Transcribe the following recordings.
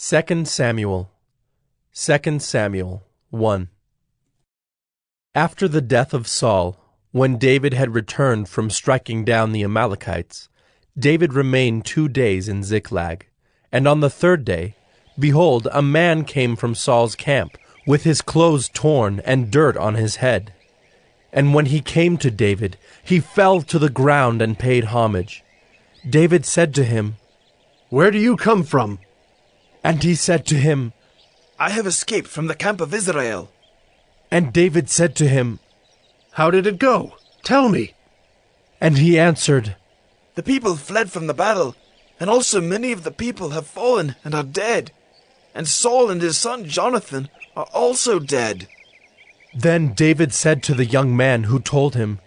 2 Samuel 1. After the death of Saul, when David had returned from striking down the Amalekites, David remained 2 days in Ziklag. And on the 3rd day, behold, a man came from Saul's camp, with his clothes torn and dirt on his head. And when he came to David, he fell to the ground and paid homage. David said to him, "Where do you come from?" And he said to him, "I have escaped from the camp of Israel." And David said to him, "How did it go? Tell me." And he answered, "The people fled from the battle, and also many of the people have fallen and are dead. And Saul and his son Jonathan are also dead." Then David said to the young man who told him,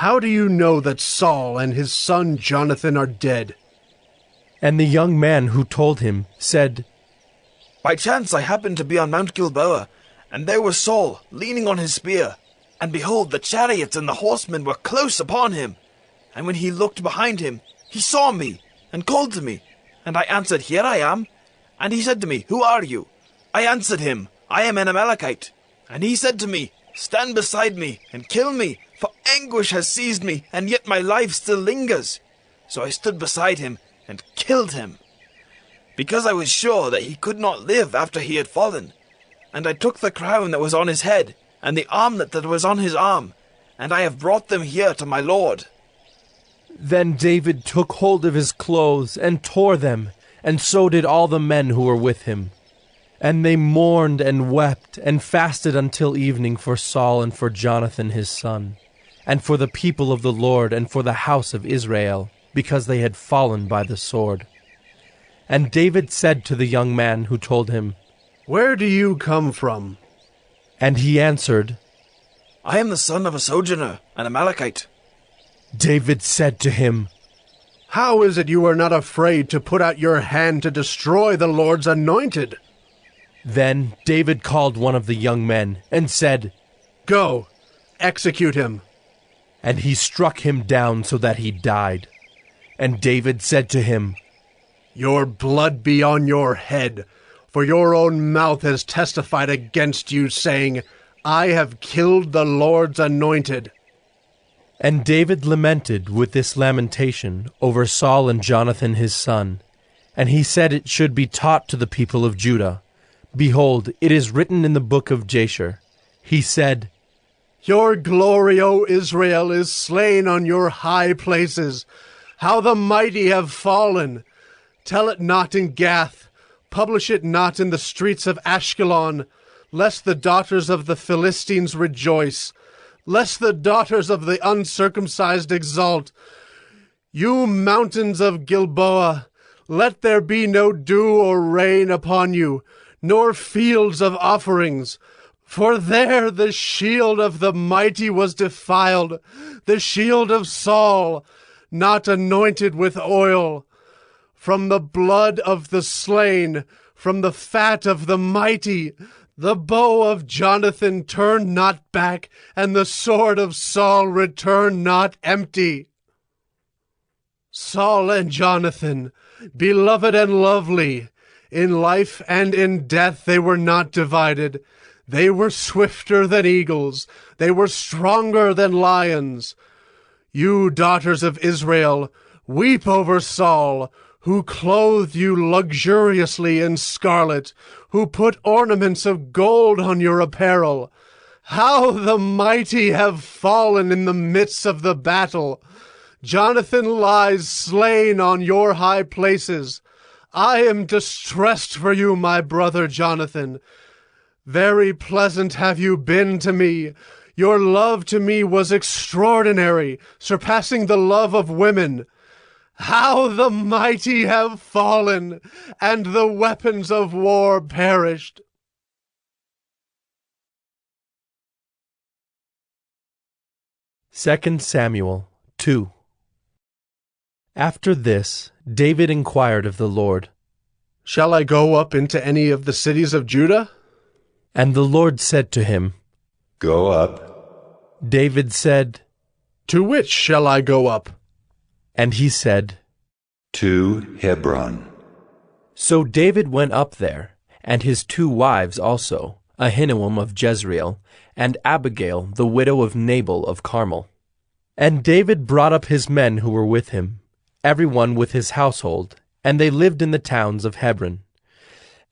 "How do you know that Saul and his son Jonathan are dead?" And the young man who told him said, "By chance I happened to be on Mount Gilboa, and there was Saul leaning on his spear. And behold, the chariots and the horsemen were close upon him. And when he looked behind him, he saw me, and called to me. And I answered, 'Here I am.' And he said to me, 'Who are you?' I answered him, 'I am an Amalekite.' And he said to me, 'Stand beside me, and kill me, for anguish has seized me, and yet my life still lingers.' So I stood beside him, and killed him, because I was sure that he could not live after he had fallen. And I took the crown that was on his head, and the armlet that was on his arm, and I have brought them here to my lord." Then David took hold of his clothes and tore them, and so did all the men who were with him. And they mourned and wept and fasted until evening for Saul and for Jonathan his son, and for the people of the Lord and for the house of Israel, because they had fallen by the sword. And David said to the young man who told him, "Where do you come from?" And he answered, "I am the son of a sojourner, an Amalekite." David said to him, "How is it you are not afraid to put out your hand to destroy the Lord's anointed?" Then David called one of the young men and said, "Go, execute him." And he struck him down so that he died. And David said to him, "Your blood be on your head, for your own mouth has testified against you, saying, 'I have killed the Lord's anointed.'" And David lamented with this lamentation over Saul and Jonathan his son. And he said it should be taught to the people of Judah. Behold, it is written in the book of Jasher. He said, "Your glory, O Israel, is slain on your high places. How the mighty have fallen! Tell it not in Gath, publish it not in the streets of Ashkelon, lest the daughters of the Philistines rejoice, lest the daughters of the uncircumcised exult. You mountains of Gilboa, let there be no dew or rain upon you, nor fields of offerings. For there the shield of the mighty was defiled, the shield of Saul, not anointed with oil. From the blood of the slain, from the fat of the mighty, the bow of Jonathan turned not back, and the sword of Saul returned not empty. Saul and Jonathan, beloved and lovely, in life and in death they were not divided. They were swifter than eagles, they were stronger than lions. You daughters of Israel, weep over Saul, who clothed you luxuriously in scarlet, who put ornaments of gold on your apparel. How the mighty have fallen in the midst of the battle! Jonathan lies slain on your high places. I am distressed for you, my brother Jonathan. Very pleasant have you been to me. Your love to me was extraordinary, surpassing the love of women. How the mighty have fallen, and the weapons of war perished." Second Samuel 2. After this, David inquired of the Lord, "Shall I go up into any of the cities of Judah?" And the Lord said to him, "Go up." David said, "To which shall I go up?" And he said, "To Hebron." So David went up there, and his 2 wives also, Ahinoam of Jezreel, and Abigail the widow of Nabal of Carmel. And David brought up his men who were with him, every one with his household, and they lived in the towns of Hebron.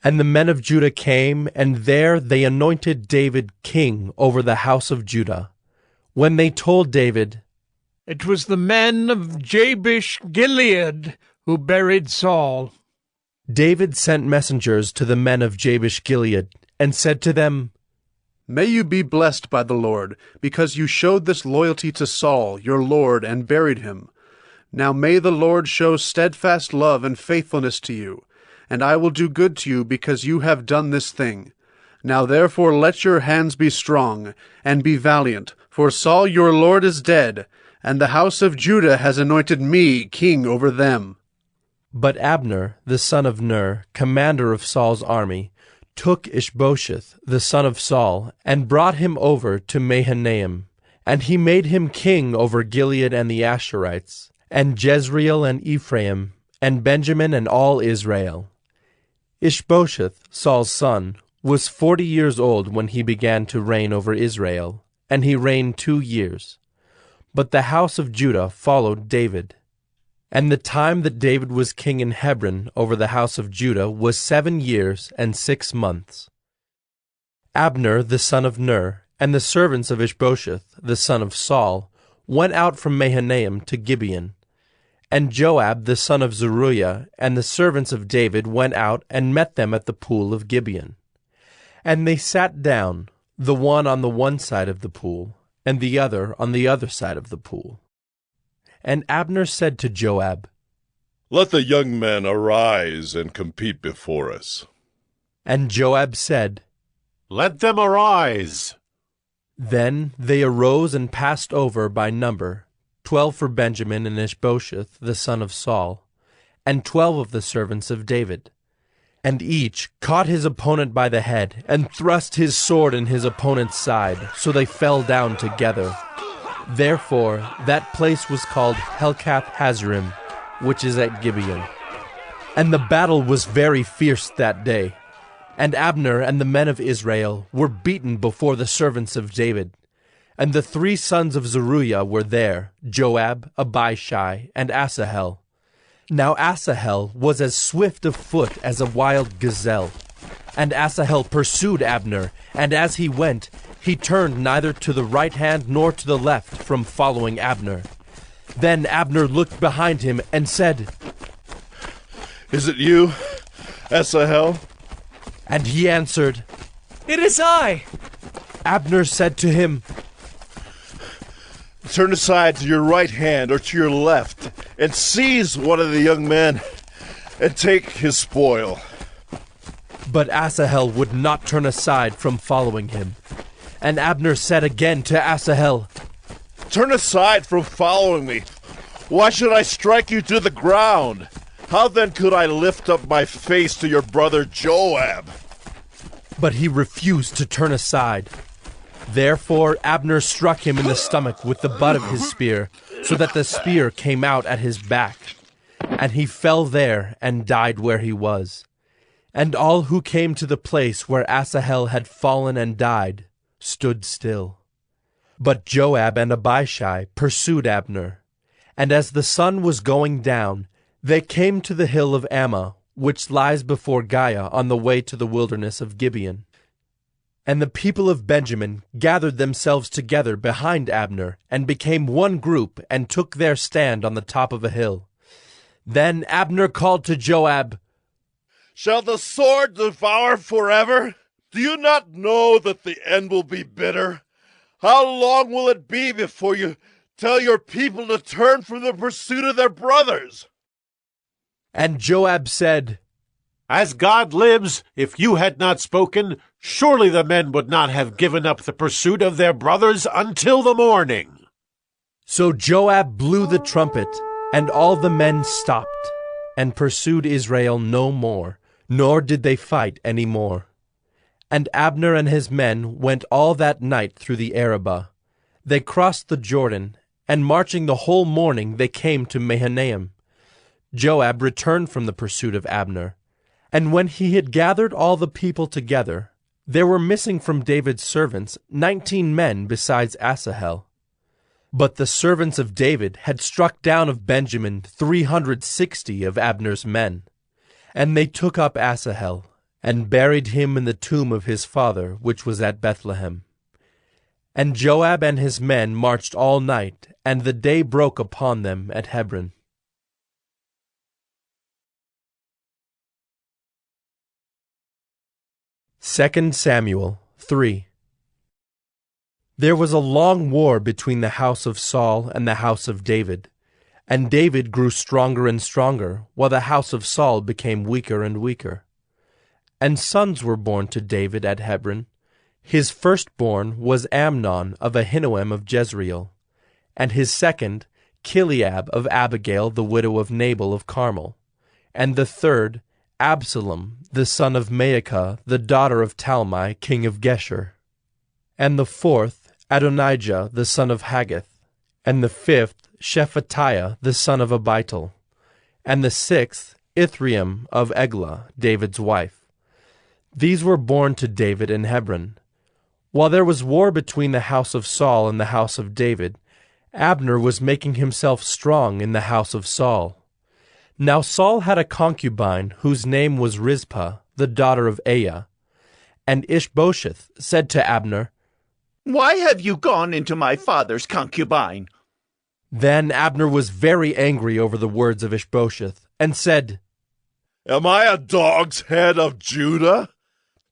And the men of Judah came, and there they anointed David king over the house of Judah. When they told David, "It was the men of Jabesh Gilead who buried Saul," David sent messengers to the men of Jabesh Gilead, and said to them, May you be blessed by the Lord, because you showed this loyalty to Saul, your lord, and buried him. Now may the Lord show steadfast love and faithfulness to you, and I will do good to you because you have done this thing. Now therefore let your hands be strong, and be valiant, for Saul your lord is dead, and the house of Judah has anointed me king over them." But Abner, the son of Ner, commander of Saul's army, took Ishbosheth, the son of Saul, and brought him over to Mahanaim, and he made him king over Gilead and the Asherites, and Jezreel and Ephraim, and Benjamin and all Israel. Ishbosheth, Saul's son, was 40 years old when he began to reign over Israel, and he reigned 2 years. But the house of Judah followed David. And the time that David was king in Hebron over the house of Judah was 7 years and 6 months. Abner the son of Ner, and the servants of Ishbosheth the son of Saul, went out from Mahanaim to Gibeon. And Joab the son of Zeruiah and the servants of David went out and met them at the pool of Gibeon. And they sat down, the one on the one side of the pool, and the other on the other side of the pool. And Abner said to Joab, "Let the young men arise and compete before us." And Joab said, "Let them arise." Then they arose and passed over by number, 12 for Benjamin and Ishbosheth the son of Saul, and 12 of the servants of David. And each caught his opponent by the head, and thrust his sword in his opponent's side, so they fell down together. Therefore that place was called Helkath Hazzurim, which is at Gibeon. And the battle was very fierce that day. And Abner and the men of Israel were beaten before the servants of David. And the 3 sons of Zeruiah were there, Joab, Abishai, and Asahel. Now Asahel was as swift of foot as a wild gazelle. And Asahel pursued Abner, and as he went, he turned neither to the right hand nor to the left from following Abner. Then Abner looked behind him and said, "Is it you, Asahel?" And he answered, "It is I." Abner said to him, "Turn aside to your right hand or to your left, and seize one of the young men, and take his spoil." But Asahel would not turn aside from following him. And Abner said again to Asahel, "Turn aside from following me. Why should I strike you to the ground? How then could I lift up my face to your brother Joab?" But he refused to turn aside. Therefore Abner struck him in the stomach with the butt of his spear, so that the spear came out at his back. And he fell there and died where he was. And all who came to the place where Asahel had fallen and died stood still. But Joab and Abishai pursued Abner. And as the sun was going down, they came to the hill of Ammah, which lies before Giah on the way to the wilderness of Gibeon. And the people of Benjamin gathered themselves together behind Abner, and became one group, and took their stand on the top of a hill. Then Abner called to Joab, "Shall the sword devour forever? Do you not know that the end will be bitter? How long will it be before you tell your people to turn from the pursuit of their brothers?" And Joab said, "As God lives, if you had not spoken, surely the men would not have given up the pursuit of their brothers until the morning." So Joab blew the trumpet, and all the men stopped, and pursued Israel no more, nor did they fight any more. And Abner and his men went all that night through the Arabah. They crossed the Jordan, and marching the whole morning they came to Mahanaim. Joab returned from the pursuit of Abner. And when he had gathered all the people together, there were missing from David's servants 19 men besides Asahel. But the servants of David had struck down of Benjamin 360 of Abner's men. And they took up Asahel, and buried him in the tomb of his father, which was at Bethlehem. And Joab and his men marched all night, and the day broke upon them at Hebron. Second Samuel 3. There was a long war between the house of Saul and the house of David, and David grew stronger and stronger, while the house of Saul became weaker and weaker. And sons were born to David at Hebron. His firstborn was Amnon of Ahinoam of Jezreel, and his second, Chileab of Abigail the widow of Nabal of Carmel, and the third, Absalom, the son of Maacah, the daughter of Talmai, king of Geshur, and the fourth, Adonijah, the son of Haggith, and the fifth, Shephatiah, the son of Abital, and the sixth, Ithream of Eglah, David's wife. These were born to David in Hebron. While there was war between the house of Saul and the house of David, Abner was making himself strong in the house of Saul. Now Saul had a concubine whose name was Rizpah, the daughter of Aiah. And Ishbosheth said to Abner, "Why have you gone into my father's concubine?" Then Abner was very angry over the words of Ishbosheth, and said, Am I a dog's head of Judah?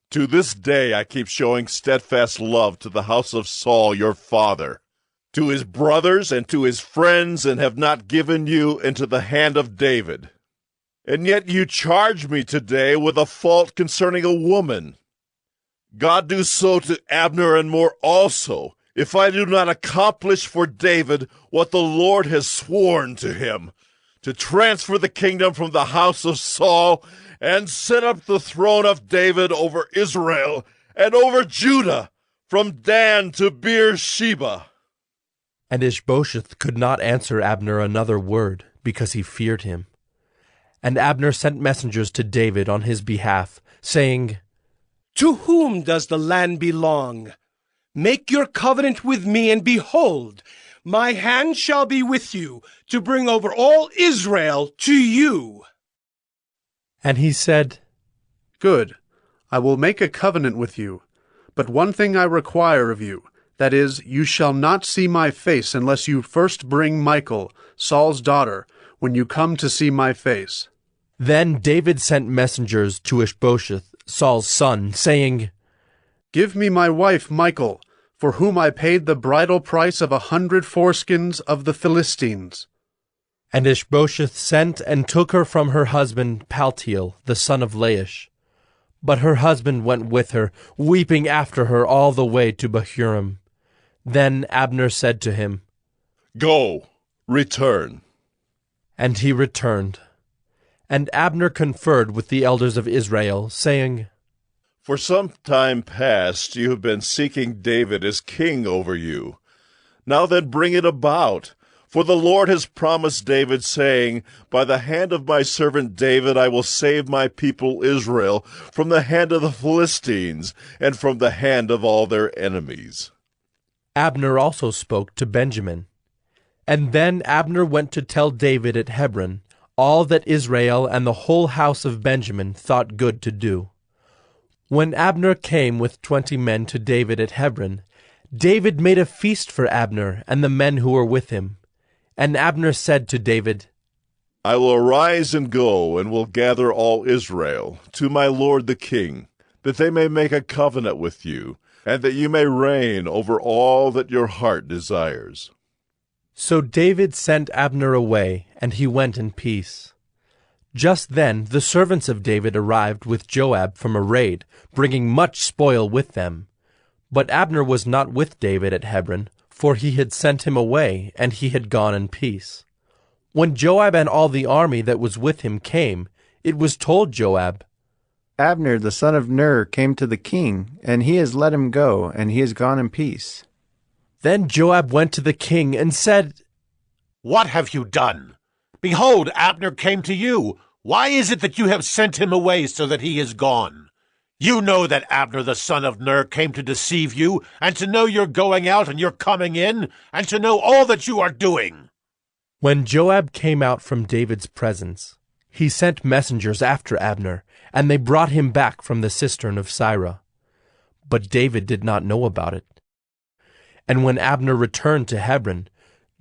To this day I keep showing steadfast love to the house of Saul your father, to his brothers and to his friends, and have not given you into the hand of David. And yet you charge me today with a fault concerning a woman. God do so to Abner and more also, if I do not accomplish for David what the Lord has sworn to him, to transfer the kingdom from the house of Saul and set up the throne of David over Israel and over Judah, from Dan to Beersheba. And Ishbosheth could not answer Abner another word, because he feared him. And Abner sent messengers to David on his behalf, saying, To whom does the land belong? Make your covenant with me, and behold, my hand shall be with you, to bring over all Israel to you. And he said, Good, I will make a covenant with you. But one thing I require of you, that is, you shall not see my face unless you first bring Michal, Saul's daughter, when you come to see my face. Then David sent messengers to Ishbosheth, Saul's son, saying, Give me my wife Michal, for whom I paid the bridal price of 100 foreskins of the Philistines. And Ishbosheth sent and took her from her husband Paltiel, the son of Laish. But her husband went with her, weeping after her all the way to Bahurim. Then Abner said to him, Go, return. And he returned. And Abner conferred with the elders of Israel, saying, For some time past you have been seeking David as king over you. Now then bring it about. For the Lord has promised David, saying, By the hand of my servant David I will save my people Israel from the hand of the Philistines and from the hand of all their enemies. Abner also spoke to Benjamin. And then Abner went to tell David at Hebron all that Israel and the whole house of Benjamin thought good to do. When Abner came with 20 men to David at Hebron, David made a feast for Abner and the men who were with him. And Abner said to David, I will arise and go, and will gather all Israel to my lord the king, that they may make a covenant with you, and that you may reign over all that your heart desires. So David sent Abner away, and he went in peace. Just then the servants of David arrived with Joab from a raid, bringing much spoil with them. But Abner was not with David at Hebron, for he had sent him away, and he had gone in peace. When Joab and all the army that was with him came, it was told Joab, Abner the son of Ner came to the king, and he has let him go, and he has gone in peace. Then Joab went to the king and said, What have you done? Behold, Abner came to you. Why is it that you have sent him away so that he is gone? You know that Abner the son of Ner came to deceive you, and to know you're going out and you're coming in, and to know all that you are doing." When Joab came out from David's presence, he sent messengers after Abner, and they brought him back from the cistern of Sirah. But David did not know about it. And when Abner returned to Hebron,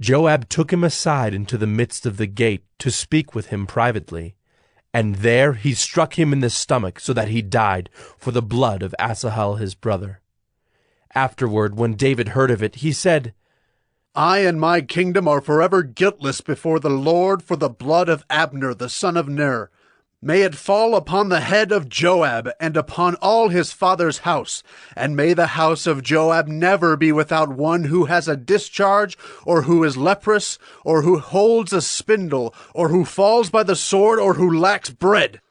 Joab took him aside into the midst of the gate to speak with him privately. And there he struck him in the stomach so that he died for the blood of Asahel his brother. Afterward, when David heard of it, he said, "I and my kingdom are forever guiltless before the Lord for the blood of Abner the son of Ner. May it fall upon the head of Joab and upon all his father's house, and may the house of Joab never be without one who has a discharge, or who is leprous, or who holds a spindle, or who falls by the sword, or who lacks bread."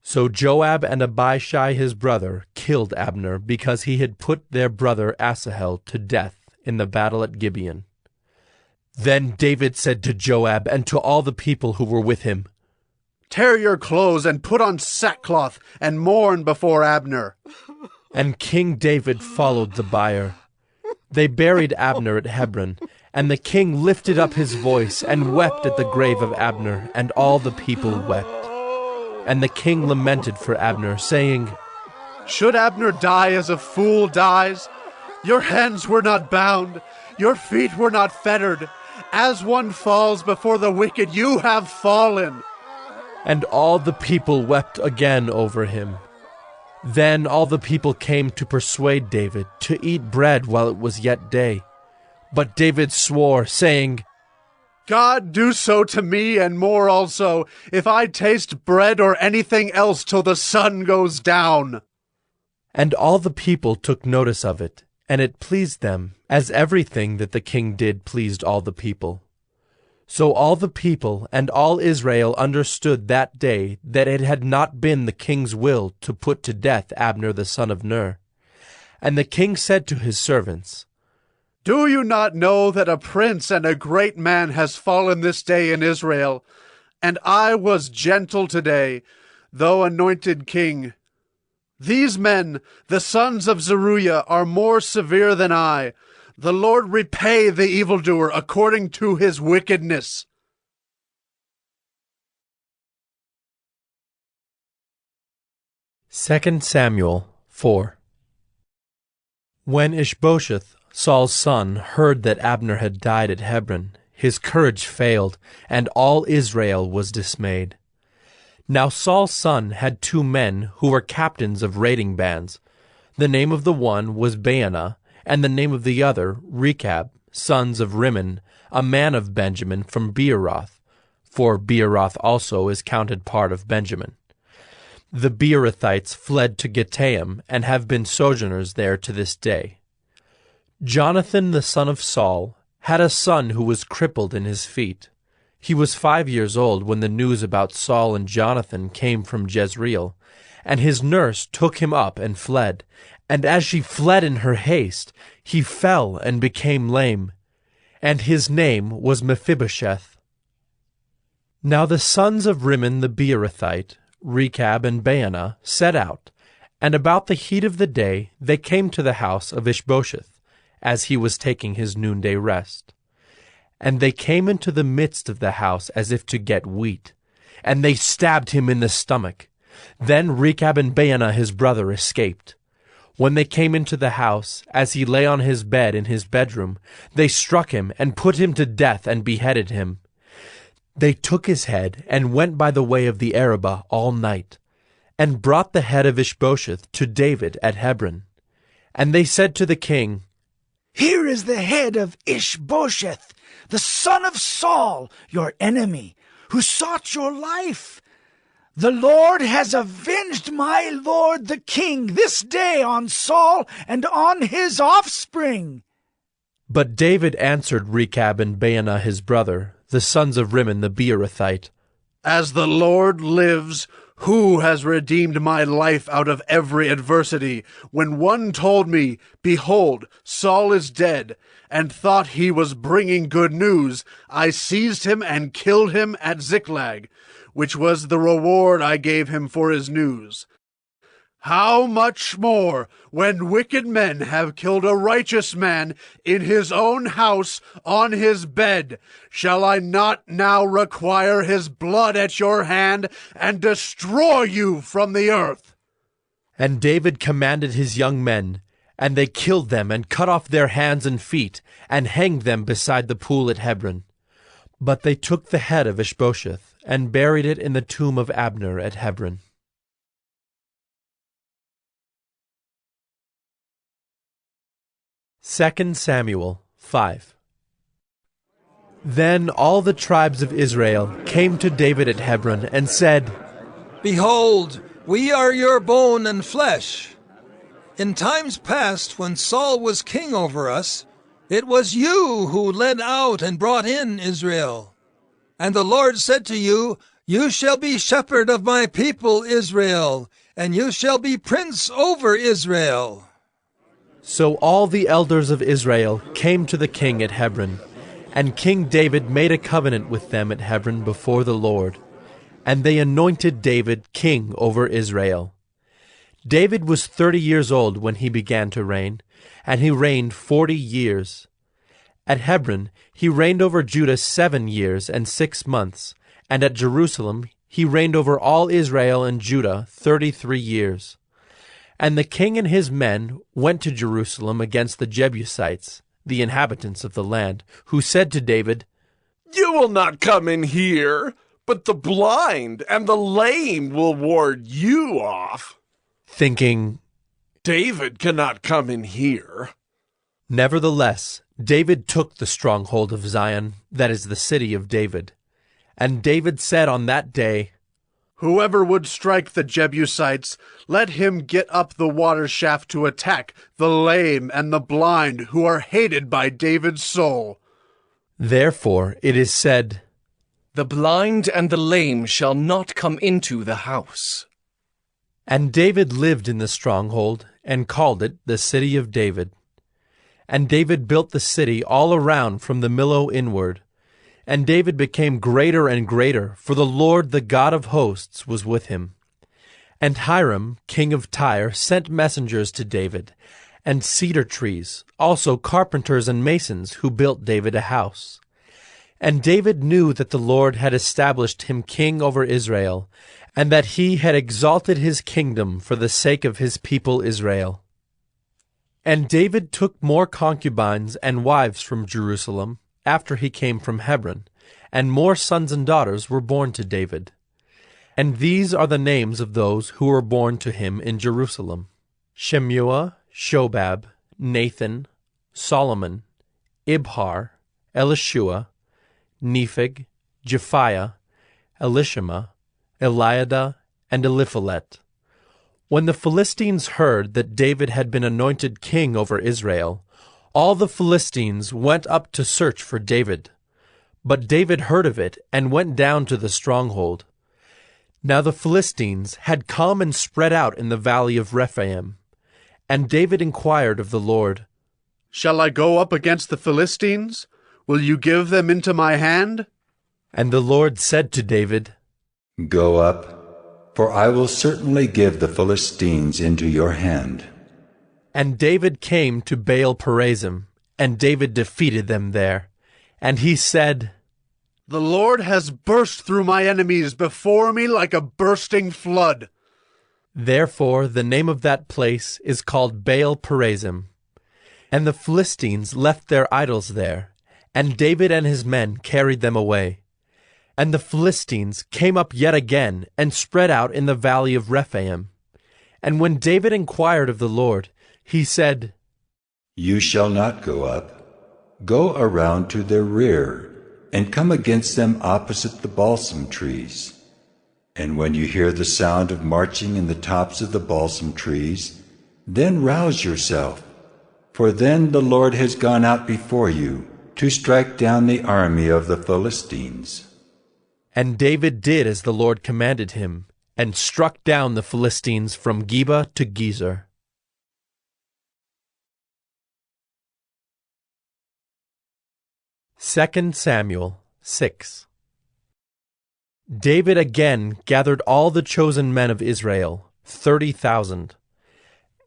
So Joab and Abishai his brother killed Abner because he had put their brother Asahel to death in the battle at Gibeon. Then David said to Joab and to all the people who were with him, "Tear your clothes and put on sackcloth and mourn before Abner." And King David followed the bier. They buried Abner at Hebron, and the king lifted up his voice and wept at the grave of Abner, and all the people wept. And the king lamented for Abner, saying, "Should Abner die as a fool dies? Your hands were not bound, your feet were not fettered. As one falls before the wicked, you have fallen." And all the people wept again over him. Then all the people came to persuade David to eat bread while it was yet day. But David swore, saying, "God do so to me and more also, if I taste bread or anything else till the sun goes down." And all the people took notice of it, and it pleased them, as everything that the king did pleased all the people. So all the people and all Israel understood that day that it had not been the king's will to put to death Abner the son of Ner. And the king said to his servants, "Do you not know that a prince and a great man has fallen this day in Israel? And I was gentle today, though anointed king. These men, the sons of Zeruiah, are more severe than I. The Lord repay the evildoer according to his wickedness." Second Samuel 4. When Ishbosheth, Saul's son, heard that Abner had died at Hebron, his courage failed, and all Israel was dismayed. Now Saul's son had 2 men who were captains of raiding bands. The name of the one was Baanah, and the name of the other Rechab, sons of Rimmon, a man of Benjamin from Beeroth, for Beeroth also is counted part of Benjamin. The Beerothites fled to Gittaim, and have been sojourners there to this day. Jonathan the son of Saul had a son who was crippled in his feet. He was 5 years old when the news about Saul and Jonathan came from Jezreel, and his nurse took him up and fled. And as she fled in her haste, he fell and became lame. And his name was Mephibosheth. Now the sons of Rimmon the Beerothite, Rechab and Baanah, set out, and about the heat of the day they came to the house of Ishbosheth, as he was taking his noonday rest. And they came into the midst of the house as if to get wheat, and they stabbed him in the stomach. Then Rechab and Baanah his brother escaped. When they came into the house, as he lay on his bed in his bedroom, they struck him and put him to death and beheaded him. They took his head and went by the way of the Arabah all night, and brought the head of Ishbosheth to David at Hebron. And they said to the king, "Here is the head of Ishbosheth, the son of Saul, your enemy, who sought your life. The Lord has avenged my lord the king this day on Saul and on his offspring." But David answered Rechab and Baanah his brother, the sons of Rimmon the Beerothite, "As the Lord lives, who has redeemed my life out of every adversity, when one told me, 'Behold, Saul is dead,' and thought he was bringing good news, I seized him and killed him at Ziklag. which was the reward I gave him for his news. How much more, when wicked men have killed a righteous man in his own house on his bed, shall I not now require his blood at your hand and destroy you from the earth? And David commanded his young men, and they killed them and cut off their hands and feet, and hanged them beside the pool at Hebron. But they took the head of Ishbosheth, and buried it in the tomb of Abner at Hebron. 2 Samuel 5. Then all the tribes of Israel came to David at Hebron and said, Behold, we are your bone and flesh. In times past, when Saul was king over us, it was you who led out and brought in Israel. And the Lord said to you, You shall be shepherd of my people Israel, and you shall be prince over Israel. So all the elders of Israel came to the king at Hebron, and King David made a covenant with them at Hebron before the Lord, and they anointed David king over Israel. David was 30 years old when he began to reign, and he reigned 40 years. At Hebron he reigned over Judah 7 years and 6 months, and at Jerusalem he reigned over all Israel and Judah 33 years. And the king and his men went to Jerusalem against the Jebusites, the inhabitants of the land, who said to David, You will not come in here, but the blind and the lame will ward you off. Thinking, David cannot come in here. Nevertheless, David took the stronghold of Zion, that is the city of David. And David said on that day, Whoever would strike the Jebusites, let him get up the water shaft to attack the lame and the blind who are hated by David's soul. Therefore it is said, The blind and the lame shall not come into the house. And David lived in the stronghold, and called it the city of David. And David built the city all around from the Millo inward. And David became greater and greater, for the Lord the God of hosts was with him. And Hiram, king of Tyre, sent messengers to David, and cedar trees, also carpenters and masons, who built David a house. And David knew that the Lord had established him king over Israel, and that he had exalted his kingdom for the sake of his people Israel. And David took more concubines and wives from Jerusalem, after he came from Hebron, and more sons and daughters were born to David. And these are the names of those who were born to him in Jerusalem: Shemua, Shobab, Nathan, Solomon, Ibhar, Elishua, Nepheg, Japhiah, Elishama, Eliada, and Eliphalet. When the Philistines heard that David had been anointed king over Israel, all the Philistines went up to search for David. But David heard of it and went down to the stronghold. Now the Philistines had come and spread out in the valley of Rephaim. And David inquired of the Lord, Shall I go up against the Philistines? Will you give them into my hand? And the Lord said to David, Go up, for I will certainly give the Philistines into your hand. And David came to Baal-perazim, and David defeated them there. And he said, The Lord has burst through my enemies before me like a bursting flood. Therefore the name of that place is called Baal-perazim. And the Philistines left their idols there, and David and his men carried them away. And the Philistines came up yet again, and spread out in the valley of Rephaim. And when David inquired of the Lord, he said, You shall not go up. Go around to their rear, and come against them opposite the balsam trees. And when you hear the sound of marching in the tops of the balsam trees, then rouse yourself, for then the Lord has gone out before you to strike down the army of the Philistines. And David did as the Lord commanded him, and struck down the Philistines from Geba to Gezer. 2 Samuel 6. David again gathered all the chosen men of Israel, 30,000.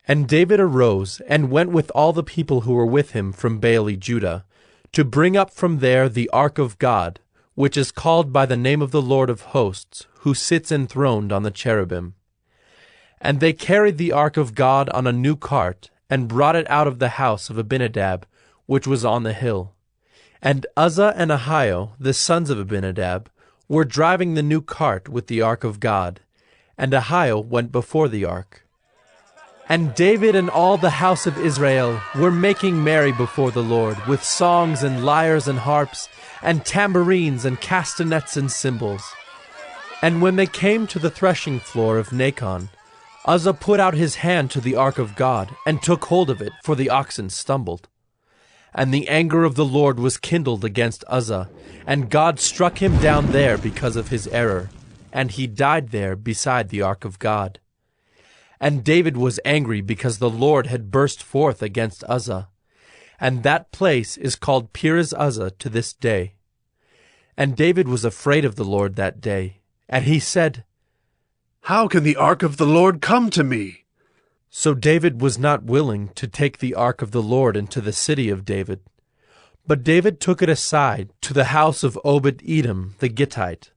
And David arose and went with all the people who were with him from Baale Judah, to bring up from there the ark of God, which is called by the name of the Lord of hosts, who sits enthroned on the cherubim. And they carried the ark of God on a new cart, and brought it out of the house of Abinadab, which was on the hill. And Uzzah and Ahio, the sons of Abinadab, were driving the new cart with the ark of God, and Ahio went before the ark. And David and all the house of Israel were making merry before the Lord, with songs and lyres and harps, and tambourines and castanets and cymbals. And when they came to the threshing floor of Nacon, Uzzah put out his hand to the ark of God, and took hold of it, for the oxen stumbled. And the anger of the Lord was kindled against Uzzah, and God struck him down there because of his error, and he died there beside the ark of God. And David was angry because the Lord had burst forth against Uzzah, and that place is called Perez Uzzah to this day. And David was afraid of the Lord that day, and he said, "How can the ark of the Lord come to me?" So David was not willing to take the ark of the Lord into the city of David. But David took it aside to the house of Obed-Edom the Gittite.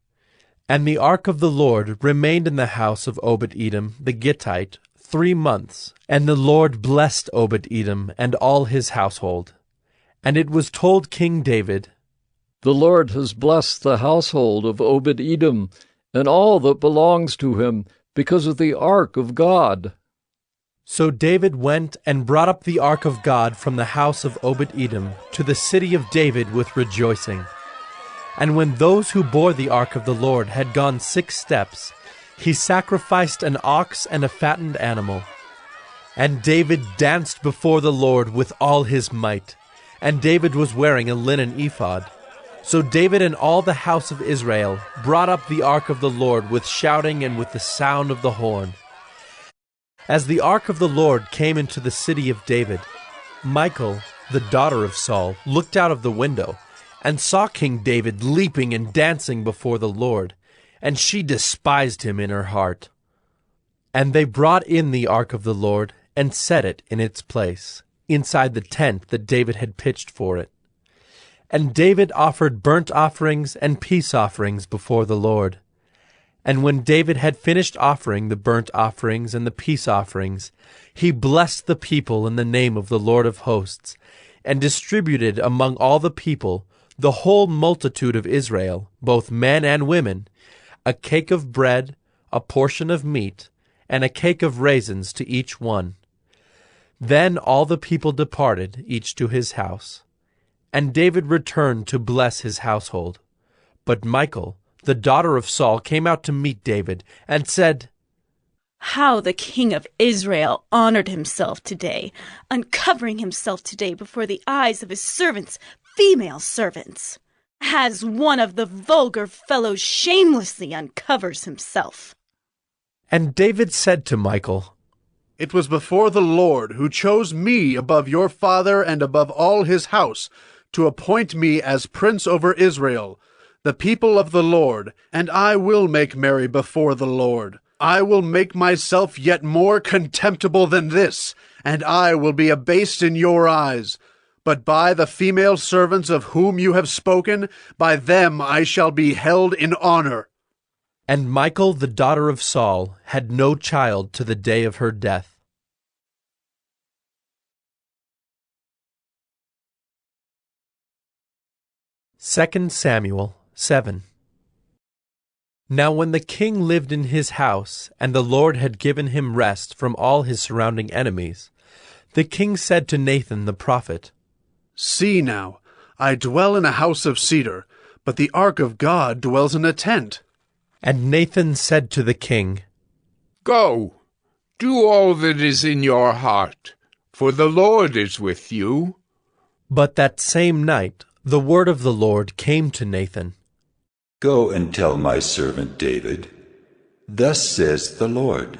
And the ark of the Lord remained in the house of Obed-Edom the Gittite 3 months. And the Lord blessed Obed-Edom and all his household. And it was told King David, "The Lord has blessed the household of Obed-Edom and all that belongs to him because of the ark of God." So David went and brought up the ark of God from the house of Obed-Edom to the city of David with rejoicing. And when those who bore the ark of the Lord had gone 6 steps, he sacrificed an ox and a fattened animal. And David danced before the Lord with all his might, and David was wearing a linen ephod. So David and all the house of Israel brought up the ark of the Lord with shouting and with the sound of the horn. As the ark of the Lord came into the city of David, Michal, the daughter of Saul, looked out of the window and saw King David leaping and dancing before the Lord, and she despised him in her heart. And they brought in the ark of the Lord and set it in its place, inside the tent that David had pitched for it. And David offered burnt offerings and peace offerings before the Lord. And when David had finished offering the burnt offerings and the peace offerings, he blessed the people in the name of the Lord of hosts, and distributed among all the people, the whole multitude of Israel, both men and women, a cake of bread, a portion of meat, and a cake of raisins to each one. Then all the people departed, each to his house. And David returned to bless his household. But Michal, the daughter of Saul, came out to meet David, and said, "How the king of Israel honored himself today, uncovering himself today before the eyes of his servants, female servants, as one of the vulgar fellows shamelessly uncovers himself." And David said to Michal, "It was before the Lord who chose me above your father and above all his house, to appoint me as prince over Israel, the people of the Lord, and I will make merry before the Lord. I will make myself yet more contemptible than this, and I will be abased in your eyes. But by the female servants of whom you have spoken, by them I shall be held in honor." And Michal, the daughter of Saul, had no child to the day of her death. 2 Samuel 7. Now when the king lived in his house, and the Lord had given him rest from all his surrounding enemies, the king said to Nathan the prophet, "See now, I dwell in a house of cedar, but the ark of God dwells in a tent." And Nathan said to the king, "Go, do all that is in your heart, for the Lord is with you." But that same night the word of the Lord came to Nathan. "Go and tell my servant David, thus says the Lord,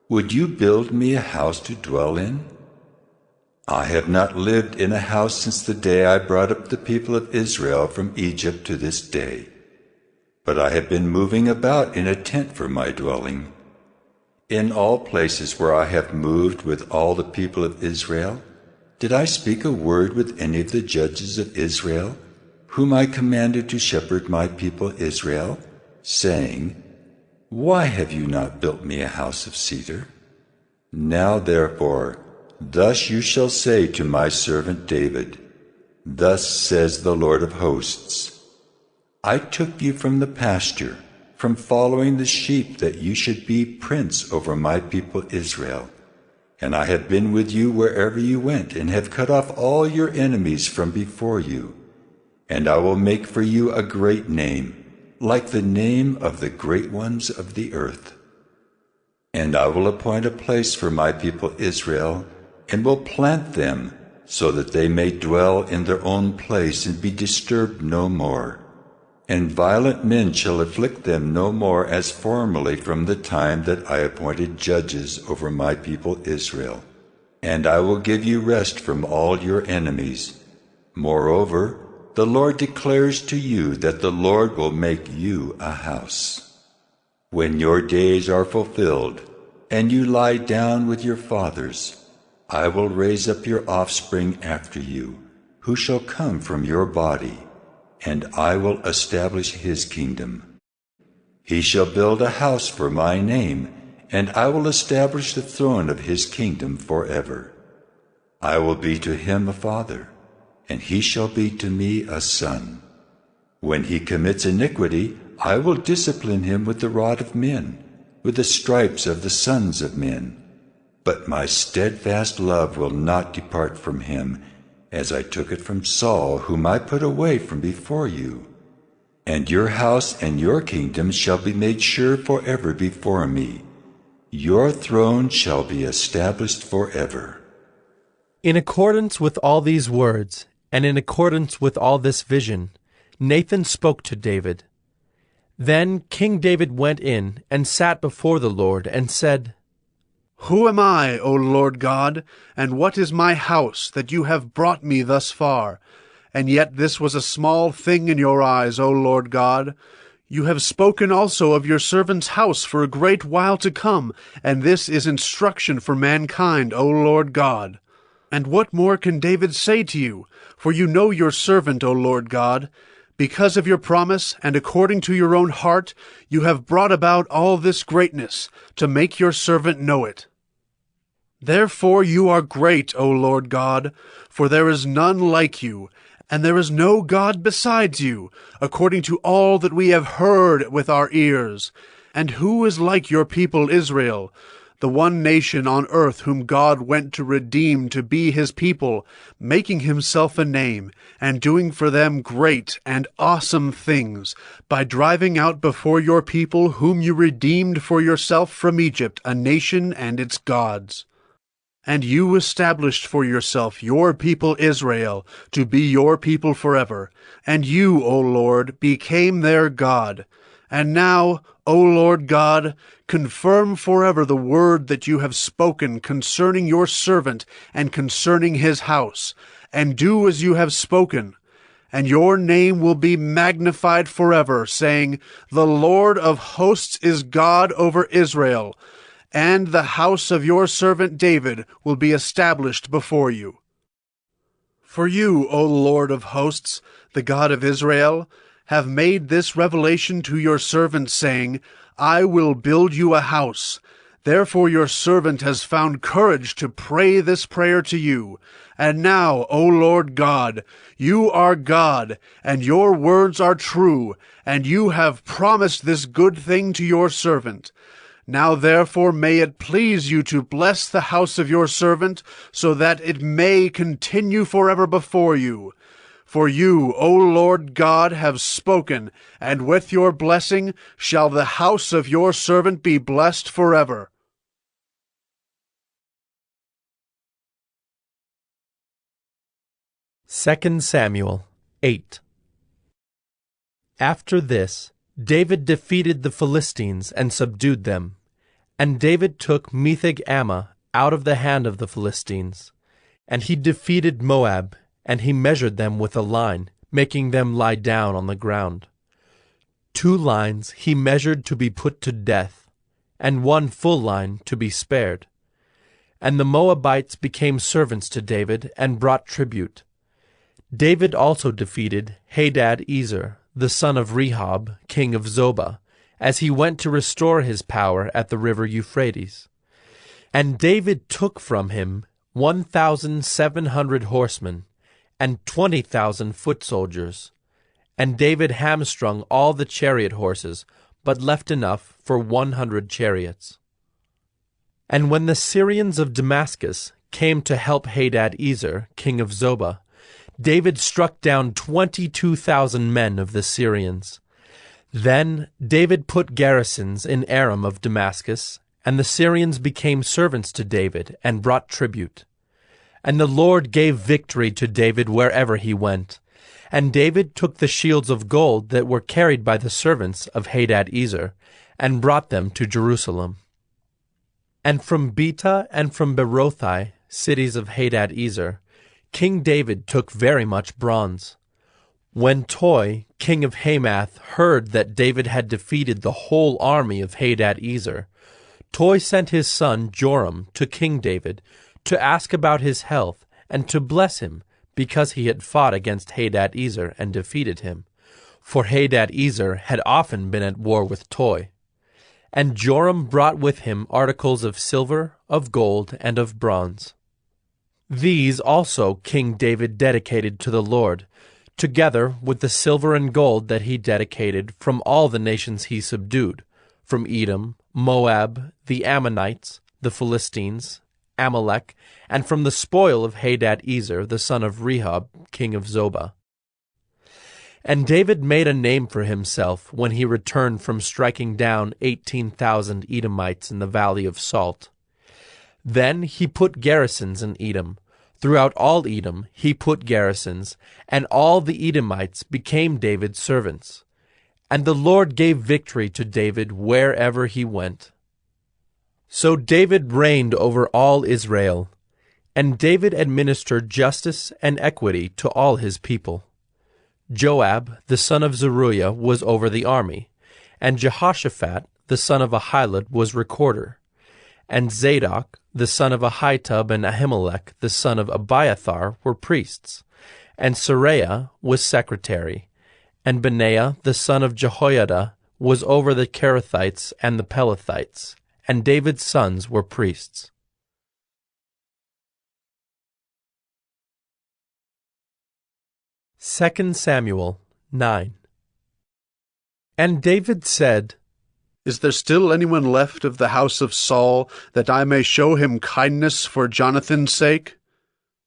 would you build me a house to dwell in? I have not lived in a house since the day I brought up the people of Israel from Egypt to this day. but I have been moving about in a tent for my dwelling. In all places where I have moved with all the people of Israel, did I speak a word with any of the judges of Israel, whom I commanded to shepherd my people Israel, saying, Why have you not built me a house of cedar? Now therefore, thus you shall say to my servant David, Thus says the Lord of hosts, I took you from the pasture, from following the sheep, that you should be prince over my people Israel. And I have been with you wherever you went, and have cut off all your enemies from before you. And I will make for you a great name, like the name of the great ones of the earth. And I will appoint a place for my people Israel, and will plant them, so that they may dwell in their own place and be disturbed no more. And violent men shall afflict them no more as formerly from the time that I appointed judges over my people Israel. And I will give you rest from all your enemies. Moreover, the Lord declares to you that the Lord will make you a house. When your days are fulfilled, and you lie down with your fathers, I will raise up your offspring after you, who shall come from your body, and I will establish his kingdom. He shall build a house for my name, and I will establish the throne of his kingdom forever. I will be to him a father, and he shall be to me a son. When he commits iniquity, I will discipline him with the rod of men, with the stripes of the sons of men. But my steadfast love will not depart from him, as I took it from Saul, whom I put away from before you. And your house and your kingdom shall be made sure forever before me. Your throne shall be established forever. In accordance with all these words, and in accordance with all this vision, Nathan spoke to David. Then King David went in and sat before the Lord and said, Who am I, O Lord God, and what is my house, that you have brought me thus far? And yet this was a small thing in your eyes, O Lord God. You have spoken also of your servant's house for a great while to come, and this is instruction for mankind, O Lord God. And what more can David say to you? For you know your servant, O Lord God. Because of your promise, and according to your own heart, you have brought about all this greatness, to make your servant know it. Therefore you are great, O Lord God, for there is none like you, and there is no God besides you, according to all that we have heard with our ears. And who is like your people Israel, the one nation on earth whom God went to redeem to be his people, making himself a name, and doing for them great and awesome things, by driving out before your people whom you redeemed for yourself from Egypt, a nation and its gods. And you established for yourself your people Israel, to be your people forever, and you, O Lord, became their God. And now, O Lord God, confirm forever the word that you have spoken concerning your servant and concerning his house, and do as you have spoken. And your name will be magnified forever, saying, The Lord of hosts is God over Israel, and the house of your servant David will be established before you. For you, O Lord of hosts, the God of Israel, have made this revelation to your servant, saying, I will build you a house. Therefore your servant has found courage to pray this prayer to you. And now, O Lord God, you are God, and your words are true, and you have promised this good thing to your servant. Now therefore may it please you to bless the house of your servant, so that it may continue forever before you. For you, O Lord God, have spoken, and with your blessing shall the house of your servant be blessed forever. Second Samuel 8. After this, David defeated the Philistines and subdued them. And David took Metheg-Ammah out of the hand of the Philistines. And he defeated Moab, and he measured them with a line, making them lie down on the ground. 2 lines he measured to be put to death, and 1 full line to be spared. And the Moabites became servants to David and brought tribute. David also defeated Hadad-ezer, the son of Rehob, king of Zobah, as he went to restore his power at the river Euphrates. And David took from him 1,700 horsemen and 20,000 foot soldiers. And David hamstrung all the chariot horses, but left enough for 100 chariots. And when the Syrians of Damascus came to help Hadad-ezer, king of Zobah, David struck down 22,000 men of the Syrians. Then David put garrisons in Aram of Damascus, and the Syrians became servants to David and brought tribute. And the Lord gave victory to David wherever he went. And David took the shields of gold that were carried by the servants of Hadad-ezer, and brought them to Jerusalem. And from Betah and from Berothai, cities of Hadad-ezer, King David took very much bronze. When Toi, king of Hamath, heard that David had defeated the whole army of Hadad-ezer, Toi sent his son Joram to King David to ask about his health and to bless him, because he had fought against Hadad-ezer and defeated him. For Hadad-ezer had often been at war with Toi. And Joram brought with him articles of silver, of gold, and of bronze. These also King David dedicated to the Lord, together with the silver and gold that he dedicated from all the nations he subdued, from Edom, Moab, the Ammonites, the Philistines, Amalek, and from the spoil of Hadad-ezer, the son of Rehob, king of Zobah. And David made a name for himself when he returned from striking down 18,000 Edomites in the valley of Salt. Then he put garrisons in Edom. Throughout all Edom he put garrisons, and all the Edomites became David's servants. And the Lord gave victory to David wherever he went. So David reigned over all Israel, and David administered justice and equity to all his people. Joab, the son of Zeruiah, was over the army, and Jehoshaphat, the son of Ahilud, was recorder. And Zadok, the son of Ahitub, and Ahimelech, the son of Abiathar, were priests. And Seraiah was secretary. And Benaiah, the son of Jehoiada, was over the Kerethites and the Pelethites. And David's sons were priests. Second Samuel 9. And David said, Is there still anyone left of the house of Saul, that I may show him kindness for Jonathan's sake?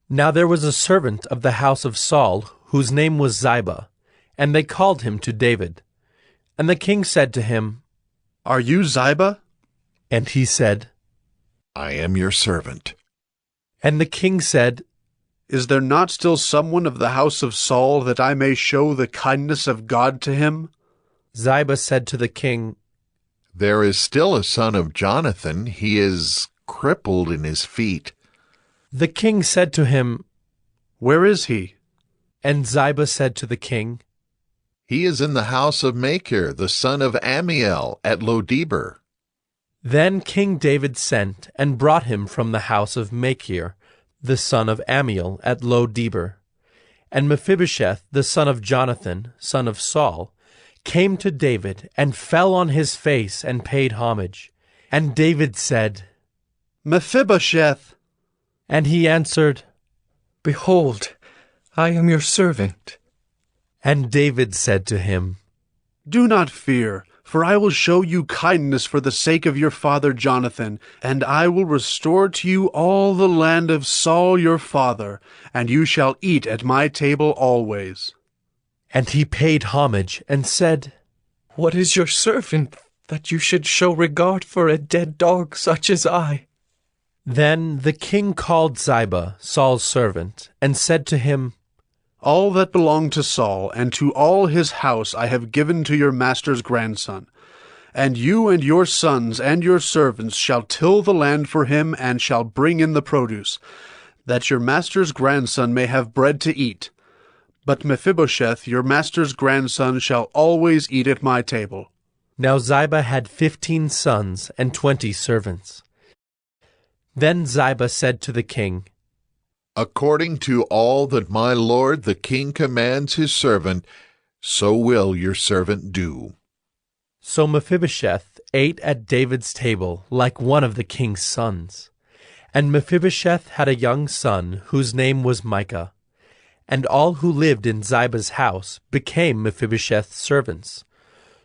Now there was a servant of the house of Saul, whose name was Ziba, and they called him to David. And the king said to him, Are you Ziba? And he said, I am your servant. And the king said, Is there not still someone of the house of Saul, that I may show the kindness of God to him? Ziba said to the king, There is still a son of Jonathan. He is crippled in his feet. The king said to him, Where is he? And Ziba said to the king, He is in the house of Machir, the son of Ammiel, at Lo-debar. Then King David sent and brought him from the house of Machir, the son of Ammiel, at Lo-debar. And Mephibosheth, the son of Jonathan, son of Saul, came to David and fell on his face and paid homage. And David said, Mephibosheth. And he answered, Behold, I am your servant. And David said to him, Do not fear, for I will show you kindness for the sake of your father Jonathan, and I will restore to you all the land of Saul your father, and you shall eat at my table always. And he paid homage and said, What is your servant, that you should show regard for a dead dog such as I? Then the king called Ziba, Saul's servant, and said to him, All that belonged to Saul, and to all his house I have given to your master's grandson. And you and your sons and your servants shall till the land for him, and shall bring in the produce, that your master's grandson may have bread to eat. But Mephibosheth, your master's grandson, shall always eat at my table. Now Ziba had 15 sons and 20 servants. Then Ziba said to the king, According to all that my lord the king commands his servant, so will your servant do. So Mephibosheth ate at David's table like one of the king's sons. And Mephibosheth had a young son whose name was Micah. And all who lived in Ziba's house became Mephibosheth's servants.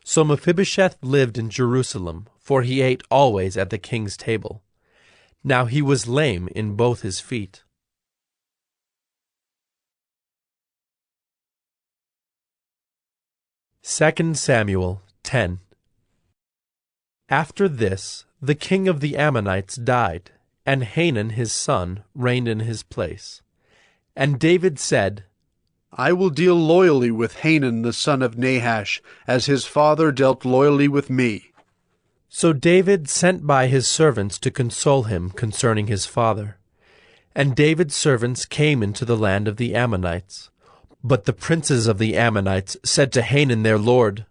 So Mephibosheth lived in Jerusalem, for he ate always at the king's table. Now he was lame in both his feet. Second Samuel 10. After this, the king of the Ammonites died, and Hanun his son reigned in his place. And David said, I will deal loyally with Hanun the son of Nahash, as his father dealt loyally with me. So David sent by his servants to console him concerning his father. And David's servants came into the land of the Ammonites. But the princes of the Ammonites said to Hanun their lord,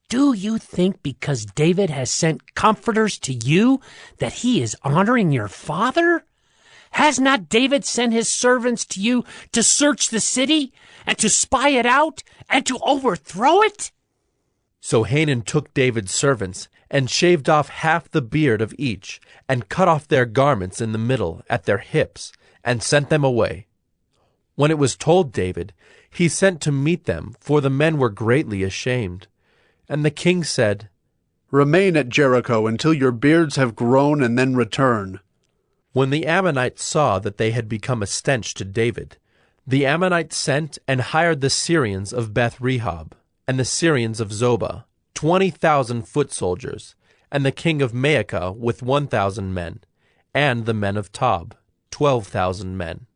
Do you think because David has sent comforters to you that he is honoring your father? Has not David sent his servants to you to search the city, and to spy it out, and to overthrow it? So Hanun took David's servants, and shaved off half the beard of each, and cut off their garments in the middle at their hips, and sent them away. When it was told David, he sent to meet them, for the men were greatly ashamed. And the king said, Remain at Jericho until your beards have grown, and then return. When the Ammonites saw that they had become a stench to David, the Ammonites sent and hired the Syrians of Beth-rehob, and the Syrians of Zobah, 20,000 foot soldiers, and the king of Maacah with 1,000 men, and the men of Tob, 12,000 men.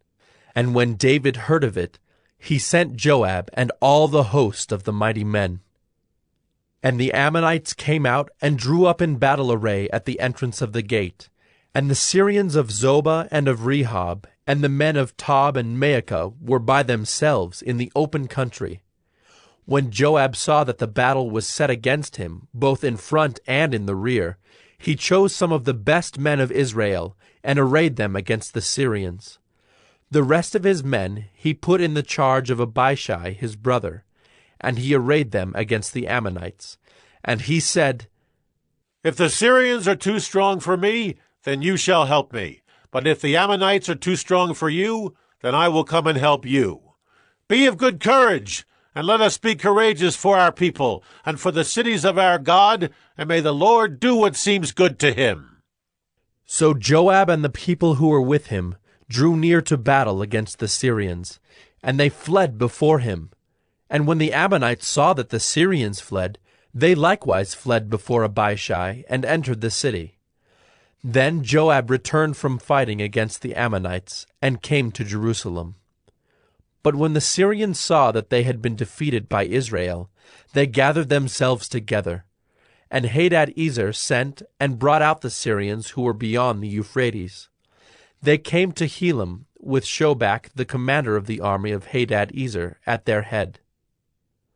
And when David heard of it, he sent Joab and all the host of the mighty men. And the Ammonites came out and drew up in battle array at the entrance of the gate. And the Syrians of Zobah and of Rehob, and the men of Tob and Maacah were by themselves in the open country. When Joab saw that the battle was set against him, both in front and in the rear, he chose some of the best men of Israel, and arrayed them against the Syrians. The rest of his men he put in the charge of Abishai his brother, and he arrayed them against the Ammonites. And he said, If the Syrians are too strong for me, then you shall help me. But if the Ammonites are too strong for you, then I will come and help you. Be of good courage, and let us be courageous for our people, and for the cities of our God, and may the Lord do what seems good to him. So Joab and the people who were with him drew near to battle against the Syrians, and they fled before him. And when the Ammonites saw that the Syrians fled, they likewise fled before Abishai, and entered the city. Then Joab returned from fighting against the Ammonites, and came to Jerusalem. But when the Syrians saw that they had been defeated by Israel, they gathered themselves together. And Hadad-ezer sent and brought out the Syrians who were beyond the Euphrates. They came to Helam, with Shobach, the commander of the army of Hadad-ezer, at their head.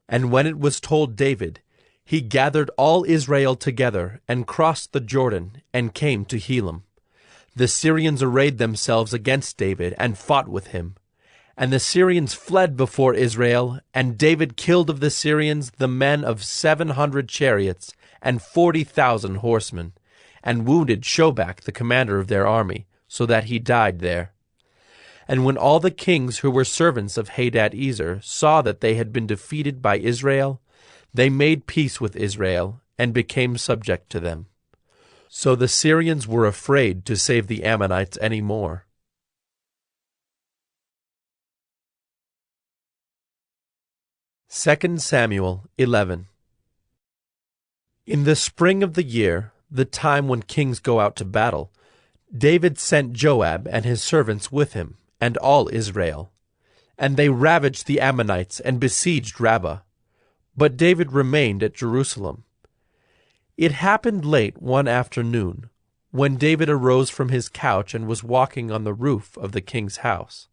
And when it was told David, he gathered all Israel together, and crossed the Jordan, and came to Helam. The Syrians arrayed themselves against David, and fought with him. And the Syrians fled before Israel, and David killed of the Syrians the men of 700 chariots, and 40,000 horsemen, and wounded Shobach, the commander of their army, so that he died there. And when all the kings who were servants of Hadad-ezer saw that they had been defeated by Israel, they made peace with Israel, and became subject to them. So the Syrians were afraid to save the Ammonites any more. Second Samuel 11. In the spring of the year, the time when kings go out to battle, David sent Joab and his servants with him, and all Israel. And they ravaged the Ammonites and besieged Rabbah. But David remained at Jerusalem. It happened late one afternoon, when David arose from his couch and was walking on the roof of the king's house,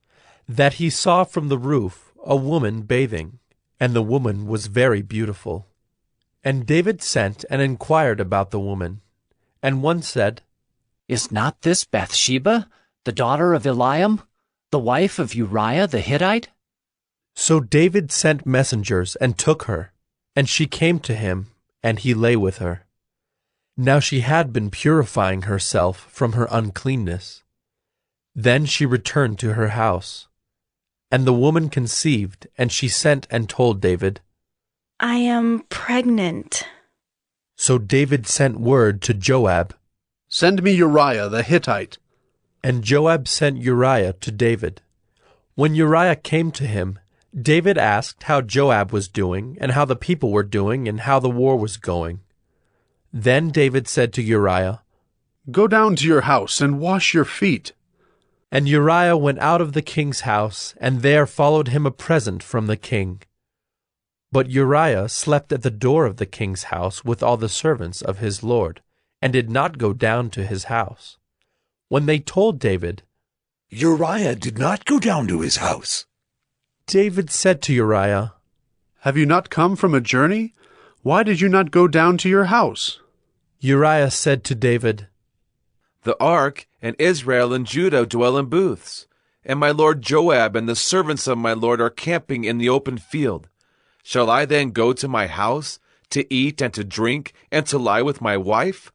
that he saw from the roof a woman bathing, and the woman was very beautiful. And David sent and inquired about the woman. And one said, Is not this Bathsheba, the daughter of Eliam, the wife of Uriah the Hittite? So David sent messengers and took her, and she came to him, and he lay with her. Now she had been purifying herself from her uncleanness. Then she returned to her house. And the woman conceived, and she sent and told David, I am pregnant. So David sent word to Joab, Send me Uriah the Hittite. And Joab sent Uriah to David. When Uriah came to him, David asked how Joab was doing, and how the people were doing, and how the war was going. Then David said to Uriah, Go down to your house and wash your feet. And Uriah went out of the king's house, and there followed him a present from the king. But Uriah slept at the door of the king's house with all the servants of his lord, and did not go down to his house. When they told David, Uriah did not go down to his house, David said to Uriah, Have you not come from a journey? Why did you not go down to your house? Uriah said to David, The ark and Israel and Judah dwell in booths, and my lord Joab and the servants of my lord are camping in the open field. Shall I then go to my house, to eat and to drink, and to lie with my wife?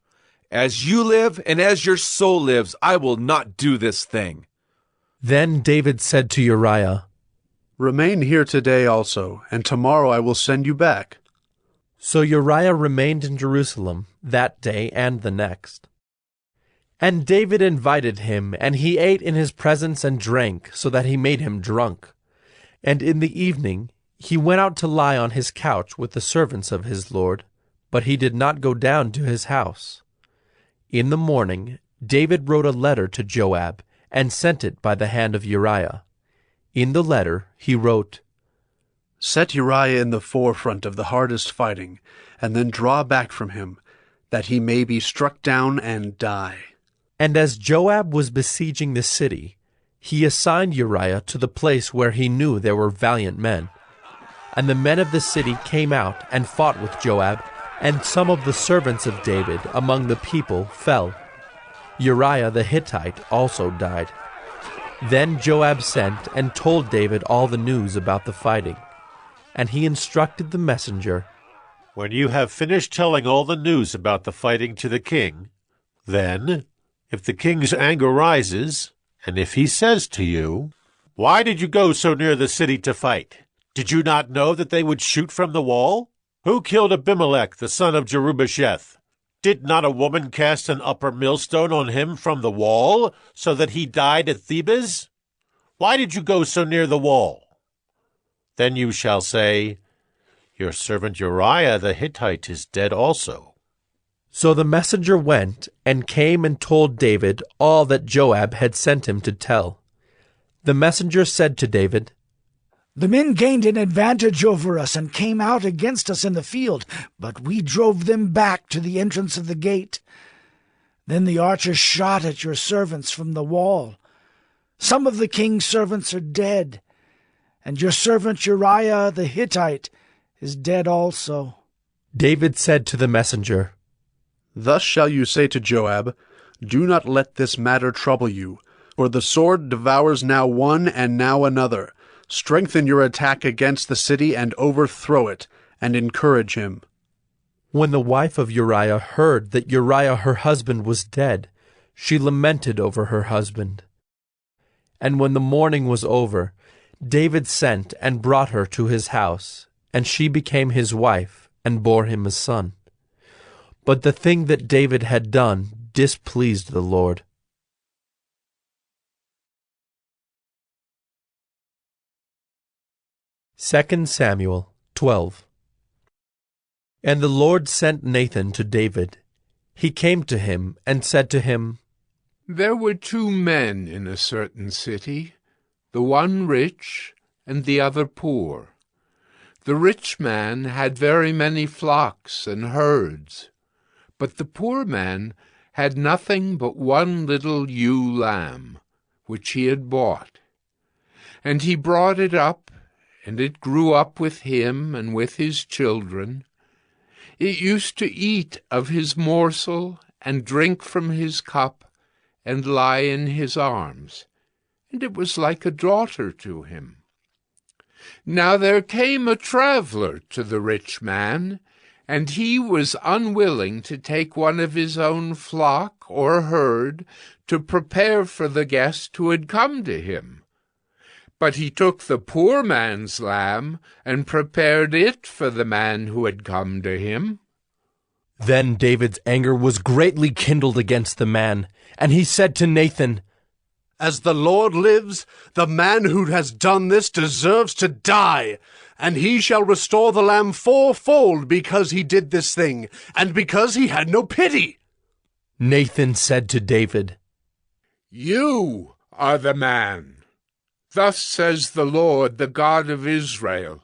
As you live, and as your soul lives, I will not do this thing. Then David said to Uriah, Remain here today also, and tomorrow I will send you back. So Uriah remained in Jerusalem that day and the next. And David invited him, and he ate in his presence and drank, so that he made him drunk. And in the evening he went out to lie on his couch with the servants of his lord, but he did not go down to his house. In the morning David wrote a letter to Joab, and sent it by the hand of Uriah. In the letter he wrote, Set Uriah in the forefront of the hardest fighting, and then draw back from him, that he may be struck down and die. And as Joab was besieging the city, he assigned Uriah to the place where he knew there were valiant men. And the men of the city came out and fought with Joab, and some of the servants of David among the people fell. Uriah the Hittite also died. Then Joab sent and told David all the news about the fighting. And he instructed the messenger, When you have finished telling all the news about the fighting to the king, then, if the king's anger rises, and if he says to you, Why did you go so near the city to fight? Did you not know that they would shoot from the wall? Who killed Abimelech, the son of Jerubbesheth? Did not a woman cast an upper millstone on him from the wall, so that he died at Thebez? Why did you go so near the wall? Then you shall say, Your servant Uriah the Hittite is dead also. So the messenger went and came and told David all that Joab had sent him to tell. The messenger said to David, The men gained an advantage over us and came out against us in the field, but we drove them back to the entrance of the gate. Then the archers shot at your servants from the wall. Some of the king's servants are dead, and your servant Uriah the Hittite is dead also. David said to the messenger, Thus shall you say to Joab, Do not let this matter trouble you, for the sword devours now one and now another. Strengthen your attack against the city and overthrow it, and encourage him. When the wife of Uriah heard that Uriah her husband was dead, she lamented over her husband. And when the mourning was over, David sent and brought her to his house, and she became his wife, and bore him a son. But the thing that David had done displeased the Lord. 2 Samuel 12. And the Lord sent Nathan to David. He came to him and said to him, There were 2 men in a certain city, the one rich and the other poor. The rich man had very many flocks and herds, but the poor man had nothing but one little ewe lamb, which he had bought. And he brought it up and it grew up with him and with his children. It used to eat of his morsel and drink from his cup and lie in his arms, and it was like a daughter to him. Now there came a traveler to the rich man, and he was unwilling to take one of his own flock or herd to prepare for the guest who had come to him. But he took the poor man's lamb and prepared it for the man who had come to him. Then David's anger was greatly kindled against the man, and he said to Nathan, "As the Lord lives, the man who has done this deserves to die, and he shall restore the lamb fourfold because he did this thing, and because he had no pity." Nathan said to David, "You are the man. Thus says the Lord, the God of Israel,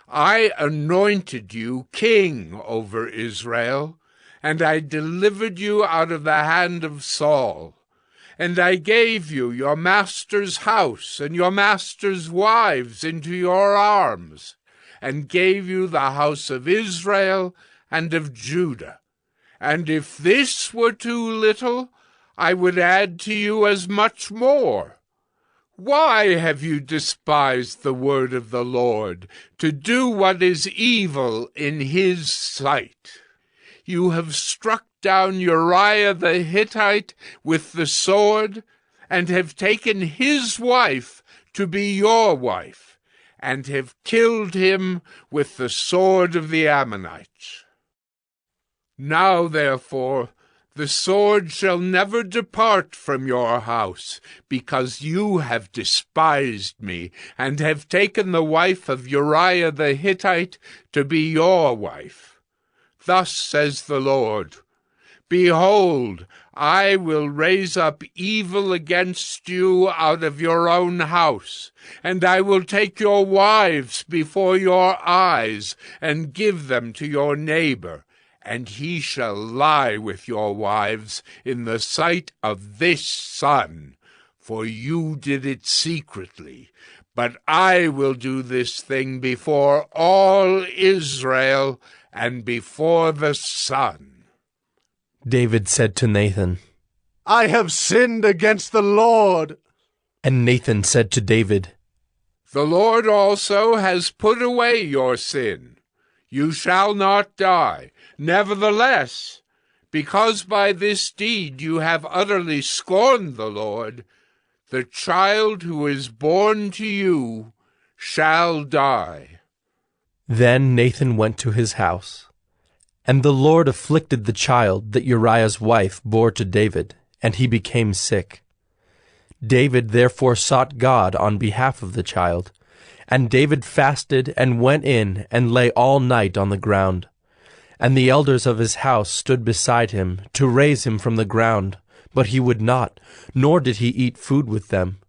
I anointed you king over Israel, and I delivered you out of the hand of Saul. And I gave you your master's house and your master's wives into your arms, and gave you the house of Israel and of Judah. And if this were too little, I would add to you as much more. Why have you despised the word of the Lord, to do what is evil in his sight? You have struck down Uriah the Hittite with the sword, and have taken his wife to be your wife, and have killed him with the sword of the Ammonites. Now, therefore, the sword shall never depart from your house, because you have despised me, and have taken the wife of Uriah the Hittite to be your wife. Thus says the Lord, Behold, I will raise up evil against you out of your own house, and I will take your wives before your eyes, and give them to your neighbor, and he shall lie with your wives in the sight of this sun, for you did it secretly. But I will do this thing before all Israel and before the sun." David said to Nathan, "I have sinned against the Lord." And Nathan said to David, "The Lord also has put away your sin. You shall not die. Nevertheless, because by this deed you have utterly scorned the Lord, the child who is born to you shall die." Then Nathan went to his house. And the Lord afflicted the child that Uriah's wife bore to David, and he became sick. David therefore sought God on behalf of the child, and David fasted and went in and lay all night on the ground. And the elders of his house stood beside him to raise him from the ground, but he would not, nor did he eat food with them.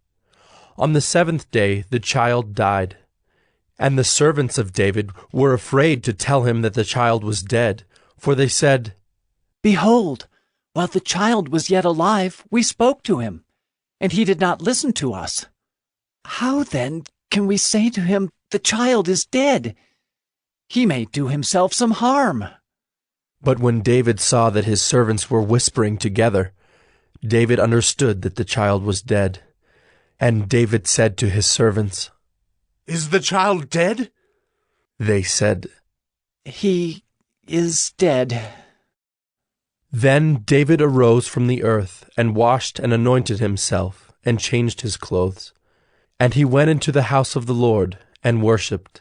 On the 7th day the child died. And the servants of David were afraid to tell him that the child was dead, for they said, "Behold, while the child was yet alive, we spoke to him, and he did not listen to us. How then can we say to him, the child is dead? He may do himself some harm." But when David saw that his servants were whispering together, David understood that the child was dead. And David said to his servants, "Is the child dead?" They said, "He is dead." Then David arose from the earth, and washed and anointed himself, and changed his clothes. And he went into the house of the Lord, and worshipped.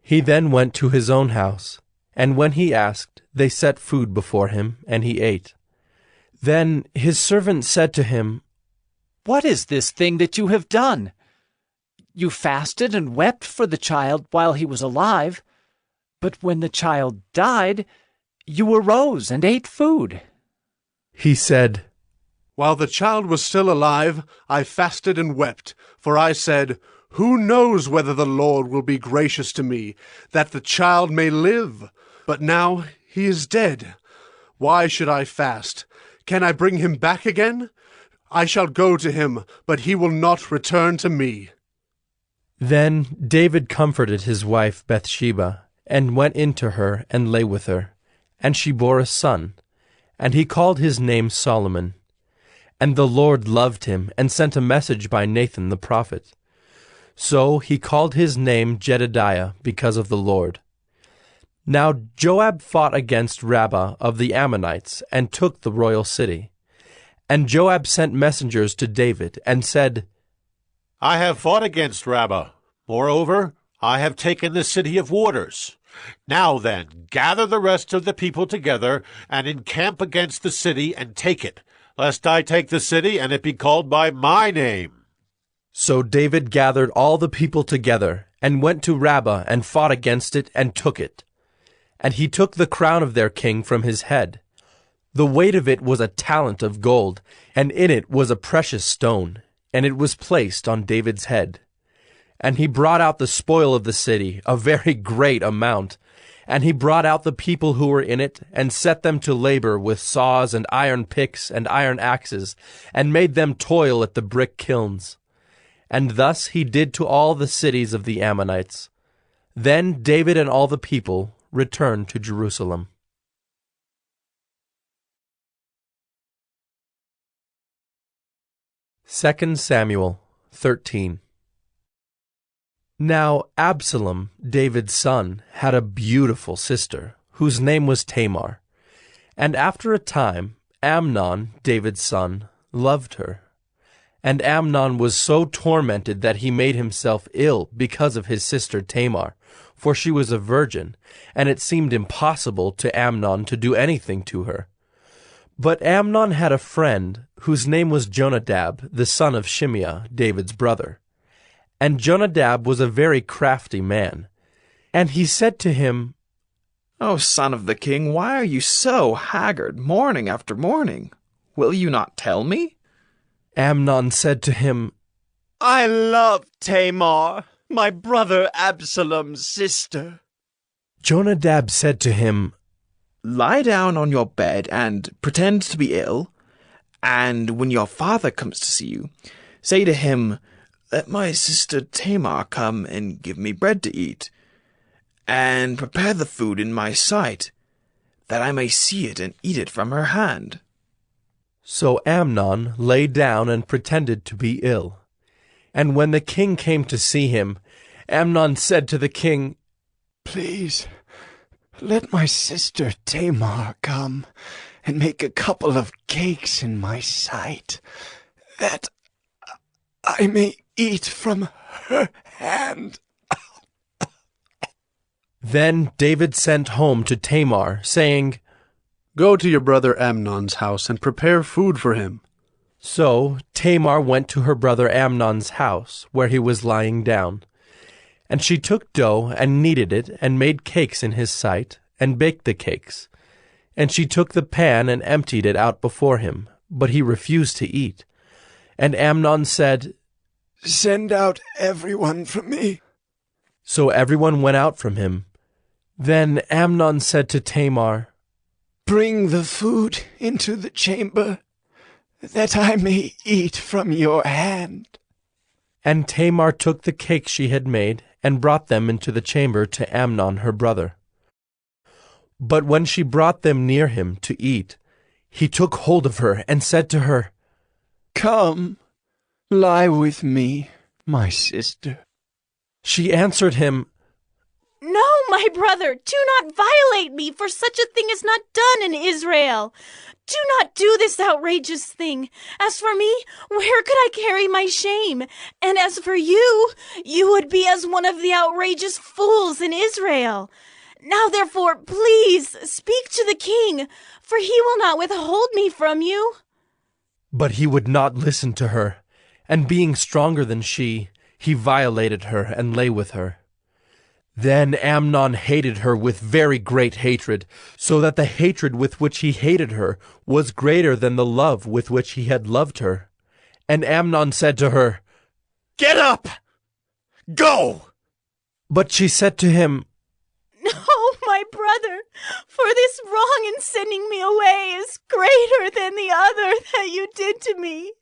He then went to his own house, and when he asked, they set food before him, and he ate. Then his servant said to him, "What is this thing that you have done? You fasted and wept for the child while he was alive, but when the child died, you arose and ate food." He said, "While the child was still alive, I fasted and wept, for I said, Who knows whether the Lord will be gracious to me, that the child may live? But now he is dead. Why should I fast? Can I bring him back again? I shall go to him, but he will not return to me." Then David comforted his wife Bathsheba, and went in to her and lay with her. And she bore a son, and he called his name Solomon. And the Lord loved him, and sent a message by Nathan the prophet. So he called his name Jedidiah, because of the Lord. Now Joab fought against Rabbah of the Ammonites, and took the royal city. And Joab sent messengers to David, and said, I have fought against Rabbah. Moreover, I have taken the city of waters. Now then, gather the rest of the people together, and encamp against the city, and take it, lest I take the city, and it be called by my name. So David gathered all the people together, and went to Rabbah, and fought against it, and took it. And he took the crown of their king from his head. The weight of it was a talent of gold, and in it was a precious stone, and it was placed on David's head. And he brought out the spoil of the city, a very great amount. And he brought out the people who were in it, and set them to labor with saws and iron picks and iron axes, and made them toil at the brick kilns. And thus he did to all the cities of the Ammonites. Then David and all the people returned to Jerusalem. 2 Samuel 13. Now Absalom, David's son, had a beautiful sister, whose name was Tamar. And after a time, Amnon, David's son, loved her. And Amnon was so tormented that he made himself ill because of his sister Tamar, for she was a virgin, and it seemed impossible to Amnon to do anything to her. But Amnon had a friend, whose name was Jonadab, the son of Shimeah, David's brother. And Jonadab was a very crafty man. And he said to him, O son of the king, why are you so haggard morning after morning? Will you not tell me? Amnon said to him, I love Tamar, my brother Absalom's sister. Jonadab said to him, Lie down on your bed and pretend to be ill, and when your father comes to see you, say to him, Let my sister Tamar come and give me bread to eat, and prepare the food in my sight, that I may see it and eat it from her hand. So Amnon lay down and pretended to be ill. And when the king came to see him, Amnon said to the king, Please, let my sister Tamar come and make a couple of cakes in my sight, that I may eat from her hand. Then David sent home to Tamar, saying, Go to your brother Amnon's house and prepare food for him. So Tamar went to her brother Amnon's house, where he was lying down. And she took dough and kneaded it, and made cakes in his sight, and baked the cakes. And she took the pan and emptied it out before him, but he refused to eat. And Amnon said, Send out everyone from me. So everyone went out from him. Then Amnon said to Tamar, Bring the food into the chamber, that I may eat from your hand. And Tamar took the cakes she had made, and brought them into the chamber to Amnon her brother. But when she brought them near him to eat, he took hold of her, and said to her, Come, lie with me, my sister. She answered him, No, my brother, do not violate me, for such a thing is not done in Israel. Do not do this outrageous thing. As for me, where could I carry my shame? And as for you, you would be as one of the outrageous fools in Israel. Now therefore, please, speak to the king, for he will not withhold me from you. But he would not listen to her, and being stronger than she, he violated her and lay with her. Then Amnon hated her with very great hatred, so that the hatred with which he hated her was greater than the love with which he had loved her. And Amnon said to her, Get up! Go! But she said to him, No, my brother, for this wrong in sending me away is greater than the other that you did to me.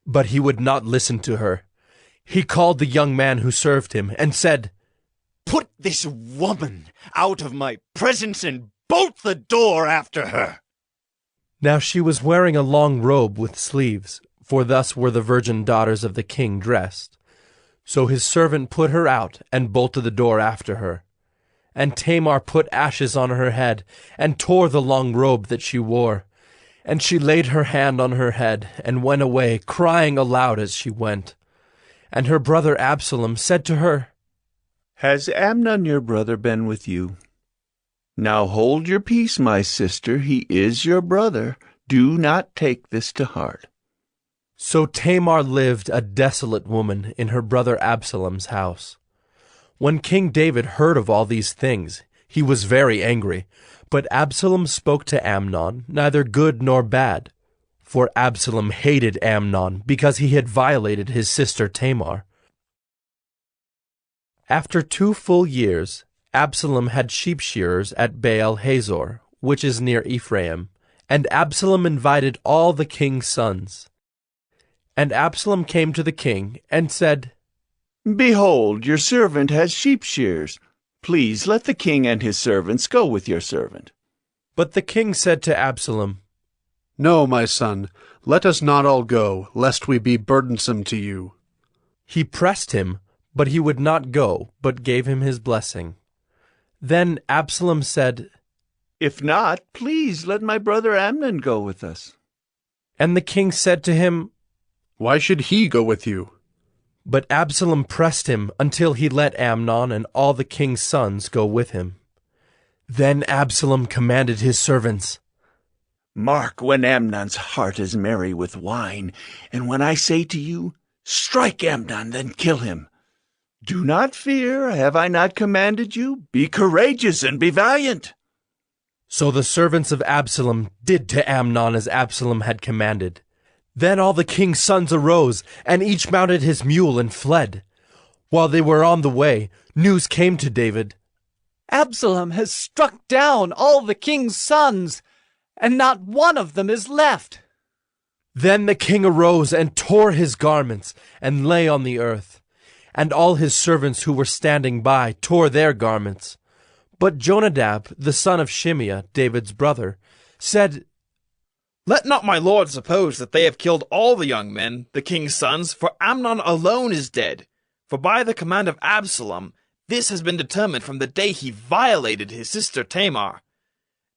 But he would not listen to her. He called the young man who served him and said, "Put this woman out of my presence and bolt the door after her." Now she was wearing a long robe with sleeves, for thus were the virgin daughters of the king dressed. So his servant put her out and bolted the door after her. And Tamar put ashes on her head and tore the long robe that she wore. And she laid her hand on her head and went away, crying aloud as she went. And her brother Absalom said to her, "Has Amnon your brother been with you? Now hold your peace, my sister. He is your brother. Do not take this to heart." So Tamar lived a desolate woman in her brother Absalom's house. When King David heard of all these things, he was very angry. But Absalom spoke to Amnon, neither good nor bad. For Absalom hated Amnon because he had violated his sister Tamar. After 2 full years, Absalom had sheep shearers at Baal Hazor, which is near Ephraim, and Absalom invited all the king's sons. And Absalom came to the king and said, "Behold, your servant has sheep shears. Please let the king and his servants go with your servant." But the king said to Absalom, "No, my son, let us not all go, lest we be burdensome to you." He pressed him, but he would not go, but gave him his blessing. Then Absalom said, "If not, please let my brother Amnon go with us." And the king said to him, "Why should he go with you?" But Absalom pressed him until he let Amnon and all the king's sons go with him. Then Absalom commanded his servants, "Mark when Amnon's heart is merry with wine, and when I say to you, 'Strike Amnon, then kill him.' Do not fear, have I not commanded you? Be courageous and be valiant." So the servants of Absalom did to Amnon as Absalom had commanded. Then all the king's sons arose, and each mounted his mule and fled. While they were on the way, news came to David. Absalom has struck down all the king's sons, and not one of them is left. Then the king arose and tore his garments and lay on the earth. And all his servants who were standing by tore their garments. But Jonadab, the son of Shimeah, David's brother, said, "Let not my lord suppose that they have killed all the young men, the king's sons, for Amnon alone is dead. For by the command of Absalom, this has been determined from the day he violated his sister Tamar.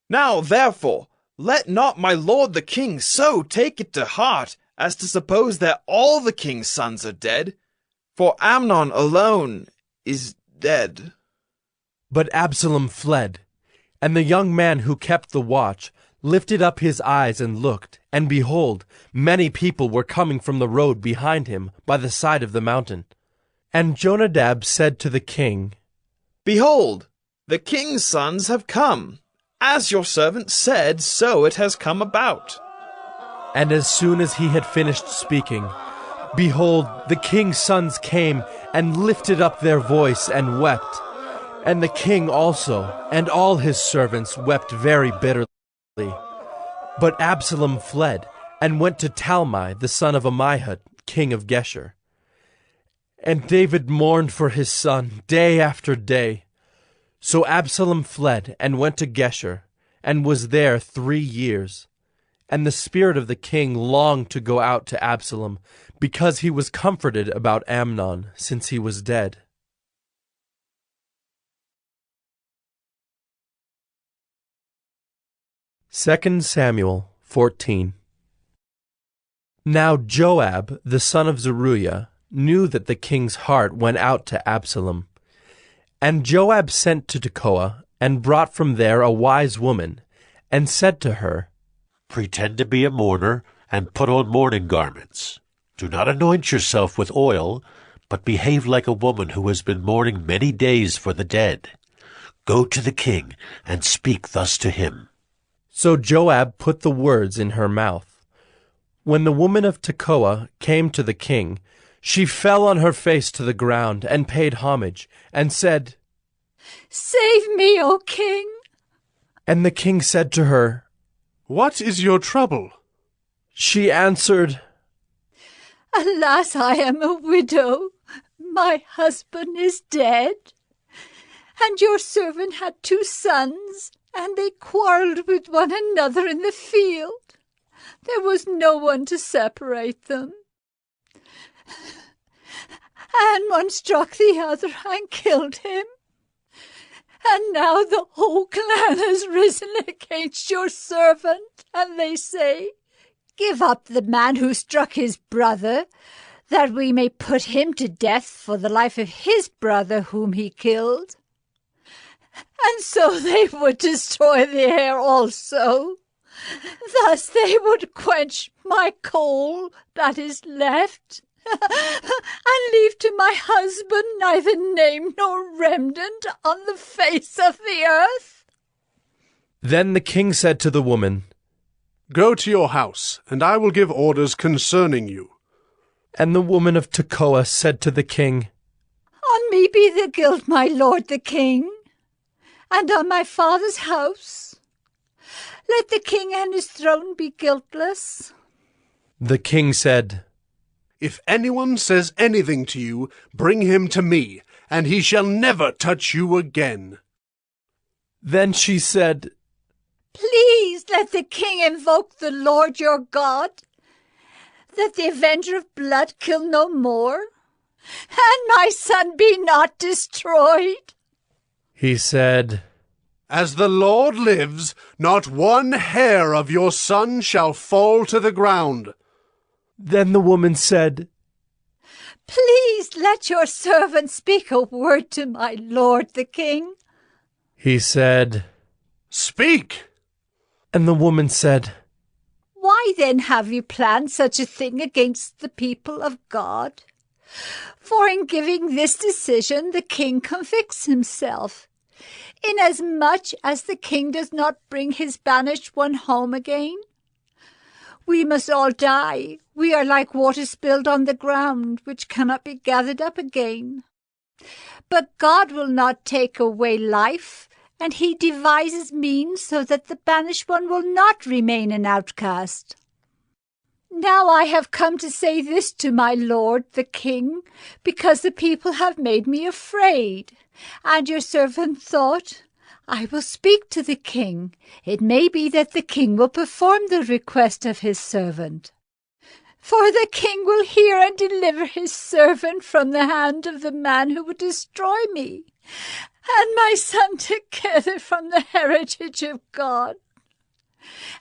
Now, therefore, let not my lord the king so take it to heart as to suppose that all the king's sons are dead, for Amnon alone is dead." But Absalom fled, and the young man who kept the watch lifted up his eyes and looked, and behold, many people were coming from the road behind him by the side of the mountain. And Jonadab said to the king, "Behold, the king's sons have come. As your servant said, so it has come about." And as soon as he had finished speaking, behold, the king's sons came and lifted up their voice and wept. And the king also, and all his servants, wept very bitterly. But Absalom fled, and went to Talmai, the son of Ammihud, king of Geshur. And David mourned for his son day after day. So Absalom fled, and went to Geshur, and was there 3 years. And the spirit of the king longed to go out to Absalom, because he was comforted about Amnon, since he was dead. Second Samuel 14. Now Joab, the son of Zeruiah, knew that the king's heart went out to Absalom. And Joab sent to Tekoa, and brought from there a wise woman, and said to her, "Pretend to be a mourner, and put on mourning garments. Do not anoint yourself with oil, but behave like a woman who has been mourning many days for the dead. Go to the king, and speak thus to him." So Joab put the words in her mouth. When the woman of Tekoa came to the king, she fell on her face to the ground and paid homage, and said, "Save me, O king." And the king said to her, "What is your trouble?" She answered, "Alas, I am a widow, My husband is dead, and your servant had 2 sons, and they quarreled with one another in the field. There was no one to separate them. And one struck the other and killed him. And now the whole clan has risen against your servant, and they say, 'Give up the man who struck his brother, that we may put him to death for the life of his brother whom he killed.' And so they would destroy the heir also. Thus they would quench my coal that is left, and leave to my husband neither name nor remnant on the face of the earth." Then the king said to the woman, "Go to your house, and I will give orders concerning you." And the woman of Tekoa said to the king, "On me be the guilt, my lord the king, and on my father's house. Let the king and his throne be guiltless." The king said, "If anyone says anything to you, bring him to me, and he shall never touch you again." Then she said, "Please let the king invoke the Lord your God, that the avenger of blood kill no more, and my son be not destroyed." He said, "As the Lord lives, not one hair of your son shall fall to the ground." Then the woman said, "Please let your servant speak a word to my lord the king." He said, "Speak." And the woman said, "Why then have you planned such a thing against the people of God? For in giving this decision the king convicts himself, inasmuch as the king does not bring his banished one home again. We must all die. We are like water spilled on the ground, which cannot be gathered up again. But God will not take away life, and he devises means so that the banished one will not remain an outcast. Now I have come to say this to my lord the king, because the people have made me afraid. And your servant thought, I will speak to the king. It may be that the king will perform the request of his servant. For the king will hear and deliver his servant from the hand of the man who would destroy me, and my son together from the heritage of God.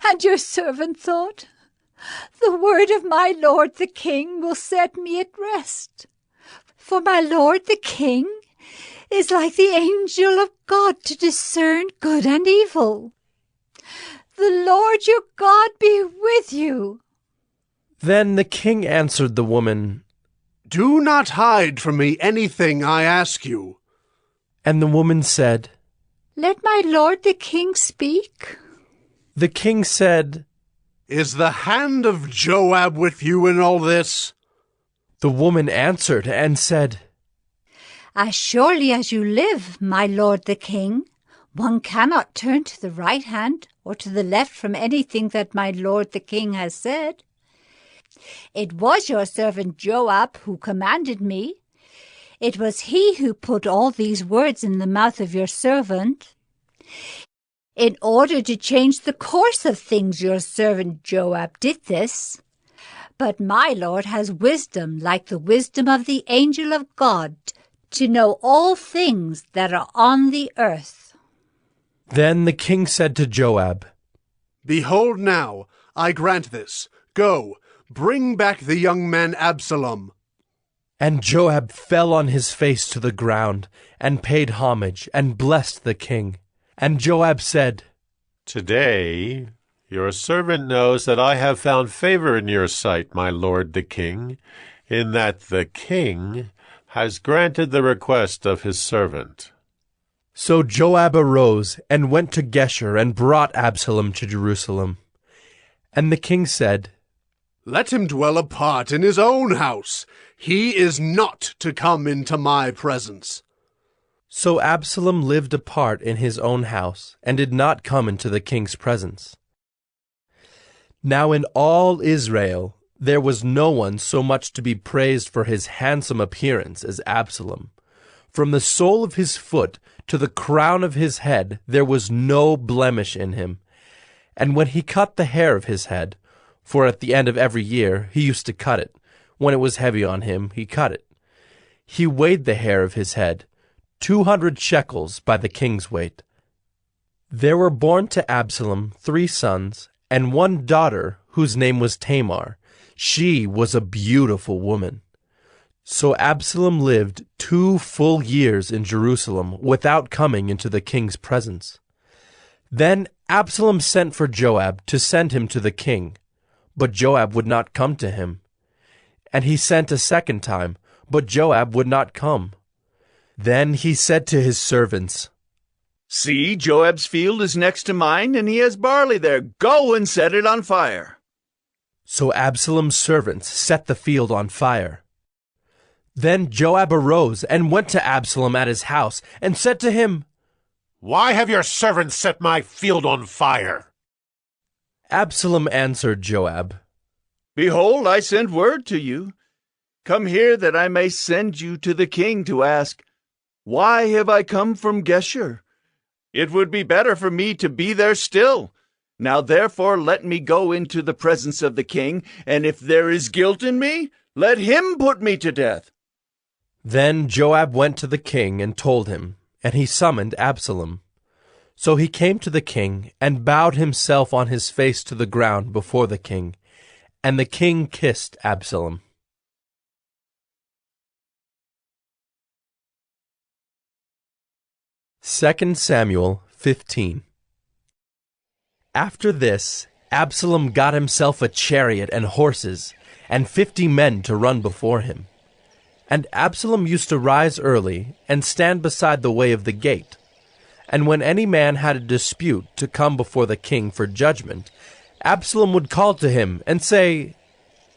And your servant thought, the word of my lord the king will set me at rest. For my lord the king is like the angel of God to discern good and evil. The Lord your God be with you." Then the king answered the woman, "Do not hide from me anything I ask you." And the woman said, "Let my lord the king speak." The king said, "Is the hand of Joab with you in all this?" The woman answered and said, "As surely as you live, my lord the king, one cannot turn to the right hand or to the left from anything that my lord the king has said. It was your servant Joab who commanded me. It was he who put all these words in the mouth of your servant. In order to change the course of things, your servant Joab did this. But my lord has wisdom like the wisdom of the angel of God, to know all things that are on the earth." Then the king said to Joab, "Behold now, I grant this. Go, bring back the young man Absalom." And Joab fell on his face to the ground, and paid homage, and blessed the king. And Joab said, "Today your servant knows that I have found favor in your sight, my lord the king, in that the king has granted the request of his servant." So Joab arose and went to Geshur and brought Absalom to Jerusalem. And the king said, "Let him dwell apart in his own house. He is not to come into my presence." So Absalom lived apart in his own house, and did not come into the king's presence. Now in all Israel There was no one so much to be praised for his handsome appearance as Absalom. From the sole of his foot to the crown of his head there was no blemish in him. And when he cut the hair of his head, for at the end of every year he used to cut it, when it was heavy on him he cut it, he weighed the hair of his head, 200 shekels by the king's weight. There were born to Absalom 3 sons, and 1 daughter, whose name was Tamar. She was a beautiful woman. So Absalom lived 2 full years in Jerusalem without coming into the king's presence. Then Absalom sent for Joab to send him to the king, but Joab would not come to him. And he sent a second time, but Joab would not come. Then he said to his servants, "See, Joab's field is next to mine, and he has barley there. Go and set it on fire." So Absalom's servants set the field on fire. Then Joab arose and went to Absalom at his house, and said to him, "Why have your servants set my field on fire?" Absalom answered Joab, "Behold, I send word to you. Come here that I may send you to the king to ask, why have I come from Geshur? It would be better for me to be there still. Now therefore let me go into the presence of the king, and if there is guilt in me, let him put me to death." Then Joab went to the king and told him, and he summoned Absalom. So he came to the king, and bowed himself on his face to the ground before the king, and the king kissed Absalom. Second Samuel 15. After this, Absalom got himself a chariot and horses, and 50 men to run before him. And Absalom used to rise early, and stand beside the way of the gate. And when any man had a dispute to come before the king for judgment, Absalom would call to him, and say,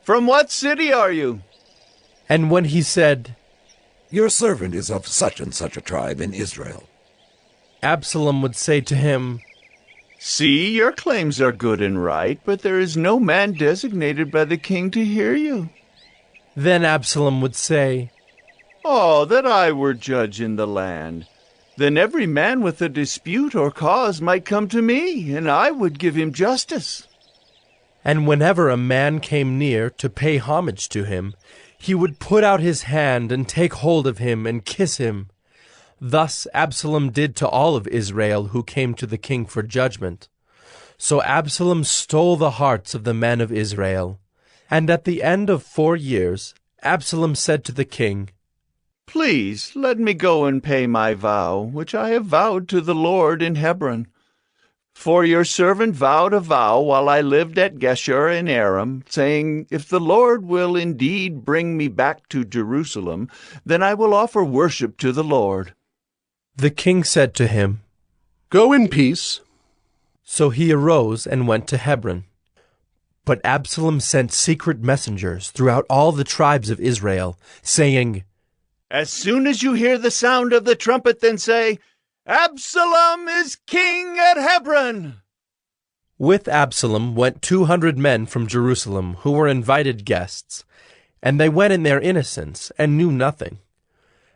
"From what city are you?" And when he said, "Your servant is of such and such a tribe in Israel," Absalom would say to him, "See, your claims are good and right, but there is no man designated by the king to hear you." Then Absalom would say, "Oh, that I were judge in the land! Then every man with a dispute or cause might come to me, and I would give him justice." And whenever a man came near to pay homage to him, he would put out his hand and take hold of him and kiss him. Thus Absalom did to all of Israel who came to the king for judgment. So Absalom stole the hearts of the men of Israel. And at the end of 4 years, Absalom said to the king, "Please let me go and pay my vow, which I have vowed to the Lord in Hebron. For your servant vowed a vow while I lived at Geshur in Aram, saying, if the Lord will indeed bring me back to Jerusalem, then I will offer worship to the Lord." The king said to him, "Go in peace." So he arose and went to Hebron. But Absalom sent secret messengers throughout all the tribes of Israel, saying, "As soon as you hear the sound of the trumpet, then say, Absalom is king at Hebron." With Absalom went 200 men from Jerusalem who were invited guests, and they went in their innocence and knew nothing.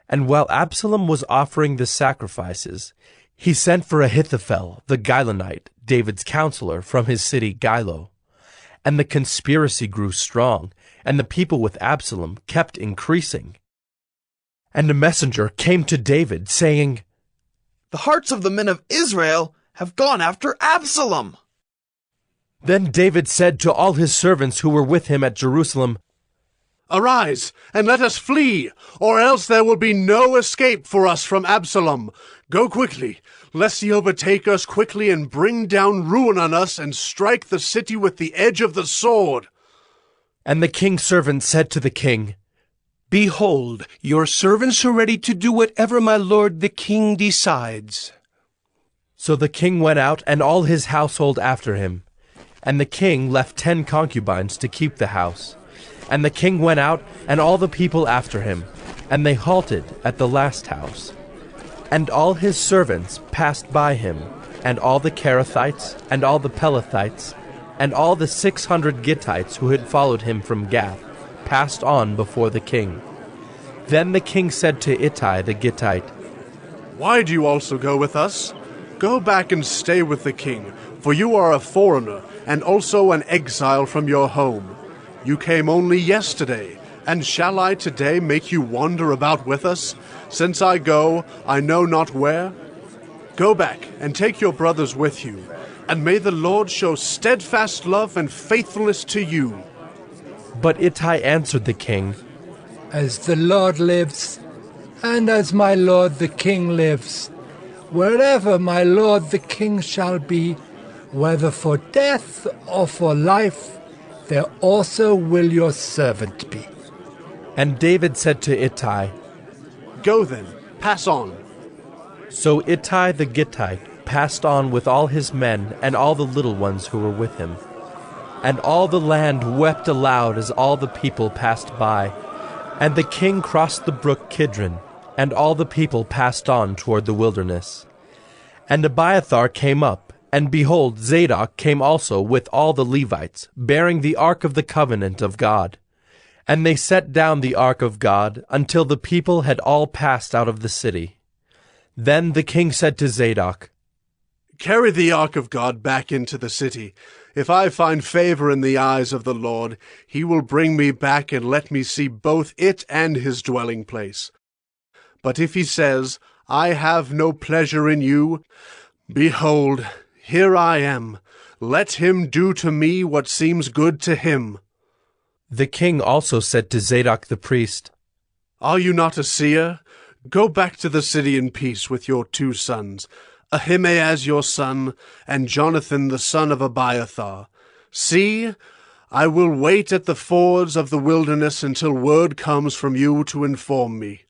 And while Absalom was offering the sacrifices, he sent for Ahithophel the Gilonite, David's counselor, from his city Gilo. And the conspiracy grew strong, and the people with Absalom kept increasing. And a messenger came to David, saying, "The hearts of the men of Israel have gone after Absalom." Then David said to all his servants who were with him at Jerusalem, "Arise, and let us flee, or else there will be no escape for us from Absalom. Go quickly, lest he overtake us quickly and bring down ruin on us and strike the city with the edge of the sword." And the king's servants said to the king, "Behold, your servants are ready to do whatever my lord the king decides." So the king went out, and all his household after him. And the king left 10 concubines to keep the house. And the king went out, and all the people after him, and they halted at the last house. And all his servants passed by him, and all the Kerethites, and all the Pelethites, and all the 600 Gittites who had followed him from Gath passed on before the king. Then the king said to Ittai the Gittite, "Why do you also go with us? Go back and stay with the king, for you are a foreigner and also an exile from your home. You came only yesterday, and shall I today make you wander about with us? Since I go, I know not where. Go back and take your brothers with you, and may the Lord show steadfast love and faithfulness to you." But Ittai answered the king, "As the Lord lives, and as my lord the king lives, wherever my lord the king shall be, whether for death or for life, there also will your servant be." And David said to Ittai, "Go then, pass on." So Ittai the Gittite passed on with all his men and all the little ones who were with him. And all the land wept aloud as all the people passed by. And the king crossed the brook Kidron, and all the people passed on toward the wilderness. And Abiathar came up, and behold, Zadok came also with all the Levites, bearing the ark of the covenant of God. And they set down the ark of God until the people had all passed out of the city. Then the king said to Zadok, "Carry the ark of God back into the city. If I find favor in the eyes of the Lord, he will bring me back and let me see both it and his dwelling place. But if he says, 'I have no pleasure in you,' behold, here I am. Let him do to me what seems good to him." The king also said to Zadok the priest, "Are you not a seer? Go back to the city in peace with your 2 sons, Ahimaaz your son, and Jonathan the son of Abiathar. See, I will wait at the fords of the wilderness until word comes from you to inform me."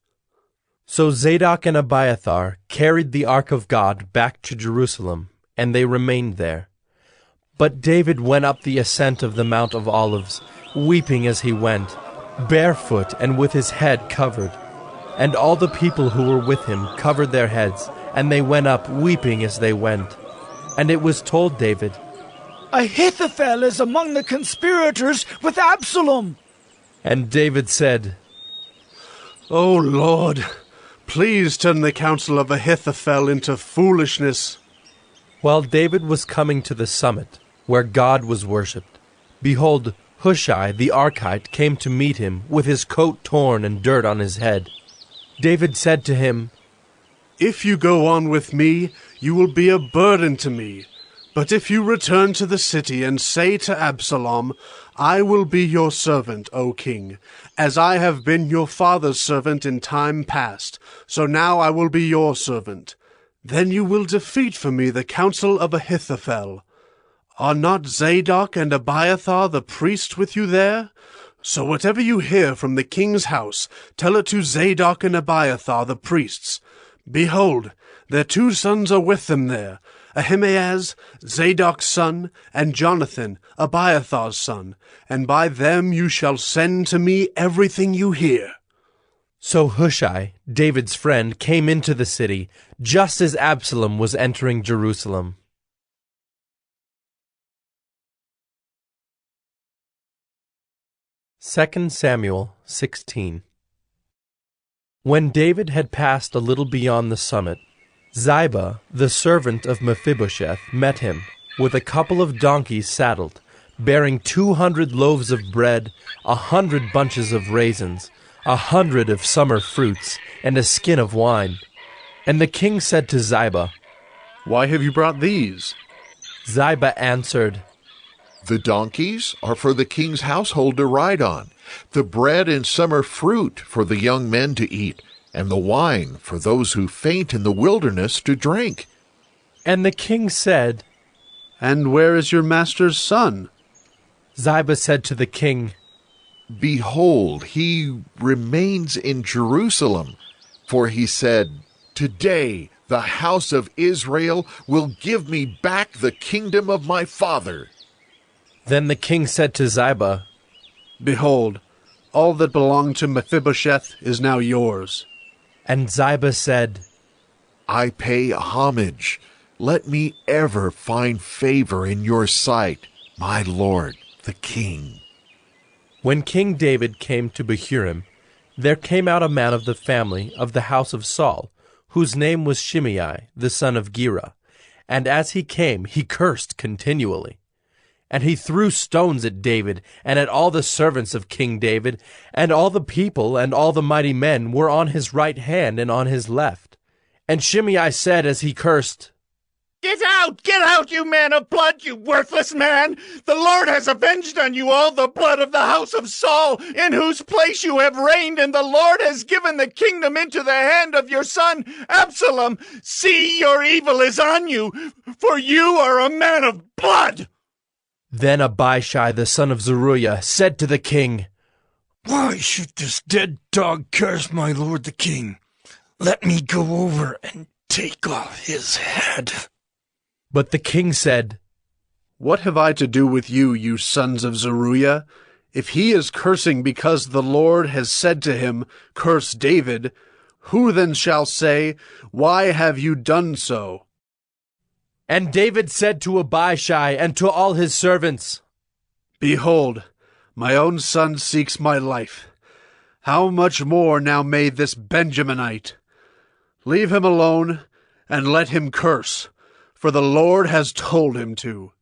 So Zadok and Abiathar carried the ark of God back to Jerusalem, and they remained there. But David went up the ascent of the Mount of Olives, weeping as he went, barefoot and with his head covered. And all the people who were with him covered their heads, and they went up weeping as they went. And it was told David, "Ahithophel is among the conspirators with Absalom." And David said, "O Lord, please turn the counsel of Ahithophel into foolishness." While David was coming to the summit, where God was worshipped, behold, Hushai the Archite came to meet him with his coat torn and dirt on his head. David said to him, "If you go on with me, you will be a burden to me. But if you return to the city and say to Absalom, 'I will be your servant, O king, as I have been your father's servant in time past, so now I will be your servant,' then you will defeat for me the counsel of Ahithophel. Are not Zadok and Abiathar the priests with you there? So whatever you hear from the king's house, tell it to Zadok and Abiathar the priests. Behold, their 2 sons are with them there, Ahimaaz, Zadok's son, and Jonathan, Abiathar's son, and by them you shall send to me everything you hear." So Hushai, David's friend, came into the city, just as Absalom was entering Jerusalem. 2 Samuel 16. When David had passed a little beyond the summit, Ziba, the servant of Mephibosheth, met him, with a couple of donkeys saddled, bearing 200 loaves of bread, 100 bunches of raisins, 100 of summer fruits, and a skin of wine. And the king said to Ziba, "Why have you brought these?" Ziba answered, "The donkeys are for the king's household to ride on, the bread and summer fruit for the young men to eat, and the wine for those who faint in the wilderness to drink." And the king said, "And where is your master's son?" Ziba said to the king, "Behold, he remains in Jerusalem, for he said, 'Today the house of Israel will give me back the kingdom of my father.'" Then the king said to Ziba, "Behold, all that belonged to Mephibosheth is now yours." And Ziba said, "I pay homage. Let me ever find favor in your sight." my lord, the king. When King David came to Bahurim, there came out a man of the family of the house of Saul, whose name was Shimei, the son of Gera. And as he came, he cursed continually. And he threw stones at David, and at all the servants of King David, and all the people and all the mighty men were on his right hand and on his left. And Shimei said as he cursed, Get out, you man of blood, you worthless man! The Lord has avenged on you all the blood of the house of Saul, in whose place you have reigned, and the Lord has given the kingdom into the hand of your son Absalom. See, your evil is on you, for you are a man of blood! Then Abishai the son of Zeruiah said to the king, Why should this dead dog curse my lord the king? Let me go over and take off his head. But the king said, What have I to do with you, you sons of Zeruiah? If he is cursing because the Lord has said to him, Curse David, who then shall say, Why have you done so? And David said to Abishai and to all his servants, Behold, my own son seeks my life. How much more now may this Benjaminite? Leave him alone, and let him curse, for the Lord has told him to.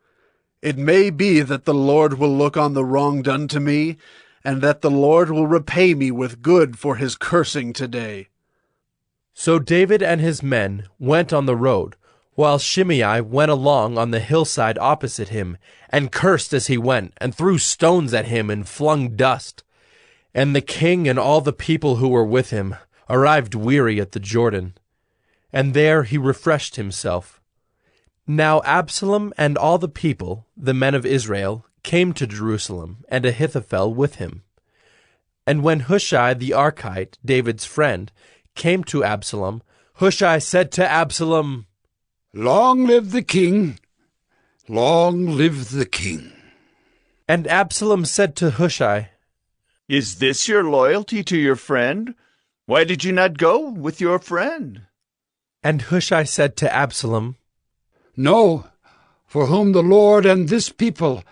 It may be that the Lord will look on the wrong done to me, and that the Lord will repay me with good for his cursing today. So David and his men went on the road, while Shimei went along on the hillside opposite him, and cursed as he went, and threw stones at him and flung dust. And the king and all the people who were with him arrived weary at the Jordan, and there he refreshed himself. Now Absalom and all the people, the men of Israel, came to Jerusalem, and Ahithophel with him. And when Hushai the Archite, David's friend, came to Absalom, Hushai said to Absalom, Long live the king! Long live the king! And Absalom said to Hushai, Is this your loyalty to your friend? Why did you not go with your friend? And Hushai said to Absalom, No, for whom the Lord and this people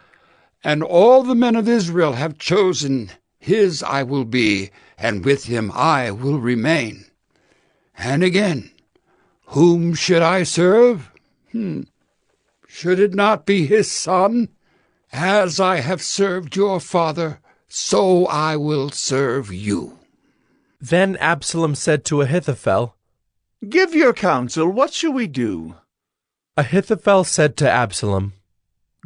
and all the men of Israel have chosen, his I will be, and with him I will remain. And again, whom should I serve? Should it not be his son? As I have served your father, so I will serve you. Then Absalom said to Ahithophel, Give your counsel, what shall we do? Ahithophel said to Absalom,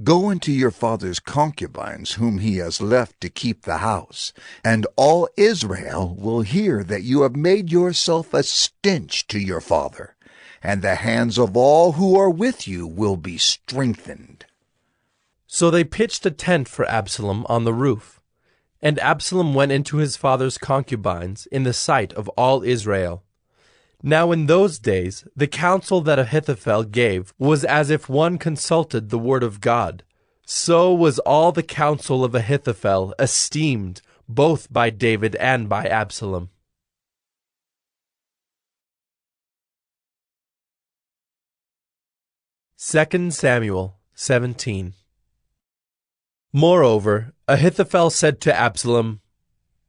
Go into your father's concubines, whom he has left to keep the house, and all Israel will hear that you have made yourself a stench to your father, and the hands of all who are with you will be strengthened. So they pitched a tent for Absalom on the roof. And Absalom went into his father's concubines in the sight of all Israel. Now in those days the counsel that Ahithophel gave was as if one consulted the word of God. So was all the counsel of Ahithophel esteemed, both by David and by Absalom. Second Samuel 17. Moreover, Ahithophel said to Absalom,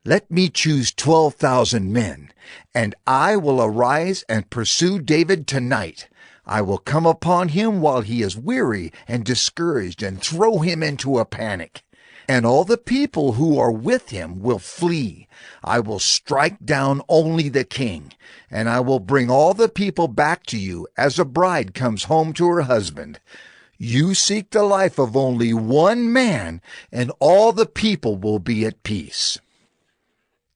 Let me choose 12,000 men, and I will arise and pursue David tonight. I will come upon him while he is weary and discouraged, and throw him into a panic. And all the people who are with him will flee. I will strike down only the king, and I will bring all the people back to you as a bride comes home to her husband. You seek the life of only one man, and all the people will be at peace.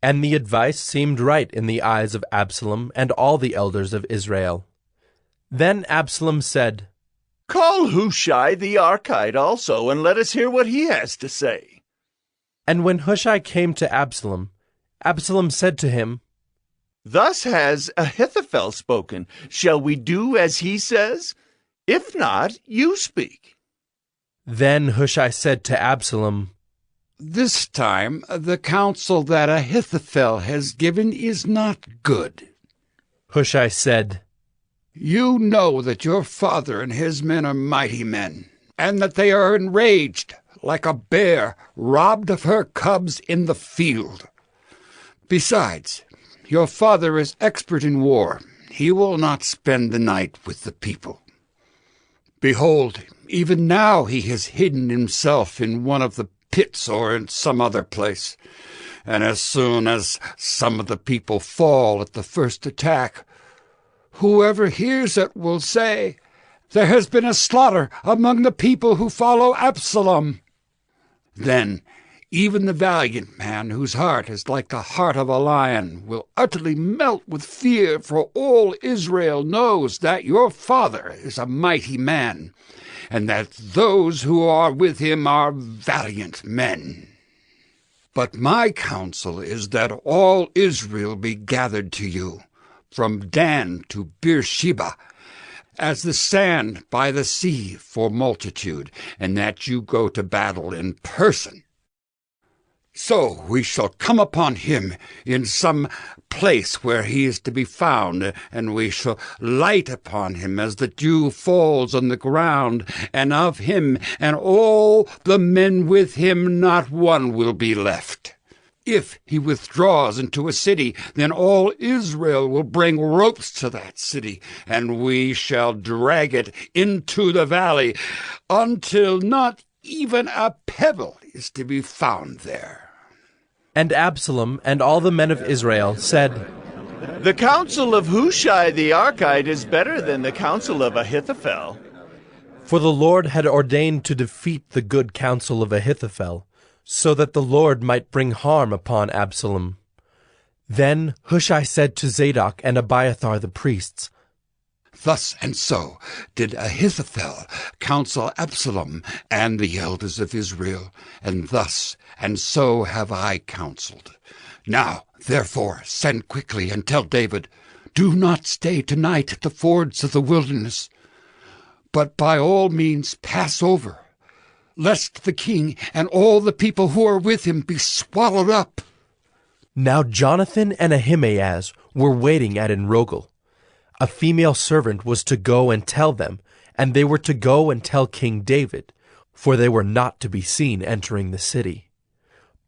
And the advice seemed right in the eyes of Absalom and all the elders of Israel. Then Absalom said, Call Hushai the Archite also, and let us hear what he has to say. And when Hushai came to Absalom, Absalom said to him, Thus has Ahithophel spoken. Shall we do as he says? If not, you speak. Then Hushai said to Absalom, This time the counsel that Ahithophel has given is not good. Hushai said, You know that your father and his men are mighty men, and that they are enraged like a bear robbed of her cubs in the field. Besides, your father is expert in war. He will not spend the night with the people. Behold, even now he has hidden himself in one of the pits or in some other place. And as soon as some of the people fall at the first attack, whoever hears it will say, 'There has been a slaughter among the people who follow Absalom.' Then even the valiant man, whose heart is like the heart of a lion, will utterly melt with fear, for all Israel knows that your father is a mighty man, and that those who are with him are valiant men. But my counsel is that all Israel be gathered to you, from Dan to Beersheba, as the sand by the sea for multitude, and that you go to battle in person. So we shall come upon him in some place where he is to be found, and we shall light upon him as the dew falls on the ground, and of him and all the men with him not one will be left. If he withdraws into a city, then all Israel will bring ropes to that city, and we shall drag it into the valley until not even a pebble is to be found there." And Absalom and all the men of Israel said, "The counsel of Hushai the Archite is better than the counsel of Ahithophel." For the Lord had ordained to defeat the good counsel of Ahithophel, so that the Lord might bring harm upon Absalom. Then Hushai said to Zadok and Abiathar the priests, "Thus and so did Ahithophel counsel Absalom and the elders of Israel, and thus and so have I counseled. Now, therefore, send quickly and tell David, 'Do not stay tonight at the fords of the wilderness, but by all means pass over, lest the king and all the people who are with him be swallowed up.'" Now Jonathan and Ahimaaz were waiting at Enrogel. A female servant was to go and tell them, and they were to go and tell King David, for they were not to be seen entering the city.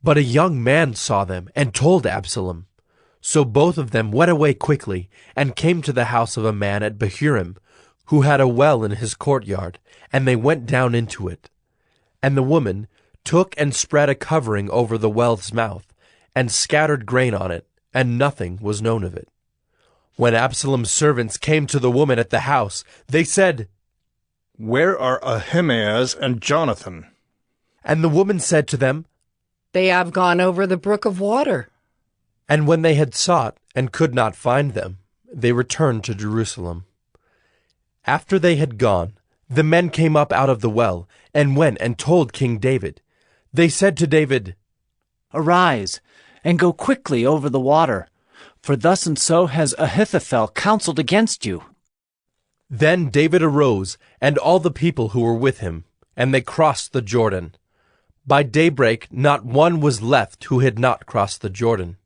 But a young man saw them and told Absalom. So both of them went away quickly and came to the house of a man at Bahurim, who had a well in his courtyard, and they went down into it. And the woman took and spread a covering over the well's mouth, and scattered grain on it, and nothing was known of it. When Absalom's servants came to the woman at the house, they said, "Where are Ahimaaz and Jonathan?" And the woman said to them, "They have gone over the brook of water." And when they had sought and could not find them, they returned to Jerusalem. After they had gone, the men came up out of the well, and went and told King David. They said to David, "Arise, and go quickly over the water, for thus and so has Ahithophel counseled against you." Then David arose, and all the people who were with him, and they crossed the Jordan. By daybreak not one was left who had not crossed the Jordan.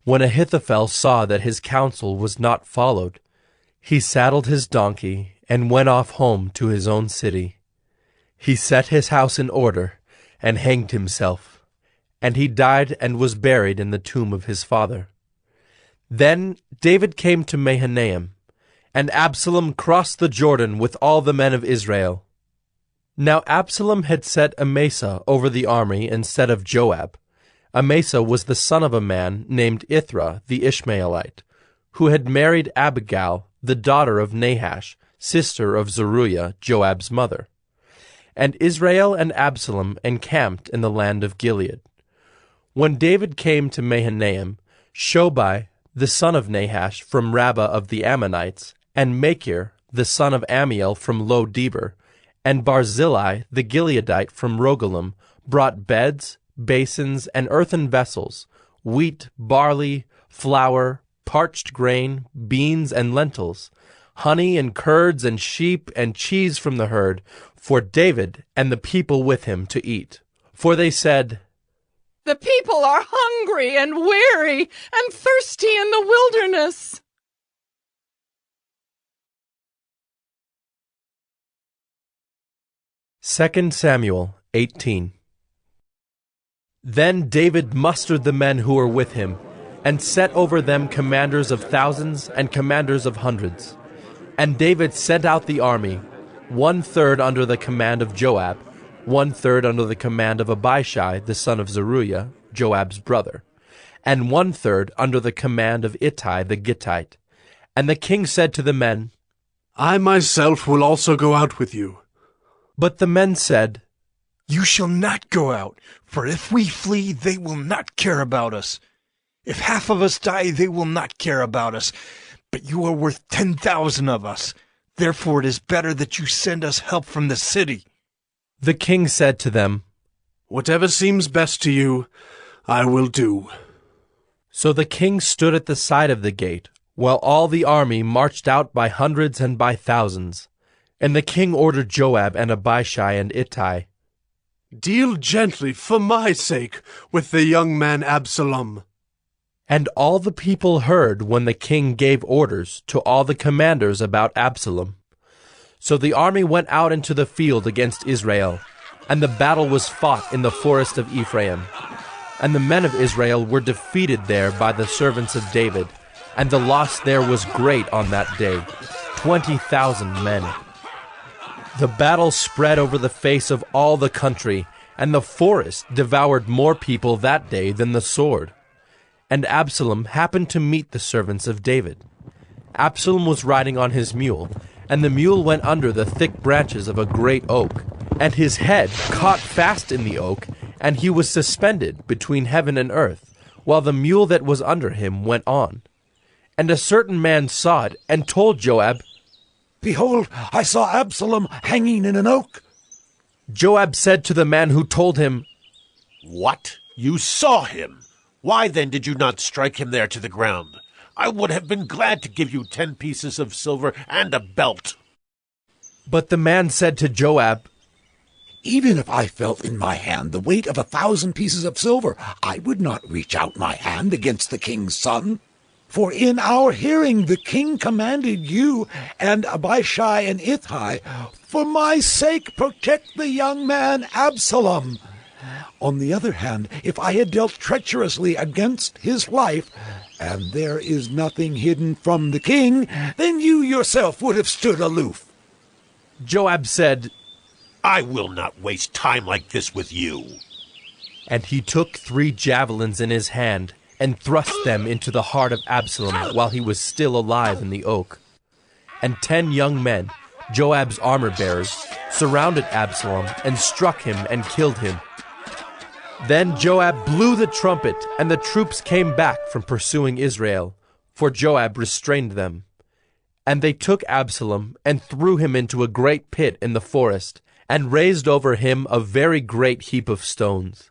When Ahithophel saw that his counsel was not followed, he saddled his donkey and went off home to his own city. He set his house in order and hanged himself, and he died and was buried in the tomb of his father. Then David came to Mahanaim, and Absalom crossed the Jordan with all the men of Israel. Now Absalom had set Amasa over the army instead of Joab. Amasa was the son of a man named Ithra the Ishmaelite, who had married Abigail, the daughter of Nahash, sister of Zeruiah, Joab's mother. And Israel and Absalom encamped in the land of Gilead. When David came to Mahanaim, Shobai, the son of Nahash from Rabbah of the Ammonites, and Machir, the son of Ammiel from Lo-debar, and Barzillai the Gileadite from Rogelim, brought beds, basins, and earthen vessels, wheat, barley, flour, parched grain, beans, and lentils, honey and curds and sheep and cheese from the herd, for David and the people with him to eat. For they said, "The people are hungry and weary and thirsty in the wilderness." Second Samuel 18. Then David mustered the men who were with him, and set over them commanders of thousands and commanders of hundreds. And David sent out the army, 1/3 under the command of Joab, 1/3 under the command of Abishai the son of Zeruiah, Joab's brother, and 1/3 under the command of Ittai the Gittite. And the king said to the men, I myself will also go out with you. But the men said, You shall not go out, for if we flee, they will not care about us. If half of us die, they will not care about us. But you are worth 10,000 of us. Therefore it is better that you send us help from the city. The king said to them, Whatever seems best to you, I will do. So the king stood at the side of the gate, while all the army marched out by hundreds and by thousands. And the king ordered Joab and Abishai and Ittai, Deal gently, for my sake, with the young man Absalom. And all the people heard when the king gave orders to all the commanders about Absalom. So the army went out into the field against Israel, and the battle was fought in the forest of Ephraim. And the men of Israel were defeated there by the servants of David, and the loss there was great on that day, 20,000 men. The battle spread over the face of all the country, and the forest devoured more people that day than the sword. And Absalom happened to meet the servants of David. Absalom was riding on his mule, and the mule went under the thick branches of a great oak, and his head caught fast in the oak, and he was suspended between heaven and earth, while the mule that was under him went on. And a certain man saw it, and told Joab, Behold, I saw Absalom hanging in an oak. Joab said to the man who told him, What? You saw him? Why then did you not strike him there to the ground? I would have been glad to give you 10 pieces of silver and a belt. But the man said to Joab, Even if I felt in my hand the weight of 1,000 pieces of silver, I would not reach out my hand against the king's son. For in our hearing the king commanded you and Abishai and Ittai, For my sake protect the young man Absalom. On the other hand, if I had dealt treacherously against his life, and there is nothing hidden from the king, then you yourself would have stood aloof. Joab said, I will not waste time like this with you. And he took 3 javelins in his hand, and thrust them into the heart of Absalom while he was still alive in the oak. And 10 young men, Joab's armor-bearers, surrounded Absalom and struck him and killed him. Then Joab blew the trumpet, and the troops came back from pursuing Israel, for Joab restrained them. And they took Absalom and threw him into a great pit in the forest, and raised over him a very great heap of stones.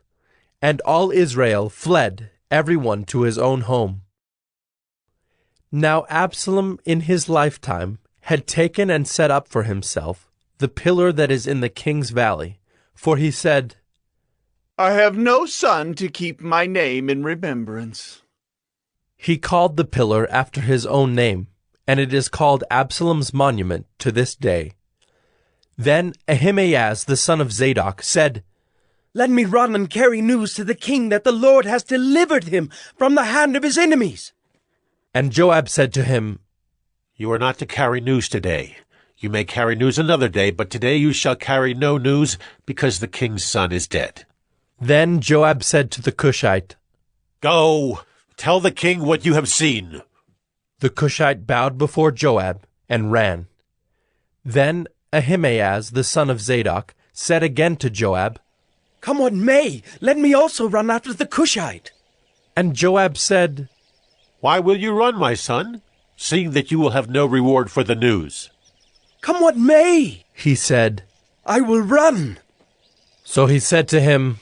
And all Israel fled, everyone to his own home. Now Absalom in his lifetime had taken and set up for himself the pillar that is in the king's valley, for he said, I have no son to keep my name in remembrance. He called the pillar after his own name, and it is called Absalom's monument to this day. Then Ahimaaz the son of Zadok said, Let me run and carry news to the king that the Lord has delivered him from the hand of his enemies. And Joab said to him, You are not to carry news today. You may carry news another day, but today you shall carry no news, because the king's son is dead. Then Joab said to the Cushite, Go, tell the king what you have seen. The Cushite bowed before Joab and ran. Then Ahimaaz the son of Zadok said again to Joab, Come what may, let me also run after the Cushite. And Joab said, Why will you run, my son, seeing that you will have no reward for the news? Come what may, he said, I will run. So he said to him,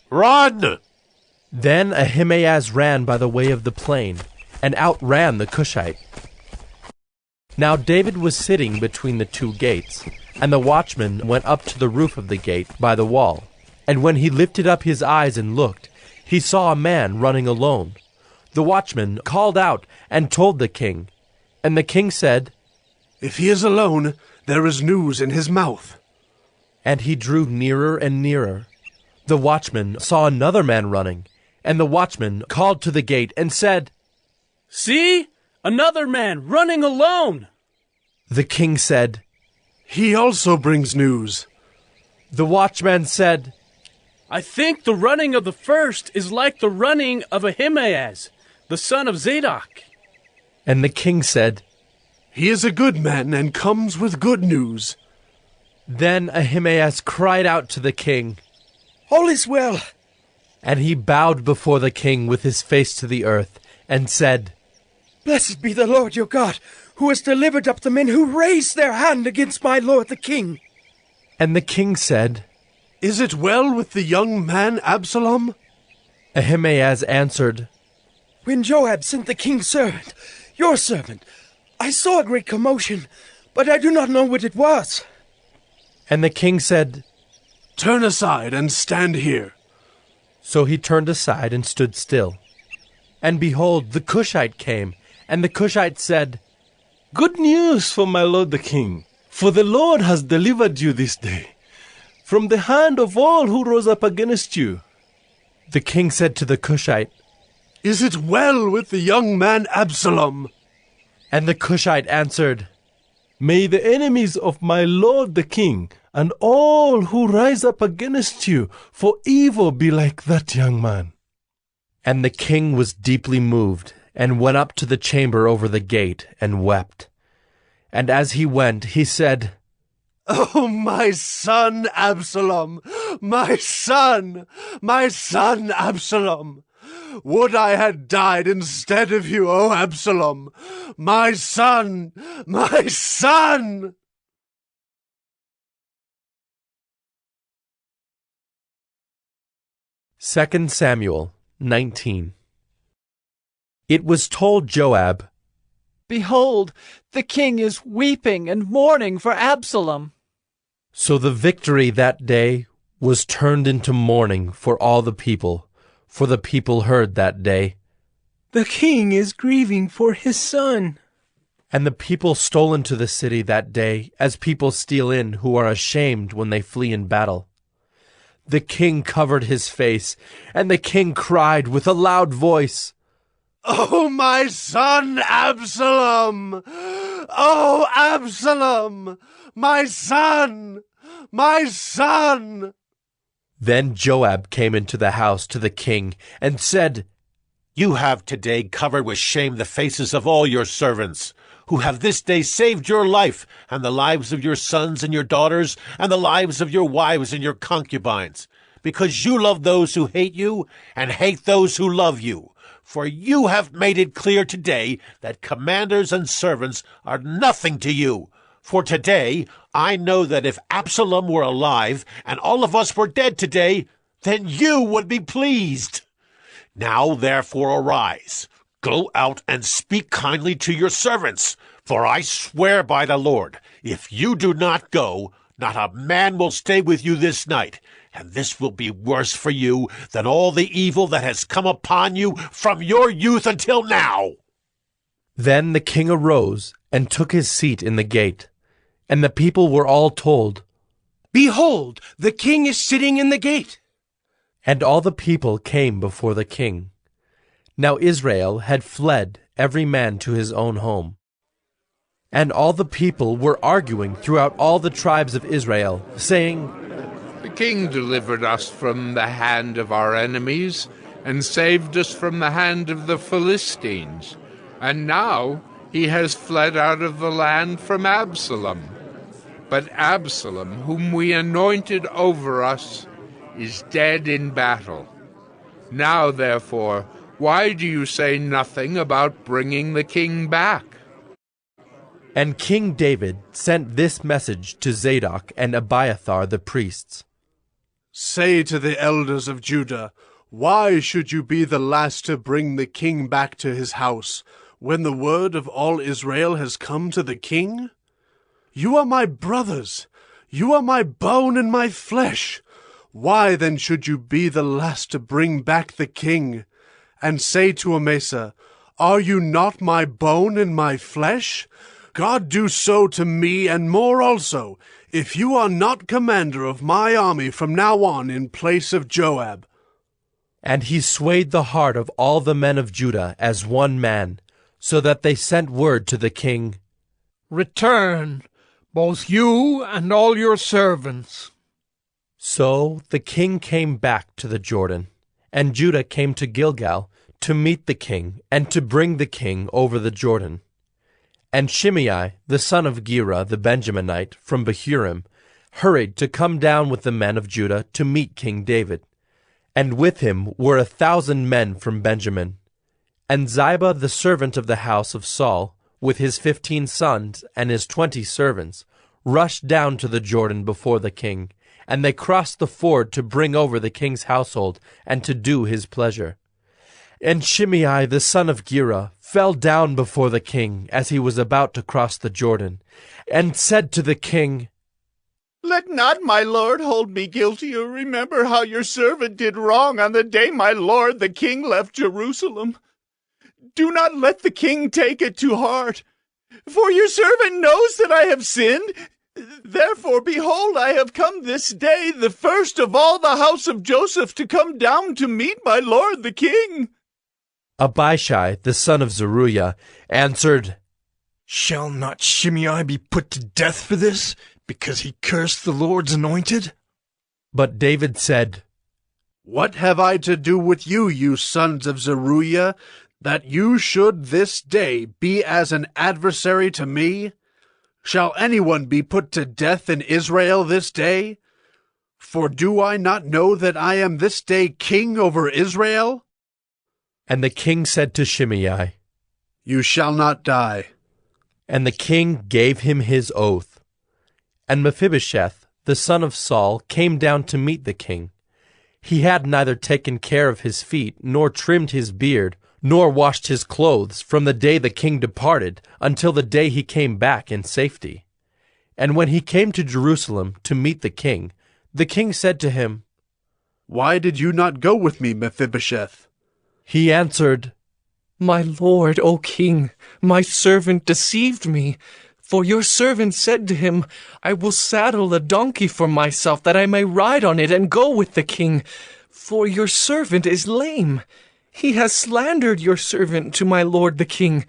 Run! Then Ahimaaz ran by the way of the plain, and outran the Cushite. Now David was sitting between the 2 gates, and the watchman went up to the roof of the gate by the wall. And when he lifted up his eyes and looked, he saw a man running alone. The watchman called out and told the king. And the king said, If he is alone, there is news in his mouth. And he drew nearer and nearer. The watchman saw another man running, and the watchman called to the gate and said, "See, another man running alone." The king said, "He also brings news." The watchman said, "I think the running of the first is like the running of Ahimaaz, the son of Zadok." And the king said, "He is a good man and comes with good news." Then Ahimaaz cried out to the king, "All is well." And he bowed before the king with his face to the earth, and said, "Blessed be the Lord your God, who has delivered up the men who raised their hand against my lord the king." And the king said, "Is it well with the young man Absalom?" Ahimaaz answered, "When Joab sent the king's servant, your servant, I saw a great commotion, but I do not know what it was." And the king said, "Turn aside and stand here." So he turned aside and stood still. And behold, the Cushite came, and the Cushite said, "Good news for my lord the king, for the Lord has delivered you this day from the hand of all who rose up against you." The king said to the Cushite, "Is it well with the young man Absalom?" And the Cushite answered, "May the enemies of my lord the king and all who rise up against you for evil be like that young man." And the king was deeply moved, and went up to the chamber over the gate, and wept. And as he went, he said, "Oh, my son Absalom, my son Absalom! Would I had died instead of you, O Absalom! My son, my son!" Second Samuel 19. It was told Joab, "Behold, the king is weeping and mourning for Absalom." So the victory that day was turned into mourning for all the people, for the people heard that day, "The king is grieving for his son." And the people stole into the city that day, as people steal in who are ashamed when they flee in battle. The king covered his face, and the king cried with a loud voice, "Oh, my son Absalom! Oh, Absalom! My son! My son!" Then Joab came into the house to the king and said, "You have today covered with shame the faces of all your servants, who have this day saved your life, and the lives of your sons and your daughters, and the lives of your wives and your concubines, because you love those who hate you, and hate those who love you. For you have made it clear today that commanders and servants are nothing to you. For today I know that if Absalom were alive, and all of us were dead today, then you would be pleased. Now therefore arise, go out and speak kindly to your servants, for I swear by the Lord, if you do not go, not a man will stay with you this night, and this will be worse for you than all the evil that has come upon you from your youth until now." Then the king arose and took his seat in the gate, and the people were all told, "Behold, the king is sitting in the gate." And all the people came before the king. Now Israel had fled every man to his own home. And all the people were arguing throughout all the tribes of Israel, saying, "The king delivered us from the hand of our enemies, and saved us from the hand of the Philistines. And now he has fled out of the land from Absalom. But Absalom, whom we anointed over us, is dead in battle. Now, therefore, why do you say nothing about bringing the king back?" And King David sent this message to Zadok and Abiathar the priests. "Say to the elders of Judah, why should you be the last to bring the king back to his house, when the word of all Israel has come to the king? You are my brothers, you are my bone and my flesh. Why then should you be the last to bring back the king? And say to Amasa, are you not my bone and my flesh? God do so to me and more also, if you are not commander of my army from now on in place of Joab. And he swayed the heart of all the men of Judah as one man, so that they sent word to the king, Return, both you and all your servants. So the king came back to the Jordan, and Judah came to Gilgal to meet the king and to bring the king over the Jordan. And Shimei, the son of Gera the Benjaminite from Bahurim, hurried to come down with the men of Judah to meet King David. And with him were 1,000 men from Benjamin. And Ziba the servant of the house of Saul, with his 15 sons and his 20 servants, rushed down to the Jordan before the king, and they crossed the ford to bring over the king's household and to do his pleasure. And Shimei the son of Gera fell down before the king as he was about to cross the Jordan, and said to the king, Let not my lord hold me guilty, or remember how your servant did wrong on the day my lord the king left Jerusalem. Do not let the king take it to heart, for your servant knows that I have sinned. Therefore, behold, I have come this day, the first of all the house of Joseph, to come down to meet my lord the king. Abishai the son of Zeruiah answered, Shall not Shimei be put to death for this, because he cursed the Lord's anointed? But David said, What have I to do with you, you sons of Zeruiah, that you should this day be as an adversary to me? Shall anyone be put to death in Israel this day? For do I not know that I am this day king over Israel? And the king said to Shimei, You shall not die. And the king gave him his oath. And Mephibosheth, the son of Saul, came down to meet the king. He had neither taken care of his feet, nor trimmed his beard, nor washed his clothes from the day the king departed until the day he came back in safety. And when he came to Jerusalem to meet the king said to him, Why did you not go with me, Mephibosheth? He answered, My lord, O king, my servant deceived me. For your servant said to him, I will saddle a donkey for myself, that I may ride on it and go with the king. For your servant is lame. He has slandered your servant to my lord the king.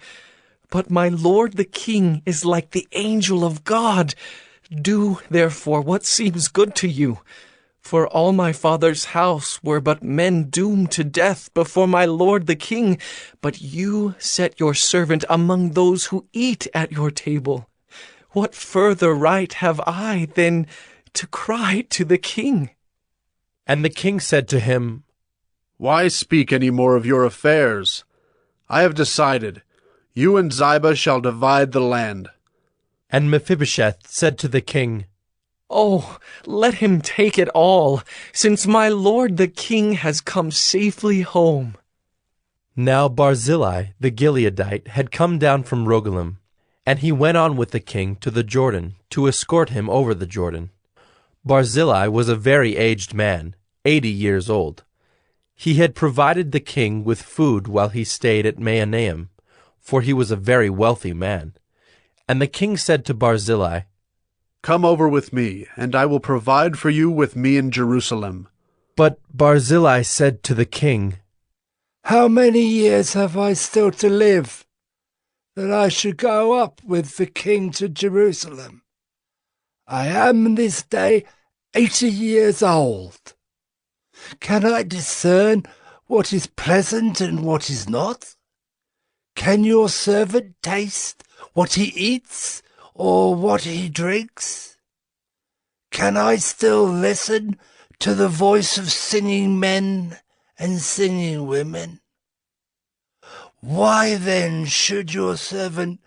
But my lord the king is like the angel of God. Do, therefore, what seems good to you. For all my father's house were but men doomed to death before my lord the king, but you set your servant among those who eat at your table. What further right have I than to cry to the king? And the king said to him, Why speak any more of your affairs? I have decided. You and Ziba shall divide the land. And Mephibosheth said to the king, Oh, let him take it all, since my lord the king has come safely home. Now Barzillai the Gileadite had come down from Rogelim, and he went on with the king to the Jordan to escort him over the Jordan. Barzillai was a very aged man, 80 years old. He had provided the king with food while he stayed at Mahanaim, for he was a very wealthy man. And the king said to Barzillai, Come over with me, and I will provide for you with me in Jerusalem. But Barzillai said to the king, How many years have I still to live, that I should go up with the king to Jerusalem? I am this day 80 years old. Can I discern what is pleasant and what is not? Can your servant taste what he eats or what he drinks? Can I still listen to the voice of singing men and singing women? Why then should your servant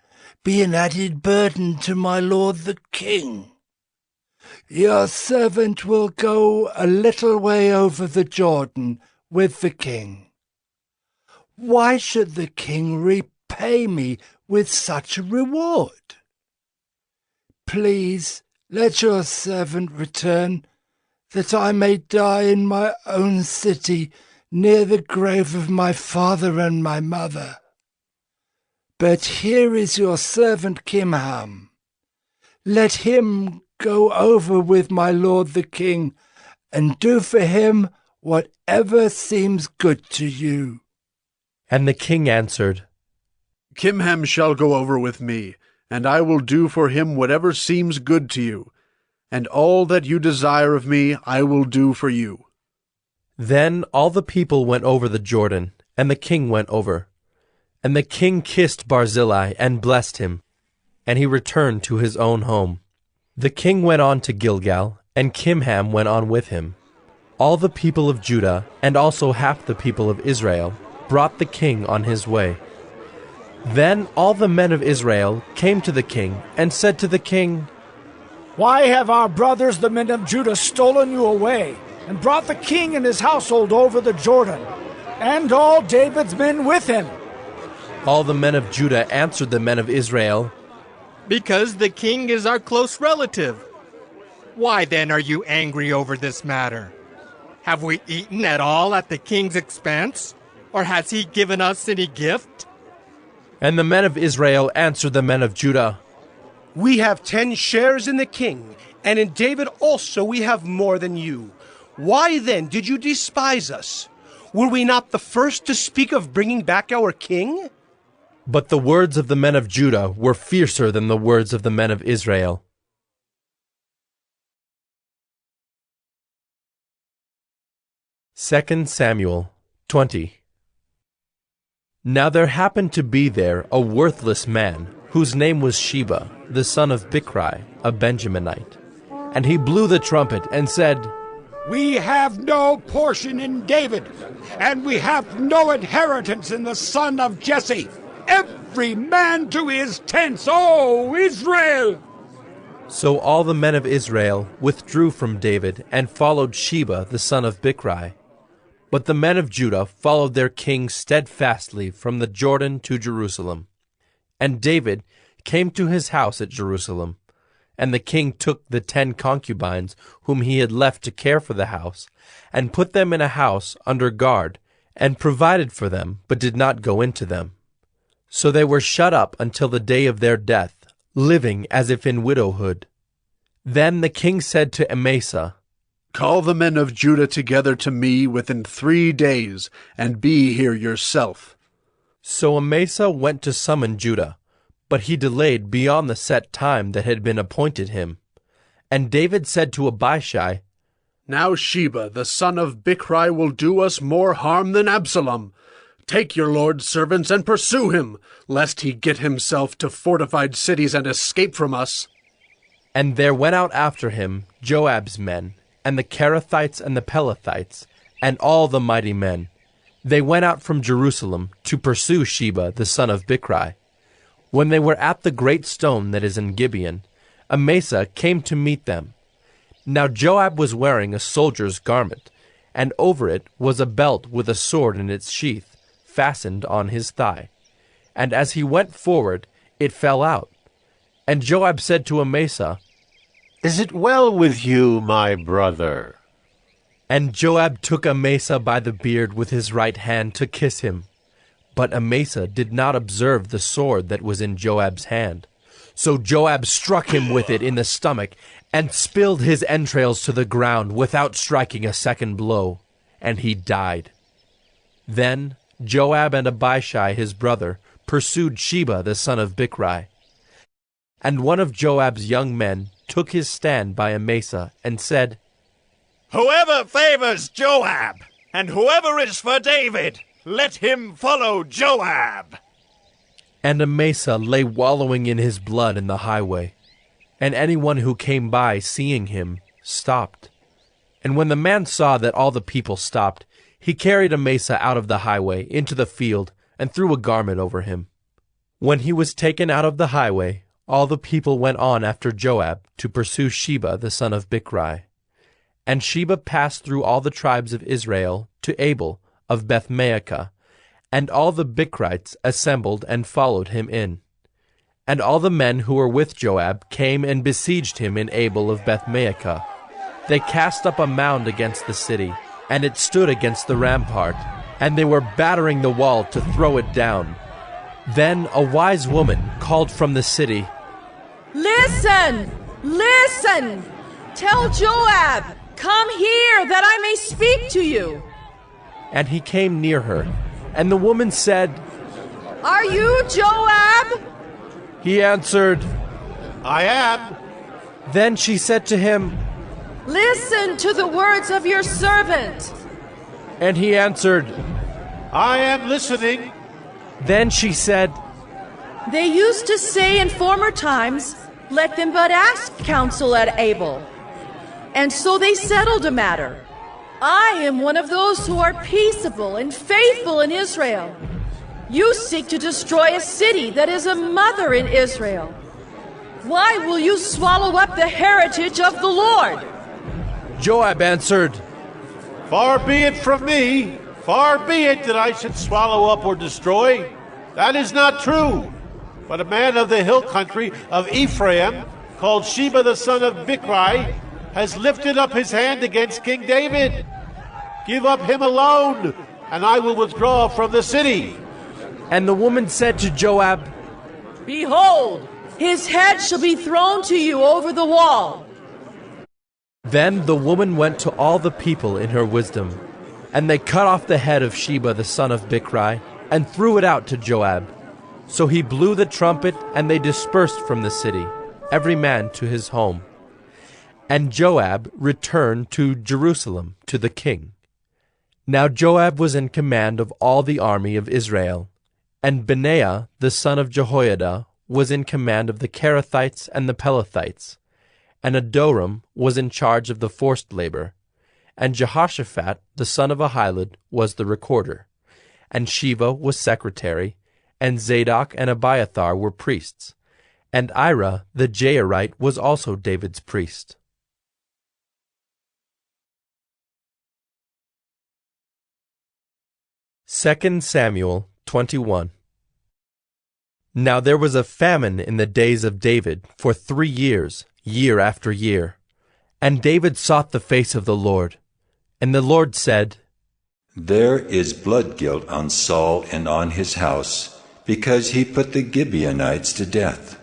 be an added burden to my lord the king? Your servant will go a little way over the Jordan with the king. Why should the king repay me with such a reward? Please let your servant return, that I may die in my own city near the grave of my father and my mother. But here is your servant Kimham. Let him go over with my lord the king, and do for him whatever seems good to you. And the king answered, Kimham shall go over with me, and I will do for him whatever seems good to you, and all that you desire of me I will do for you. Then all the people went over the Jordan, and the king went over. And the king kissed Barzillai and blessed him, and he returned to his own home. The king went on to Gilgal, and Kimham went on with him. All the people of Judah, and also half the people of Israel, brought the king on his way. Then all the men of Israel came to the king, and said to the king, Why have our brothers the men of Judah stolen you away, and brought the king and his household over the Jordan, and all David's men with him? All the men of Judah answered the men of Israel, Because the king is our close relative. Why then are you angry over this matter? Have we eaten at all at the king's expense? Or has he given us any gift? And the men of Israel answered the men of Judah, We have 10 shares in the king, and in David also we have more than you. Why then did you despise us? Were we not the first to speak of bringing back our king? But the words of the men of Judah were fiercer than the words of the men of Israel. 2 Samuel 20. Now there happened to be there a worthless man, whose name was Sheba, the son of Bichri, a Benjaminite. And he blew the trumpet and said, We have no portion in David, and we have no inheritance in the son of Jesse. Every man to his tents, O Israel! So all the men of Israel withdrew from David and followed Sheba the son of Bichri. But the men of Judah followed their king steadfastly from the Jordan to Jerusalem. And David came to his house at Jerusalem. And the king took the 10 concubines whom he had left to care for the house, and put them in a house under guard, and provided for them, but did not go into them. So they were shut up until the day of their death, living as if in widowhood. Then the king said to Amasa, Call the men of Judah together to me within 3 days, and be here yourself. So Amasa went to summon Judah, but he delayed beyond the set time that had been appointed him. And David said to Abishai, Now Sheba the son of Bichri will do us more harm than Absalom. Take your lord's servants and pursue him, lest he get himself to fortified cities and escape from us. And there went out after him Joab's men, and the Kerethites and the Pelethites, and all the mighty men. They went out from Jerusalem to pursue Sheba the son of Bichri. When they were at the great stone that is in Gibeon, Amasa came to meet them. Now Joab was wearing a soldier's garment, and over it was a belt with a sword in its sheath, fastened on his thigh. And as he went forward, it fell out. And Joab said to Amasa, Is it well with you, my brother? And Joab took Amasa by the beard with his right hand to kiss him. But Amasa did not observe the sword that was in Joab's hand. So Joab struck him with it in the stomach, and spilled his entrails to the ground without striking a second blow, and he died. Then Joab and Abishai his brother pursued Sheba the son of Bichri. And one of Joab's young men took his stand by Amasa and said, Whoever favors Joab, and whoever is for David, let him follow Joab. And Amasa lay wallowing in his blood in the highway. And anyone who came by, seeing him, stopped. And when the man saw that all the people stopped, he carried Amasa out of the highway into the field and threw a garment over him. When he was taken out of the highway, all the people went on after Joab to pursue Sheba the son of Bichri. And Sheba passed through all the tribes of Israel to Abel of Beth-maachah, and all the Bichrites assembled and followed him in. And all the men who were with Joab came and besieged him in Abel of Beth-maachah. They cast up a mound against the city, and it stood against the rampart, and they were battering the wall to throw it down. Then a wise woman called from the city, Listen! Listen! Tell Joab, come here that I may speak to you. And he came near her. And the woman said, Are you Joab? He answered, I am. Then she said to him, Listen to the words of your servant. And he answered, I am listening. Then she said, They used to say in former times, Let them but ask counsel at Abel. And so they settled a matter. I am one of those who are peaceable and faithful in Israel. You seek to destroy a city that is a mother in Israel. Why will you swallow up the heritage of the Lord? Joab answered, Far be it from me, far be it that I should swallow up or destroy. That is not true. But a man of the hill country of Ephraim, called Sheba the son of Bichri, has lifted up his hand against King David. Give up him alone, and I will withdraw from the city. And the woman said to Joab, Behold, his head shall be thrown to you over the wall. Then the woman went to all the people in her wisdom, and they cut off the head of Sheba the son of Bichri, and threw it out to Joab. So he blew the trumpet, and they dispersed from the city, every man to his home. And Joab returned to Jerusalem to the king. Now Joab was in command of all the army of Israel, and Benaiah the son of Jehoiada was in command of the Kerethites and the Pelethites, and Adoram was in charge of the forced labor, and Jehoshaphat the son of Ahilud was the recorder, and Sheva was secretary, and Zadok and Abiathar were priests, and Ira the Jairite was also David's priest. Second Samuel 21. Now there was a famine in the days of David for 3 years, year after year. And David sought the face of the Lord. And the Lord said, There is blood guilt on Saul and on his house, because he put the Gibeonites to death.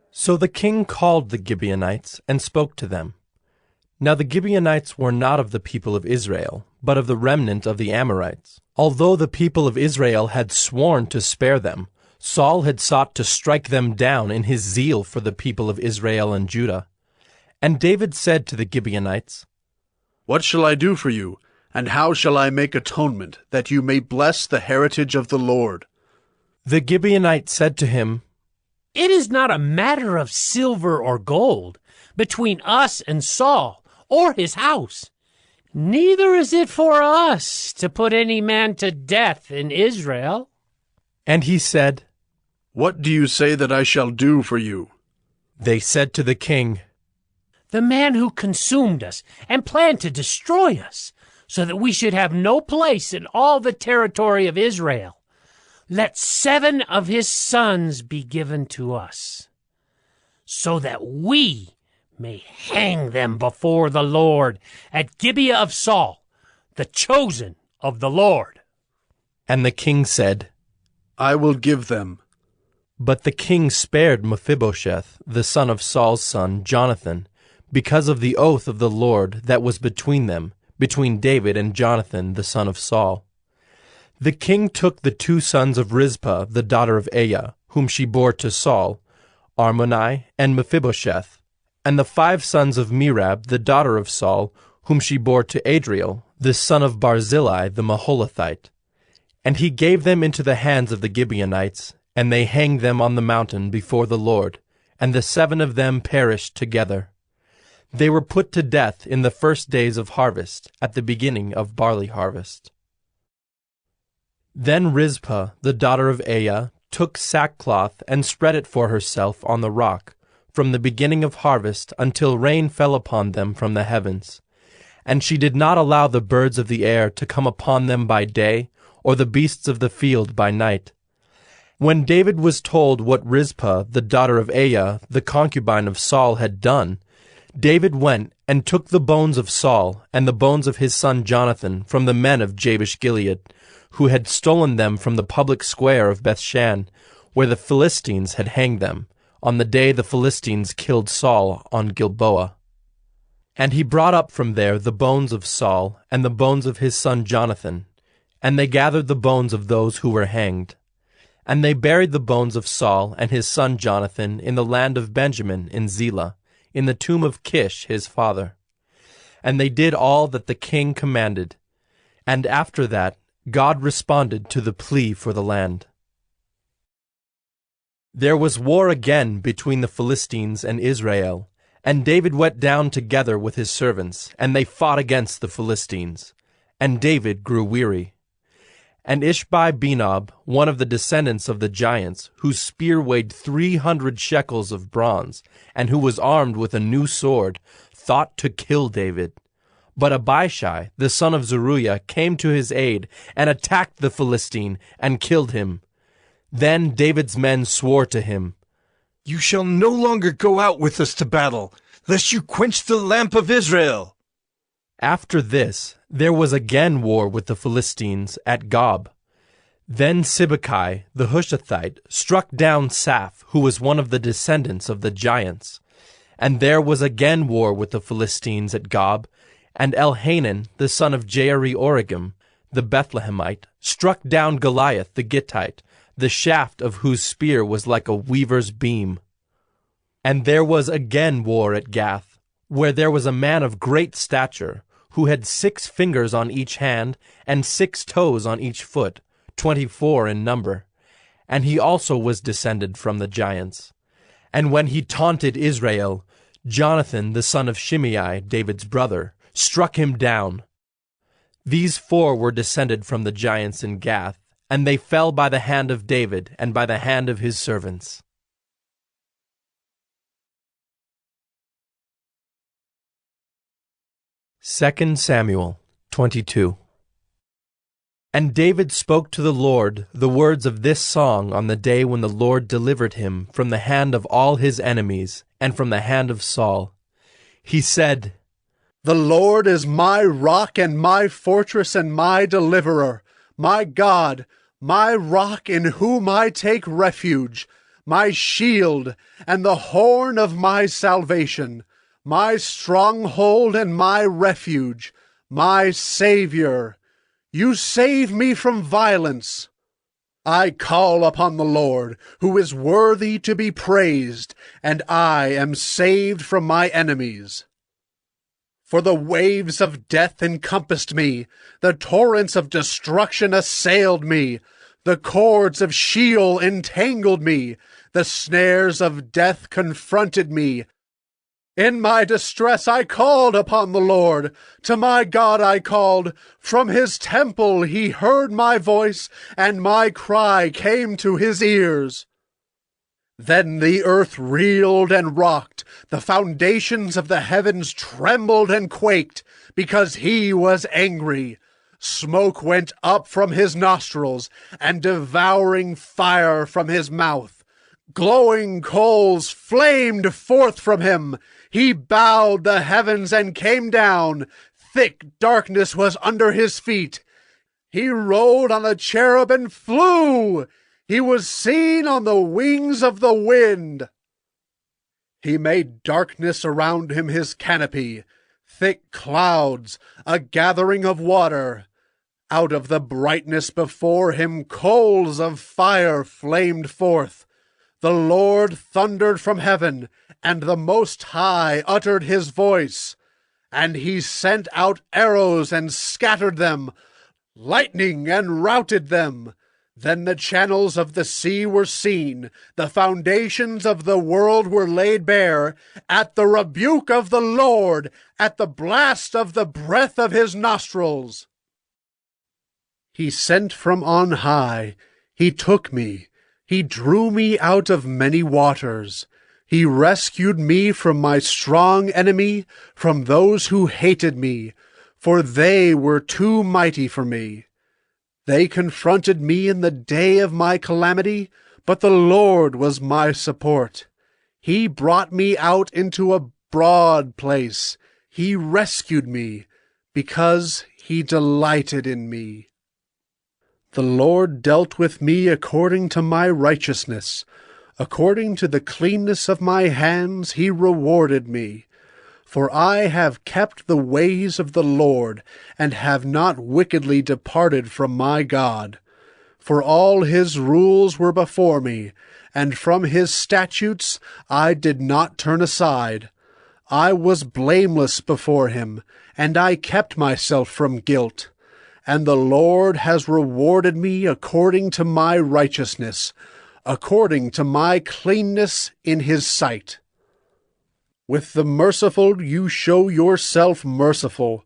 So the king called the Gibeonites and spoke to them. Now the Gibeonites were not of the people of Israel, but of the remnant of the Amorites. Although the people of Israel had sworn to spare them, Saul had sought to strike them down in his zeal for the people of Israel and Judah. And David said to the Gibeonites, What shall I do for you, and how shall I make atonement, that you may bless the heritage of the Lord? The Gibeonites said to him, It is not a matter of silver or gold between us and Saul or his house. Neither is it for us to put any man to death in Israel. And he said, What do you say that I shall do for you? They said to the king, The man who consumed us and planned to destroy us, so that we should have no place in all the territory of Israel. Let 7 of his sons be given to us, so that we may hang them before the Lord at Gibeah of Saul, the chosen of the Lord. And the king said, I will give them. But the king spared Mephibosheth, the son of Saul's son, Jonathan, because of the oath of the Lord that was between them, between David and Jonathan, the son of Saul. The king took the 2 sons of Rizpah, the daughter of Aiah, whom she bore to Saul, Armoni and Mephibosheth, and the 5 sons of Merab, the daughter of Saul, whom she bore to Adriel, the son of Barzillai the Maholathite. And he gave them into the hands of the Gibeonites, and they hanged them on the mountain before the Lord, and the 7 of them perished together. They were put to death in the first days of harvest, at the beginning of barley harvest. Then Rizpah, the daughter of Aiah, took sackcloth and spread it for herself on the rock, from the beginning of harvest until rain fell upon them from the heavens. And she did not allow the birds of the air to come upon them by day, or the beasts of the field by night. When David was told what Rizpah, the daughter of Aiah, the concubine of Saul, had done, David went and took the bones of Saul and the bones of his son Jonathan from the men of Jabesh-Gilead, who had stolen them from the public square of Bethshan, where the Philistines had hanged them, on the day the Philistines killed Saul on Gilboa. And he brought up from there the bones of Saul and the bones of his son Jonathan, and they gathered the bones of those who were hanged. And they buried the bones of Saul and his son Jonathan in the land of Benjamin in Zelah, in the tomb of Kish his father. And they did all that the king commanded. And after that, God responded to the plea for the land. There was war again between the Philistines and Israel, and David went down together with his servants, and they fought against the Philistines. And David grew weary. And Ishbi-Benob, one of the descendants of the giants, whose spear weighed 300 shekels of bronze, and who was armed with a new sword, thought to kill David. But Abishai, the son of Zeruiah, came to his aid, and attacked the Philistine, and killed him. Then David's men swore to him, "You shall no longer go out with us to battle, lest you quench the lamp of Israel." After this, there was again war with the Philistines at Gob. Then Sibbecai, the Hushathite, struck down Saph, who was one of the descendants of the giants. And there was again war with the Philistines at Gob, and Elhanan, the son of Jaare-Oregim, the Bethlehemite, struck down Goliath the Gittite, the shaft of whose spear was like a weaver's beam. And there was again war at Gath, where there was a man of great stature, who had 6 fingers on each hand, and 6 toes on each foot, 24 in number. And he also was descended from the giants. And when he taunted Israel, Jonathan, the son of Shimei, David's brother, struck him down. These 4 were descended from the giants in Gath, and they fell by the hand of David and by the hand of his servants. Second Samuel 22. And David spoke to the Lord the words of this song on the day when the Lord delivered him from the hand of all his enemies and from the hand of Saul. He said, "The Lord is my rock and my fortress and my deliverer, my God, my rock in whom I take refuge, my shield and the horn of my salvation, my stronghold and my refuge, my Savior. You save me from violence. I call upon the Lord, who is worthy to be praised, and I am saved from my enemies. For the waves of death encompassed me, the torrents of destruction assailed me, the cords of Sheol entangled me, the snares of death confronted me. In my distress I called upon the Lord. To my God I called. From his temple he heard my voice, and my cry came to his ears. Then the earth reeled and rocked. The foundations of the heavens trembled and quaked, because he was angry. Smoke went up from his nostrils, and devouring fire from his mouth. Glowing coals flamed forth from him. He bowed the heavens and came down. Thick darkness was under his feet. He rode on a cherub and flew. He was seen on the wings of the wind. He made darkness around him his canopy, thick clouds, a gathering of water. Out of the brightness before him coals of fire flamed forth. The Lord thundered from heaven, and the Most High uttered his voice. And he sent out arrows and scattered them, lightning and routed them. Then the channels of the sea were seen, the foundations of the world were laid bare, at the rebuke of the Lord, at the blast of the breath of his nostrils. He sent from on high, he took me, he drew me out of many waters. He rescued me from my strong enemy, from those who hated me, for they were too mighty for me. They confronted me in the day of my calamity, but the Lord was my support. He brought me out into a broad place. He rescued me, because he delighted in me. The Lord dealt with me according to my righteousness. According to the cleanness of my hands he rewarded me. For I have kept the ways of the Lord, and have not wickedly departed from my God. For all his rules were before me, and from his statutes I did not turn aside. I was blameless before him, and I kept myself from guilt. And the Lord has rewarded me according to my righteousness, according to my cleanness in his sight. With the merciful you show yourself merciful.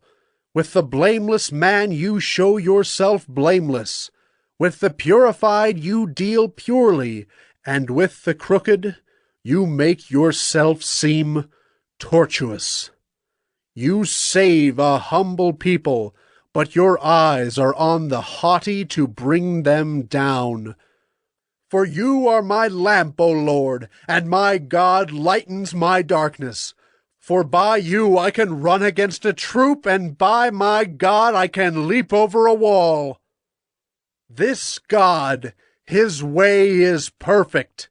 With the blameless man you show yourself blameless. With the purified you deal purely, and with the crooked you make yourself seem tortuous. You save a humble people, but your eyes are on the haughty to bring them down. For you are my lamp, O Lord, and my God lightens my darkness. For by you I can run against a troop, and by my God I can leap over a wall. This God, his way is perfect.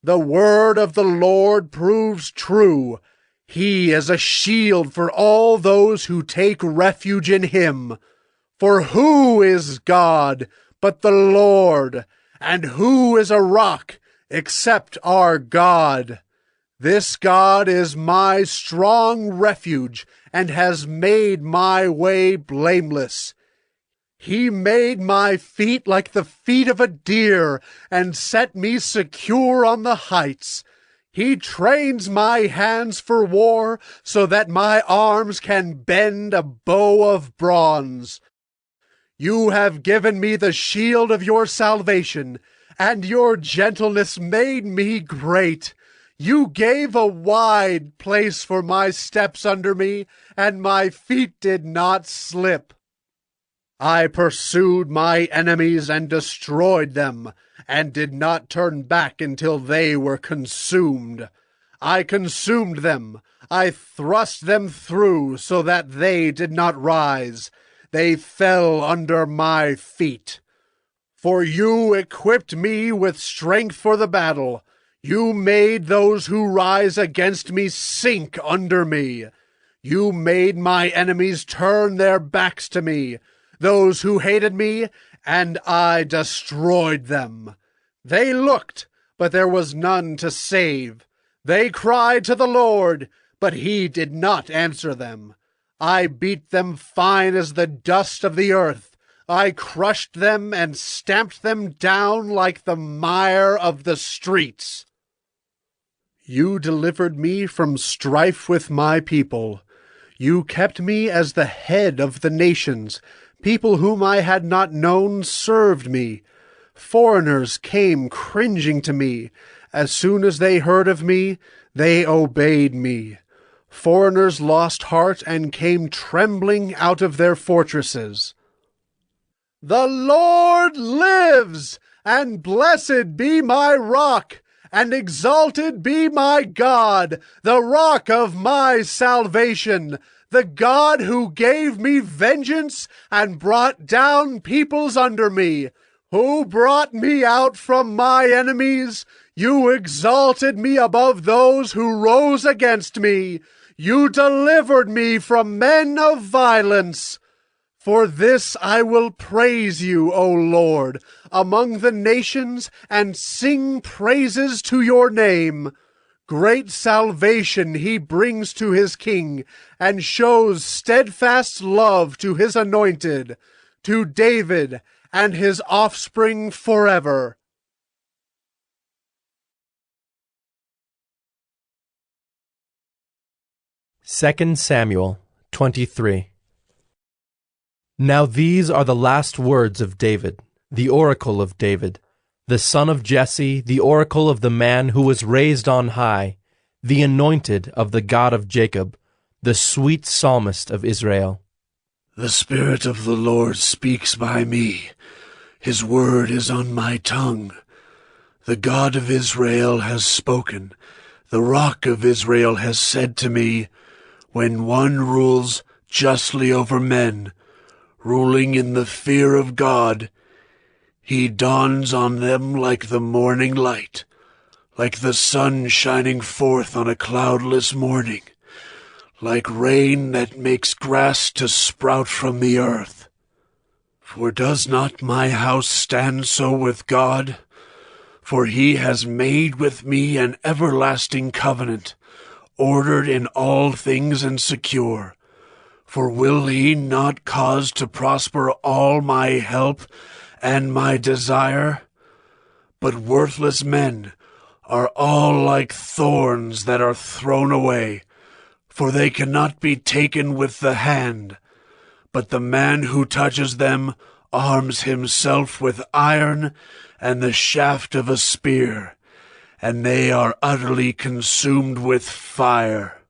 The word of the Lord proves true. He is a shield for all those who take refuge in him. For who is God but the Lord? And who is a rock except our God? This God is my strong refuge, and has made my way blameless. He made my feet like the feet of a deer, and set me secure on the heights. He trains my hands for war, so that my arms can bend a bow of bronze. You have given me the shield of your salvation, and your gentleness made me great. You gave a wide place for my steps under me, and my feet did not slip. I pursued my enemies and destroyed them, and did not turn back until they were consumed. I consumed them. I thrust them through so that they did not rise. They fell under my feet. For you equipped me with strength for the battle. You made those who rise against me sink under me. You made my enemies turn their backs to me, those who hated me, and I destroyed them. They looked, but there was none to save. They cried to the Lord, but he did not answer them. I beat them fine as the dust of the earth. I crushed them and stamped them down like the mire of the streets. You delivered me from strife with my people. You kept me as the head of the nations. People whom I had not known served me. Foreigners came cringing to me. As soon as they heard of me, they obeyed me. Foreigners lost heart and came trembling out of their fortresses. The Lord lives, and blessed be my rock, and exalted be my God, the rock of my salvation, the God who gave me vengeance and brought down peoples under me, who brought me out from my enemies. You exalted me above those who rose against me. You delivered me from men of violence. For this I will praise you, O Lord, among the nations, and sing praises to your name. Great salvation he brings to his king, and shows steadfast love to his anointed, to David and his offspring forever. Second Samuel 23. Now these are the last words of David, the oracle of David, the son of Jesse, the oracle of the man who was raised on high, the anointed of the God of Jacob, the sweet psalmist of Israel. The Spirit of the Lord speaks by me. His word is on my tongue. The God of Israel has spoken. The Rock of Israel has said to me, when one rules justly over men, ruling in the fear of God, He dawns on them like the morning light, like the sun shining forth on a cloudless morning, like rain that makes grass to sprout from the earth. For does not my house stand so with God? For he has made with me an everlasting covenant, ordered in all things and secure. For will he not cause to prosper all my help and my desire? But worthless men are all like thorns that are thrown away, for they cannot be taken with the hand. But the man who touches them arms himself with iron and the shaft of a spear, and they are utterly consumed with fire.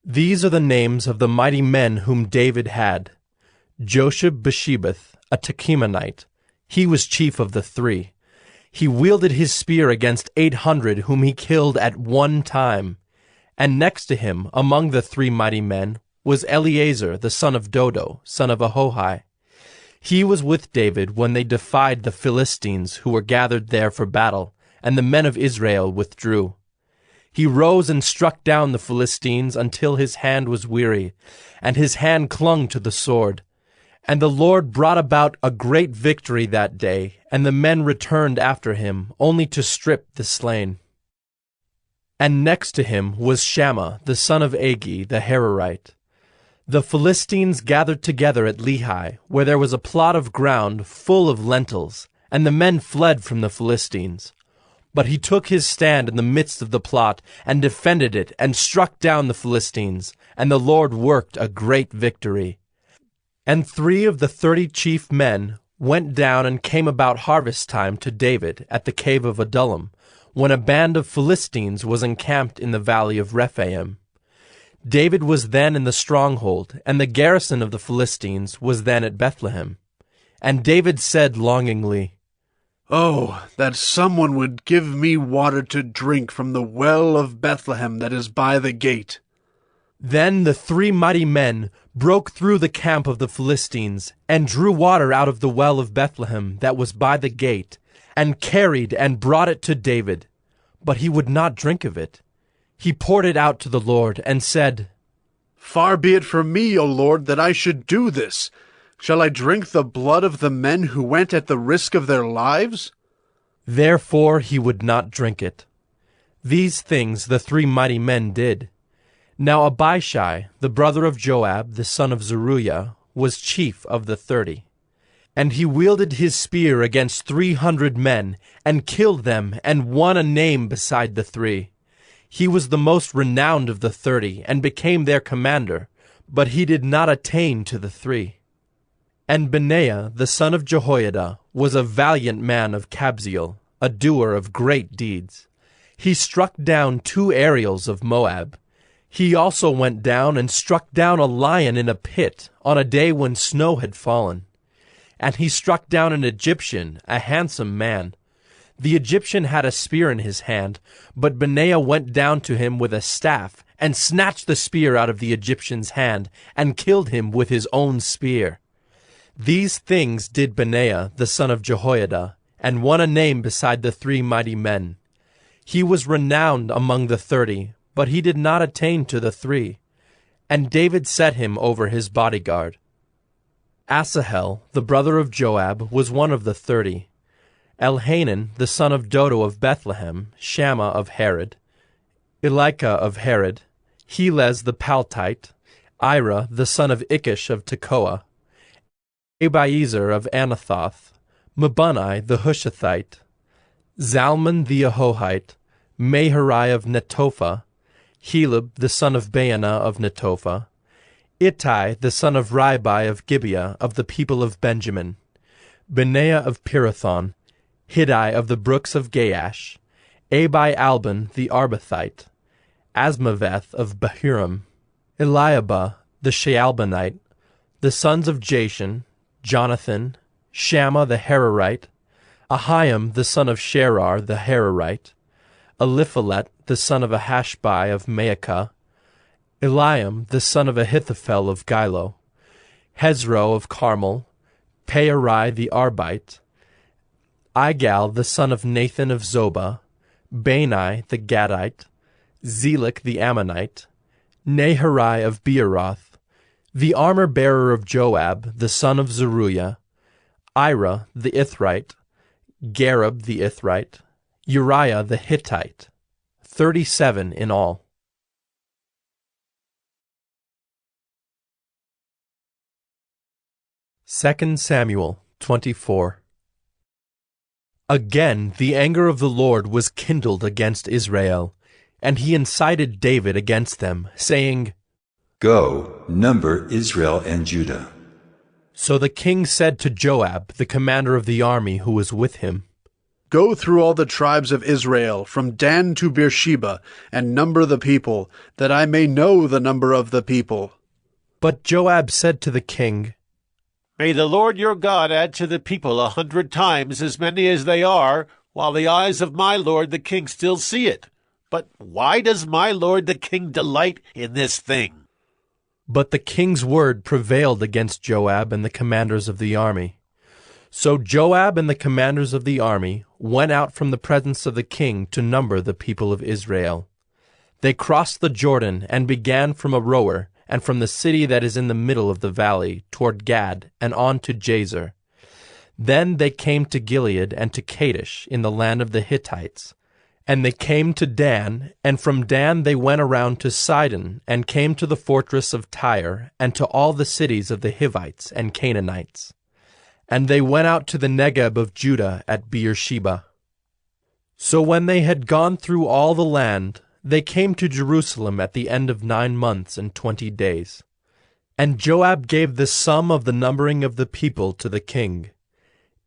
These are the names of the mighty men whom David had. Josheb-Basshebeth, a Tekemonite. He was chief of the 3. He wielded his spear against 800 whom he killed at one time. And next to him, among the 3 mighty men, was Eleazar the son of Dodo, son of Ahohi. He was with David when they defied the Philistines who were gathered there for battle, and the men of Israel withdrew. He rose and struck down the Philistines until his hand was weary, and his hand clung to the sword. And the Lord brought about a great victory that day, and the men returned after him, only to strip the slain. And next to him was Shammah the son of Agi the Hararite. The Philistines gathered together at Lehi, where there was a plot of ground full of lentils, and the men fled from the Philistines. But he took his stand in the midst of the plot, and defended it, and struck down the Philistines, and the Lord worked a great victory. And 3 of the 30 chief men went down and came about harvest time to David at the cave of Adullam, when a band of Philistines was encamped in the valley of Rephaim. David was then in the stronghold, and the garrison of the Philistines was then at Bethlehem. And David said longingly, "Oh, that someone would give me water to drink from the well of Bethlehem that is by the gate." Then the 3 mighty men broke through the camp of the Philistines, and drew water out of the well of Bethlehem that was by the gate, and carried and brought it to David. But he would not drink of it. He poured it out to the Lord, and said, "Far be it from me, O Lord, that I should do this. Shall I drink the blood of the men who went at the risk of their lives?" Therefore he would not drink it. These things the 3 mighty men did. Now Abishai, the brother of Joab, the son of Zeruiah, was chief of the 30. And he wielded his spear against 300 men, and killed them, and won a name beside the 3. He was the most renowned of the 30, and became their commander, but he did not attain to the 3. And Benaiah, the son of Jehoiada, was a valiant man of Kabzeel, a doer of great deeds. He struck down 2 Ariels of Moab. He also went down and struck down a lion in a pit on a day when snow had fallen. And he struck down an Egyptian, a handsome man. The Egyptian had a spear in his hand, but Benaiah went down to him with a staff, and snatched the spear out of the Egyptian's hand, and killed him with his own spear. These things did Benaiah, the son of Jehoiada, and won a name beside the 3 mighty men. He was renowned among the 30, but he did not attain to the 3. And David set him over his bodyguard. Asahel, the brother of Joab, was one of the 30. Elhanan, the son of Dodo of Bethlehem, Shammah of Harod, Elika of Harod, Helez the Paltite, Ira, the son of Ikish of Tekoa, Abiezer of Anathoth, Mabunai the Hushathite, Zalmon the Ahohite, Maharai of Netophah, Heleb the son of Baanah of Netophah, Ittai the son of Ribai of Gibeah of the people of Benjamin, Benaiah of Pirathon, Hiddai of the brooks of Gaash, Abi-Albon the Arbathite, Asmaveth of Bahurim, Eliabah the Shaalbonite, the sons of Jashan, Jonathan, Shammah the Hararite, Ahiam the son of Sherar the Hararite, Eliphalet the son of Ahashbai of Maacah, Eliam the son of Ahithophel of Gilo, Hezro of Carmel, Pearai the Arbite, Igal the son of Nathan of Zobah, Bani the Gadite, Zelek the Ammonite, Naharai of Beeroth, the armor-bearer of Joab the son of Zeruiah, Ira the Ithrite, Gareb the Ithrite, Uriah the Hittite, 37 in all. Second Samuel 24. Again the anger of the Lord was kindled against Israel, and he incited David against them, saying, Go, number Israel and Judah. So the king said to Joab, the commander of the army who was with him, Go through all the tribes of Israel, from Dan to Beersheba, and number the people, that I may know the number of the people. But Joab said to the king, May the Lord your God add to the people 100 times as many as they are, while the eyes of my lord the king still see it. But why does my lord the king delight in this thing? But the king's word prevailed against Joab and the commanders of the army. So Joab and the commanders of the army went out from the presence of the king to number the people of Israel. They crossed the Jordan and began from Aroer, and from the city that is in the middle of the valley, toward Gad, and on to Jazer. Then they came to Gilead and to Kadesh in the land of the Hittites. And they came to Dan, and from Dan they went around to Sidon, and came to the fortress of Tyre, and to all the cities of the Hivites and Canaanites. And they went out to the Negeb of Judah at Beersheba. So when they had gone through all the land, they came to Jerusalem at the end of 9 months and 20 days. And Joab gave the sum of the numbering of the people to the king.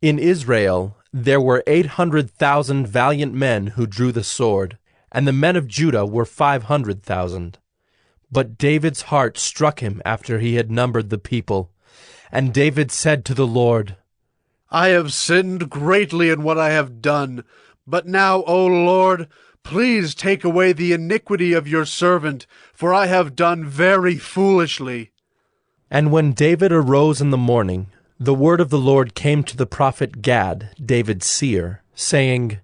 In Israel there were 800,000 valiant men who drew the sword, and the men of Judah were 500,000. But David's heart struck him after he had numbered the people. And David said to the Lord, I have sinned greatly in what I have done. But now, O Lord, please take away the iniquity of your servant, for I have done very foolishly. And when David arose in the morning, the word of the Lord came to the prophet Gad, David's seer, saying,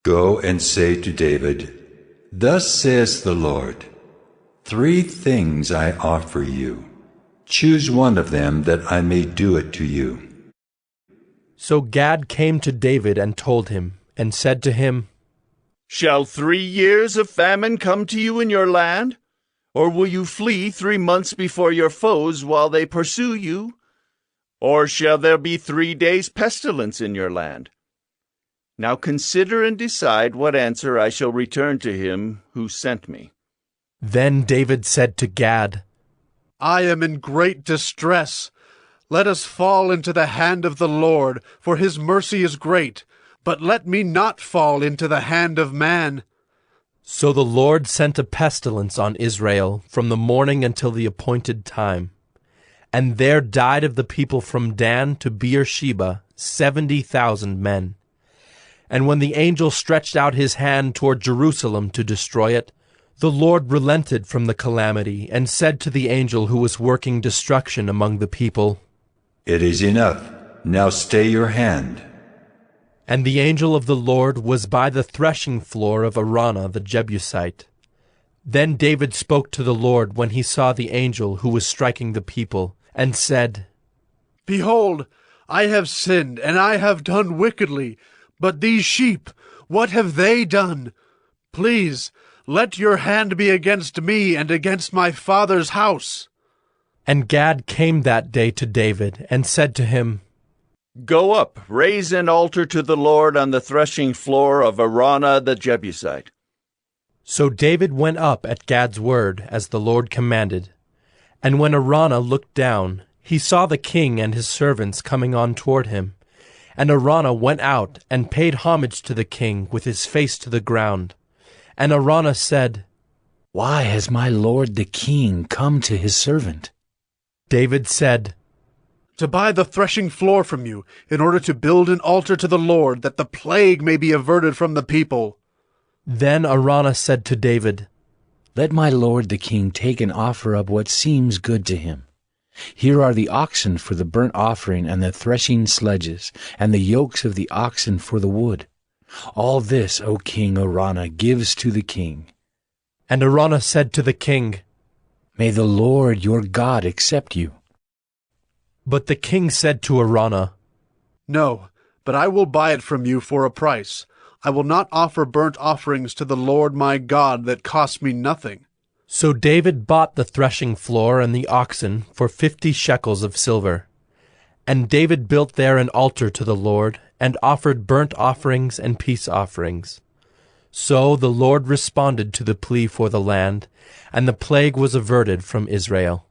Go and say to David, Thus says the Lord, 3 things I offer you. Choose one of them that I may do it to you. So Gad came to David and told him, and said to him, Shall 3 years of famine come to you in your land? Or will you flee 3 months before your foes while they pursue you? Or shall there be 3 days' pestilence in your land? Now consider and decide what answer I shall return to him who sent me. Then David said to Gad, I am in great distress. Let us fall into the hand of the Lord, for his mercy is great. But let me not fall into the hand of man. So the Lord sent a pestilence on Israel from the morning until the appointed time. And there died of the people from Dan to Beersheba 70,000 men. And when the angel stretched out his hand toward Jerusalem to destroy it, the Lord relented from the calamity and said to the angel who was working destruction among the people, It is enough. Now stay your hand. And the angel of the Lord was by the threshing floor of Araunah the Jebusite. Then David spoke to the Lord when he saw the angel who was striking the people, and said, Behold, I have sinned, and I have done wickedly. But these sheep, what have they done? Please, let your hand be against me and against my father's house. And Gad came that day to David, and said to him, Go up, raise an altar to the Lord on the threshing floor of Araunah the Jebusite. So David went up at Gad's word, as the Lord commanded. And when Araunah looked down, he saw the king and his servants coming on toward him. And Araunah went out and paid homage to the king with his face to the ground. And Araunah said, Why has my lord the king come to his servant? David said, To buy the threshing floor from you, in order to build an altar to the Lord, that the plague may be averted from the people. Then Araunah said to David, Let my lord the king take and offer up what seems good to him. Here are the oxen for the burnt offering and the threshing sledges, and the yokes of the oxen for the wood. All this, O King Araunah, gives to the king. And Araunah said to the king, May the Lord your God accept you. But the king said to Araunah, No, but I will buy it from you for a price. I will not offer burnt offerings to the Lord my God that cost me nothing. So David bought the threshing floor and the oxen for 50 shekels of silver. And David built there an altar to the Lord, and offered burnt offerings and peace offerings. So the Lord responded to the plea for the land, and the plague was averted from Israel.